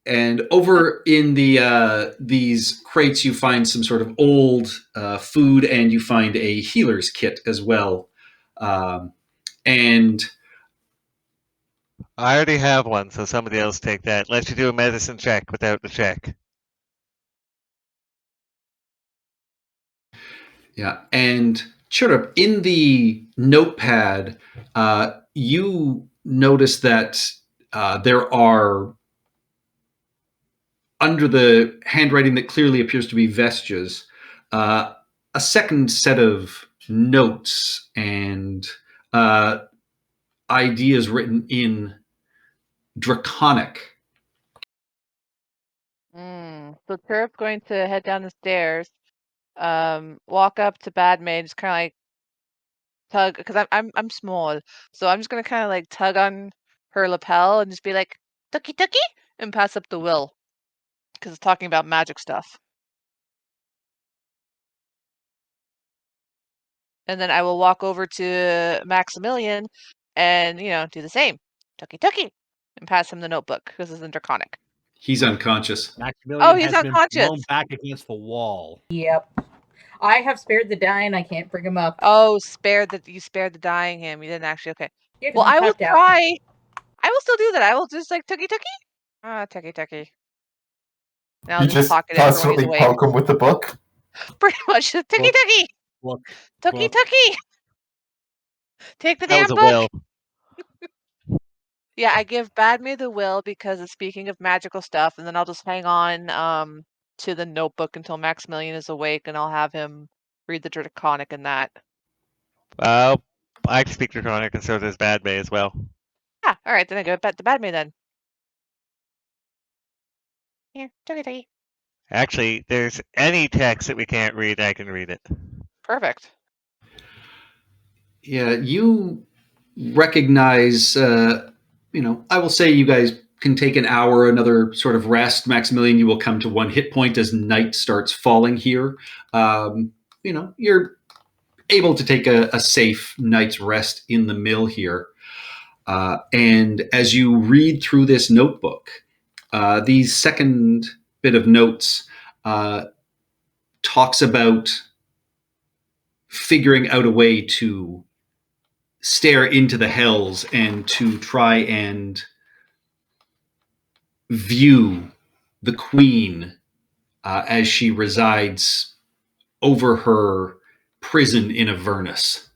And over in the these crates, you find some sort of old food, and you find a healer's kit as well. And I already have one, so somebody else take that. Let you do a medicine check without the check. yeah, and Churup, in the notepad, you notice that there are, under the handwriting that clearly appears to be vestiges, a second set of notes and ideas written in Draconic. So Turp's going to head down the stairs, walk up to Badmaid, just kind of like tug, because I'm small, so I'm just gonna kind of like tug on her lapel and just be like, "Tucky tucky," and pass up the will, because it's talking about magic stuff. And then I will walk over to Maximilian and, do the same. Tucky tucky. And pass him the notebook because it's in Draconic. He's unconscious. Maximilian he's has been unconscious. blown back against the wall. Yep. I have spared the dying. I can't bring him up. Oh, you spared the dying him. You didn't actually. Okay. Yeah, 'cause Well, I'm I will tapped out. try. I will still do that. I will just like tucky tucky. Tucky tucky. And I'll You just just pocket it for when he's constantly awake. poke him with the book. Pretty much. Tucky Look, tucky. Look, Tucky look. tucky. Take the That damn was a book. will. Yeah, I give Badme the will because it's speaking of magical stuff, and then I'll just hang on to the notebook until Maximilian is awake, and I'll have him read the Draconic in that. I speak Draconic, and so does Badmay as well. Yeah, all right, then I go back to Badme then. Here, tucky. Actually, there's any text that we can't read, I can read it. Perfect. Yeah, you recognize, I will say you guys can take an hour, another sort of rest. Maximilian, you will come to 1 hit point as night starts falling here. You're able to take a safe night's rest in the mill here. And as you read through this notebook, the second bit of notes talks about figuring out a way to stare into the hells and to try and view the queen as she resides over her prison in Avernus.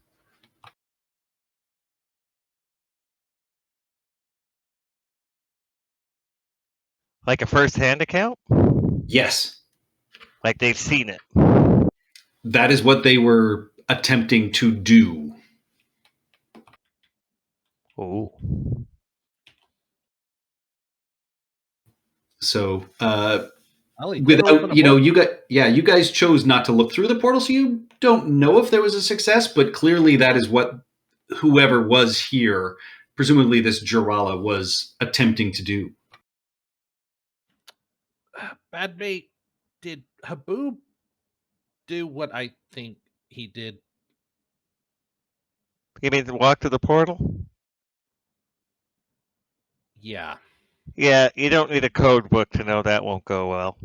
Like a first-hand account? Yes, Like they've seen it. that is what they were attempting to do. Ooh. So, Well, he did open without, a book. you guys chose not to look through the portal, so you don't know if there was a success, but clearly that is what whoever was here, presumably this Jarala, was attempting to do. Badmate, did Haboob do what I think he did? You mean walk to the portal? Yeah, Yeah, you don't need a code book to know that won't go well.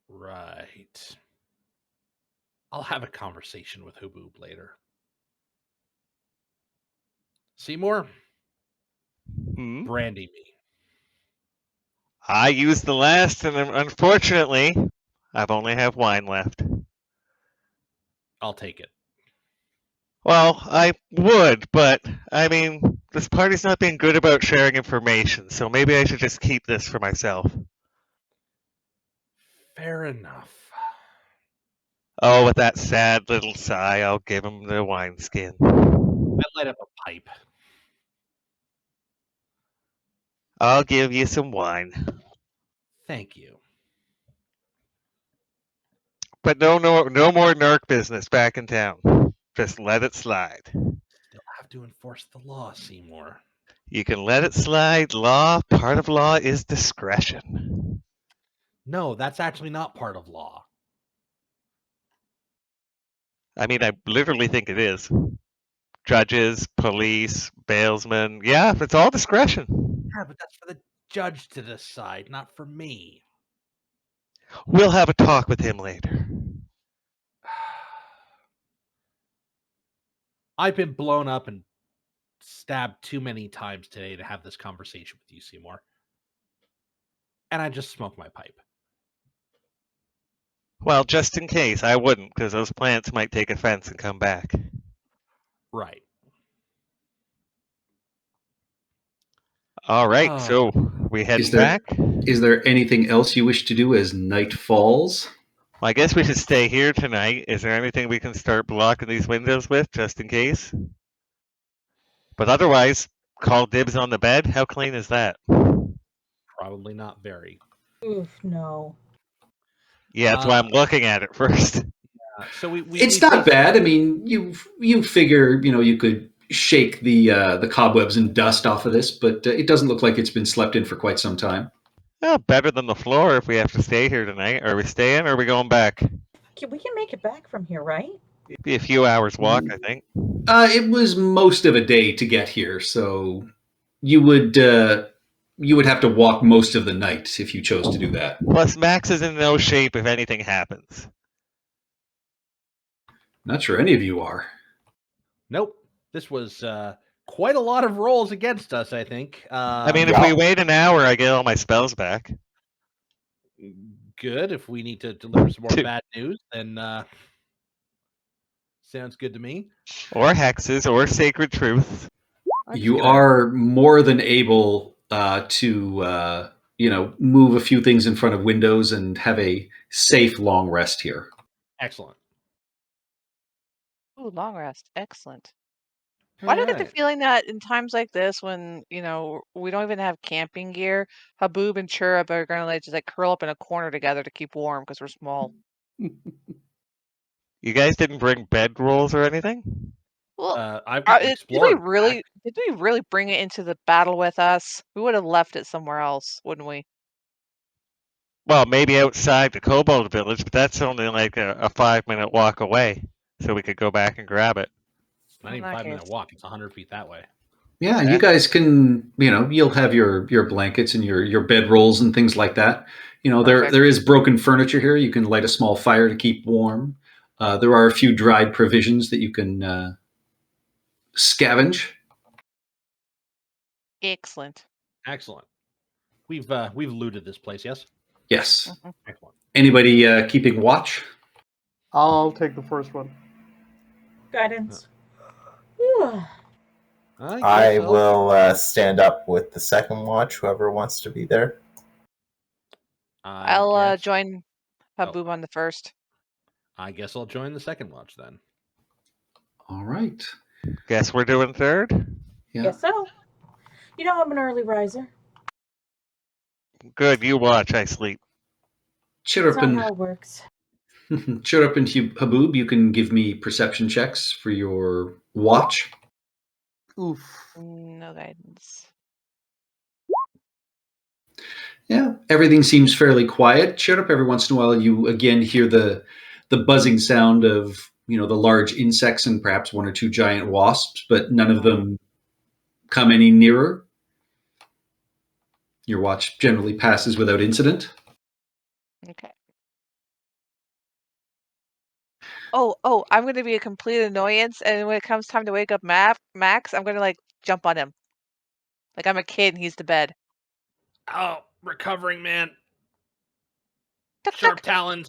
right. I'll have a conversation with Haboob later. Seymour, Hmm? brandy me. I used the last, and unfortunately, I've only have wine left. I'll take it. Well, I would, but I mean, this party's not being good about sharing information, so maybe I should just keep this for myself. Fair enough. Oh, with that sad little sigh, I'll give him the wineskin. I light up a pipe. I'll give you some wine. Thank you. But no more narc business back in town. Just let it slide. Still have to enforce the law, Seymour. You can let it slide. Part of law is discretion. No, that's actually not part of law. I mean, I literally think it is. Judges, police, bailsmen. Yeah, it's all discretion. Yeah, but that's for the judge to decide, not for me. We'll have a talk with him later. I've been blown up and stabbed too many times today to have this conversation with you, Seymour. And I just smoked my pipe. Well, just in case, I wouldn't, because those plants might take offense and come back. Right. All right, Oh. so we heading Is there- back? Is there anything else you wish to do as night falls? Well, I guess we should stay here tonight. Is there anything we can start blocking these windows with, just in case? But otherwise, call dibs on the bed? How clean is that? Probably not very. Oof, no. Yeah, that's why I'm looking at it first. So we It's not bad. I mean, you figure you could shake the cobwebs and dust off of this, but it doesn't look like it's been slept in for quite some time. Well, better than the floor if we have to stay here tonight. Are we staying or are we going back? We can make it back from here, right? Be a few hours walk, I think. It was most of a day to get here, so you would have to walk most of the night if you chose to do that. Plus, Max is in no shape if anything happens. Not sure any of you are. Nope. This was quite a lot of rolls against us, I think. I mean, if we wait an hour, I get all my spells back. Good. If we need to deliver some more bad news, then sounds good to me. Or hexes, or sacred truth. You are more than able to move a few things in front of windows and have a safe long rest here. Excellent. Ooh, long rest. Excellent. Why do I get the feeling that in times like this, when we don't even have camping gear, Haboob and Chirrup are gonna just curl up in a corner together to keep warm because we're small. You guys didn't bring bedrolls or anything? Well, I've got did we really bring it into the battle with us? We would have left it somewhere else, wouldn't we? Well, maybe outside the Kobold Village, but that's only like a 5-minute walk away, so we could go back and grab it. It's not even 5-minute walk. It's 100 feet that way. Yeah, you guys can, you'll have your blankets and your bedrolls and things like that. There is broken furniture here. You can light a small fire to keep warm. There are a few dried provisions that you can scavenge. Excellent. Excellent. We've looted this place, yes? Yes. Excellent. Anybody keeping watch? I'll take the first one. Guidance. I will stand up with the second watch, whoever wants to be there. I'll join Haboob on the first. I guess I'll join the second watch then. All right. Guess we're doing third? Yeah. Guess so. I'm an early riser. Good, you watch, I sleep. Chirrup That's not and how it works. Chirrup and Haboob, you can give me perception checks for your watch. Oof. No guidance. Yeah, everything seems fairly quiet. Chirrup, every once in a while you again hear the buzzing sound of, the large insects and perhaps one or two giant wasps, but none of them come any nearer. Your watch generally passes without incident. Okay. Oh, I'm going to be a complete annoyance, and when it comes time to wake up Max, I'm going to jump on him. Like I'm a kid and he's to bed. Oh, recovering, man. Tuck, Sharp tuck, talons.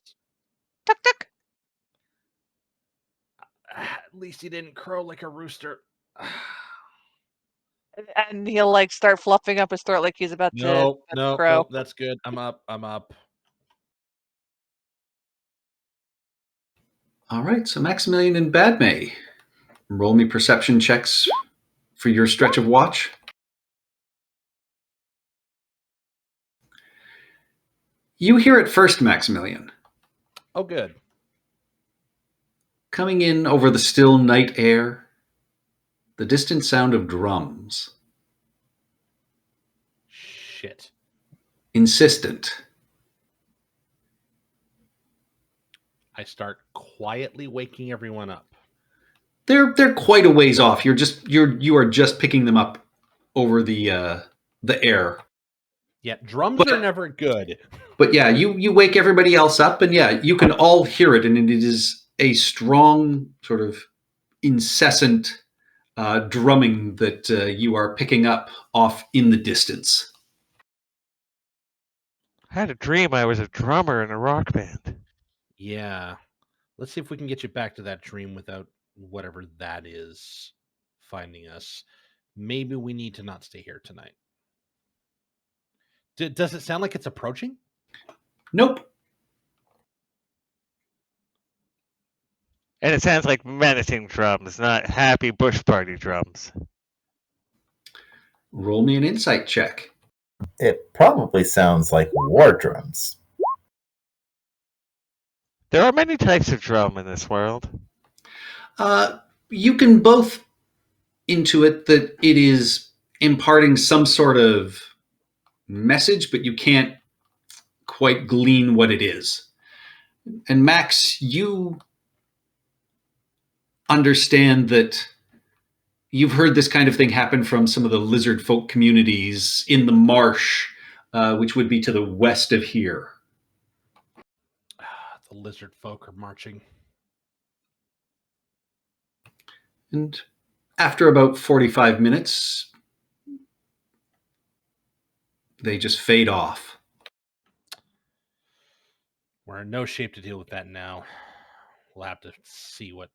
tuck, tuck. At least he didn't crow like a rooster. And he'll start fluffing up his throat like he's about to crow. No, that's good. I'm up. All right, so Maximilian and Badmay, roll me perception checks for your stretch of watch. You hear it first, Maximilian. Oh, good. Coming in over the still night air, the distant sound of drums. Shit. Insistent. I start quietly waking everyone up. They're quite a ways off. You are just picking them up over the air. Yeah, drums But- are never good. But yeah, you wake everybody else up, and yeah, you can all hear it, and it is a strong sort of incessant drumming that you are picking up off in the distance. I had a dream I was a drummer in a rock band. Yeah. Let's see if we can get you back to that dream without whatever that is finding us. Maybe we need to not stay here tonight. Does it sound like it's approaching? Nope. And it sounds like menacing drums, not happy bush party drums. Roll me an insight check. It probably sounds like war drums. There are many types of drum in this world. You can both intuit that it is imparting some sort of message, but you can't quite glean what it is. And Max, you understand that you've heard this kind of thing happen from some of the lizard folk communities in the marsh, which would be to the west of here. The lizard folk are marching. And after about 45 minutes, they just fade off. We're in no shape to deal with that now. We'll have to see what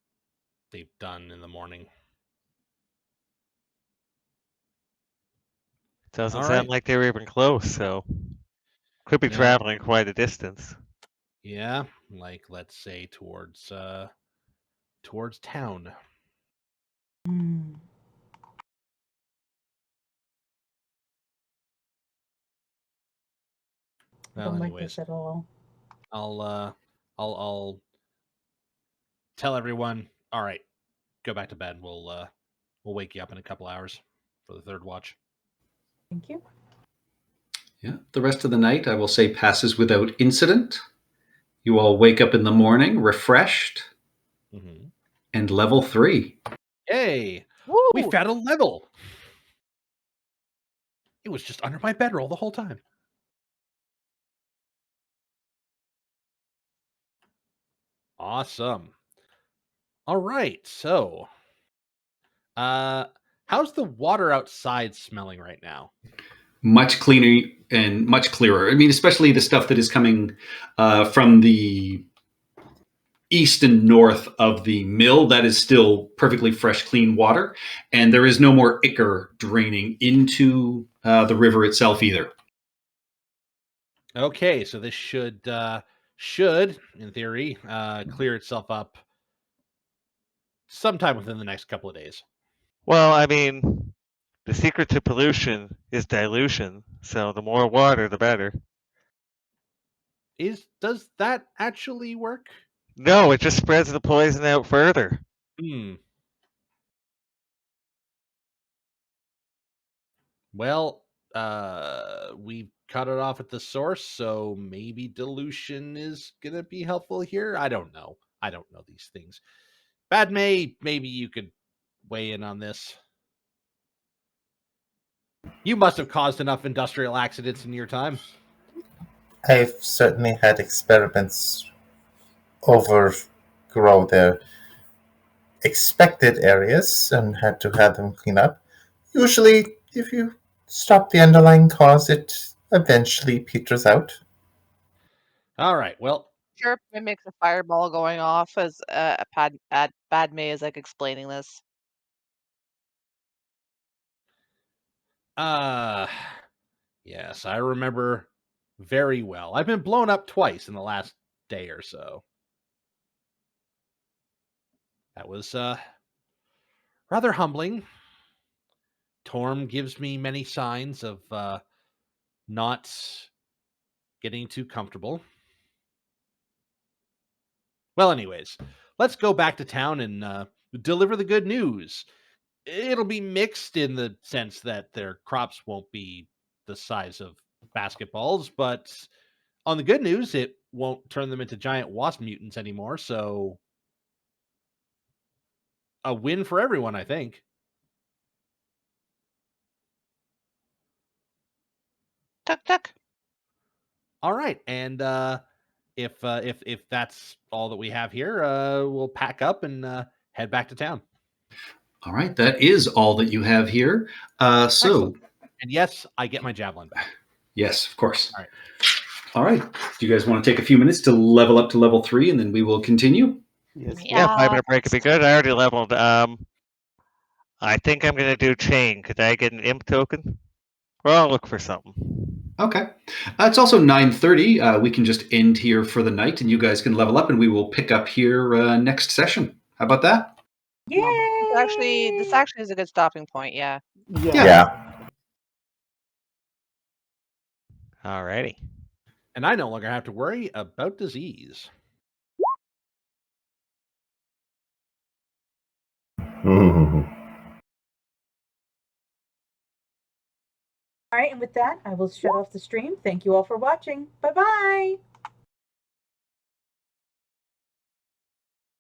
they've done in the morning. Doesn't All sound right. like they were even close, so could be No. traveling quite a distance. Yeah, like let's say towards town. I Well, don't like anyways, this at all. I'll tell everyone. All right, go back to bed. We'll wake you up in a couple hours for the third watch. Thank you. Yeah. The rest of the night, I will say, passes without incident. You all wake up in the morning refreshed Mm-hmm. and level 3. Yay! Woo! We found a level. It was just under my bedroll the whole time. Awesome. All right, so how's the water outside smelling right now? Much cleaner and much clearer. I mean, especially the stuff that is coming from the east and north of the mill. That is still perfectly fresh, clean water. And there is no more ichor draining into the river itself either. Okay, so this should in theory clear itself up sometime within the next couple of days. Well, I mean, the secret to pollution is dilution, so the more water, the better. Does that actually work? No, it just spreads the poison out further. Well, we cut it off at the source, so maybe dilution is gonna be helpful here. I don't know. I don't know these things. Badmay, maybe you could weigh in on this. You must have caused enough industrial accidents in your time. I've certainly had experiments overgrow their expected areas and had to have them clean up. Usually, if you stop the underlying cause, it eventually peters out. All right. Well, Chirp mimics a fireball going off as Padme is like explaining this. yes, I remember very well. I've been blown up twice in the last day or so. That was rather humbling. Torm gives me many signs of not getting too comfortable. Well, anyways, let's go back to town and deliver the good news. It'll be mixed in the sense that their crops won't be the size of basketballs, but on the good news, it won't turn them into giant wasp mutants anymore. So a win for everyone, I think. Tuck, tuck. All right, and if that's all that we have here, we'll pack up and head back to town. All right, that is all that you have here. So, Excellent. And yes, I get my javelin back. Yes, of course. All right. All right. Do you guys want to take a few minutes to level up to level 3, and then we will continue? Yes. Yeah, 5-minute break would be good. I already leveled. I think I'm gonna do chain. Could I get an imp token? Well, I'll look for something. Okay. It's also 9:30. We can just end here for the night, and you guys can level up, and we will pick up here next session. How about that? Yay! This actually is a good stopping point. Yeah. Yeah. Alrighty. And I no longer have to worry about disease. All right, and with that, I will shut off the stream. Thank you all for watching. Bye-bye.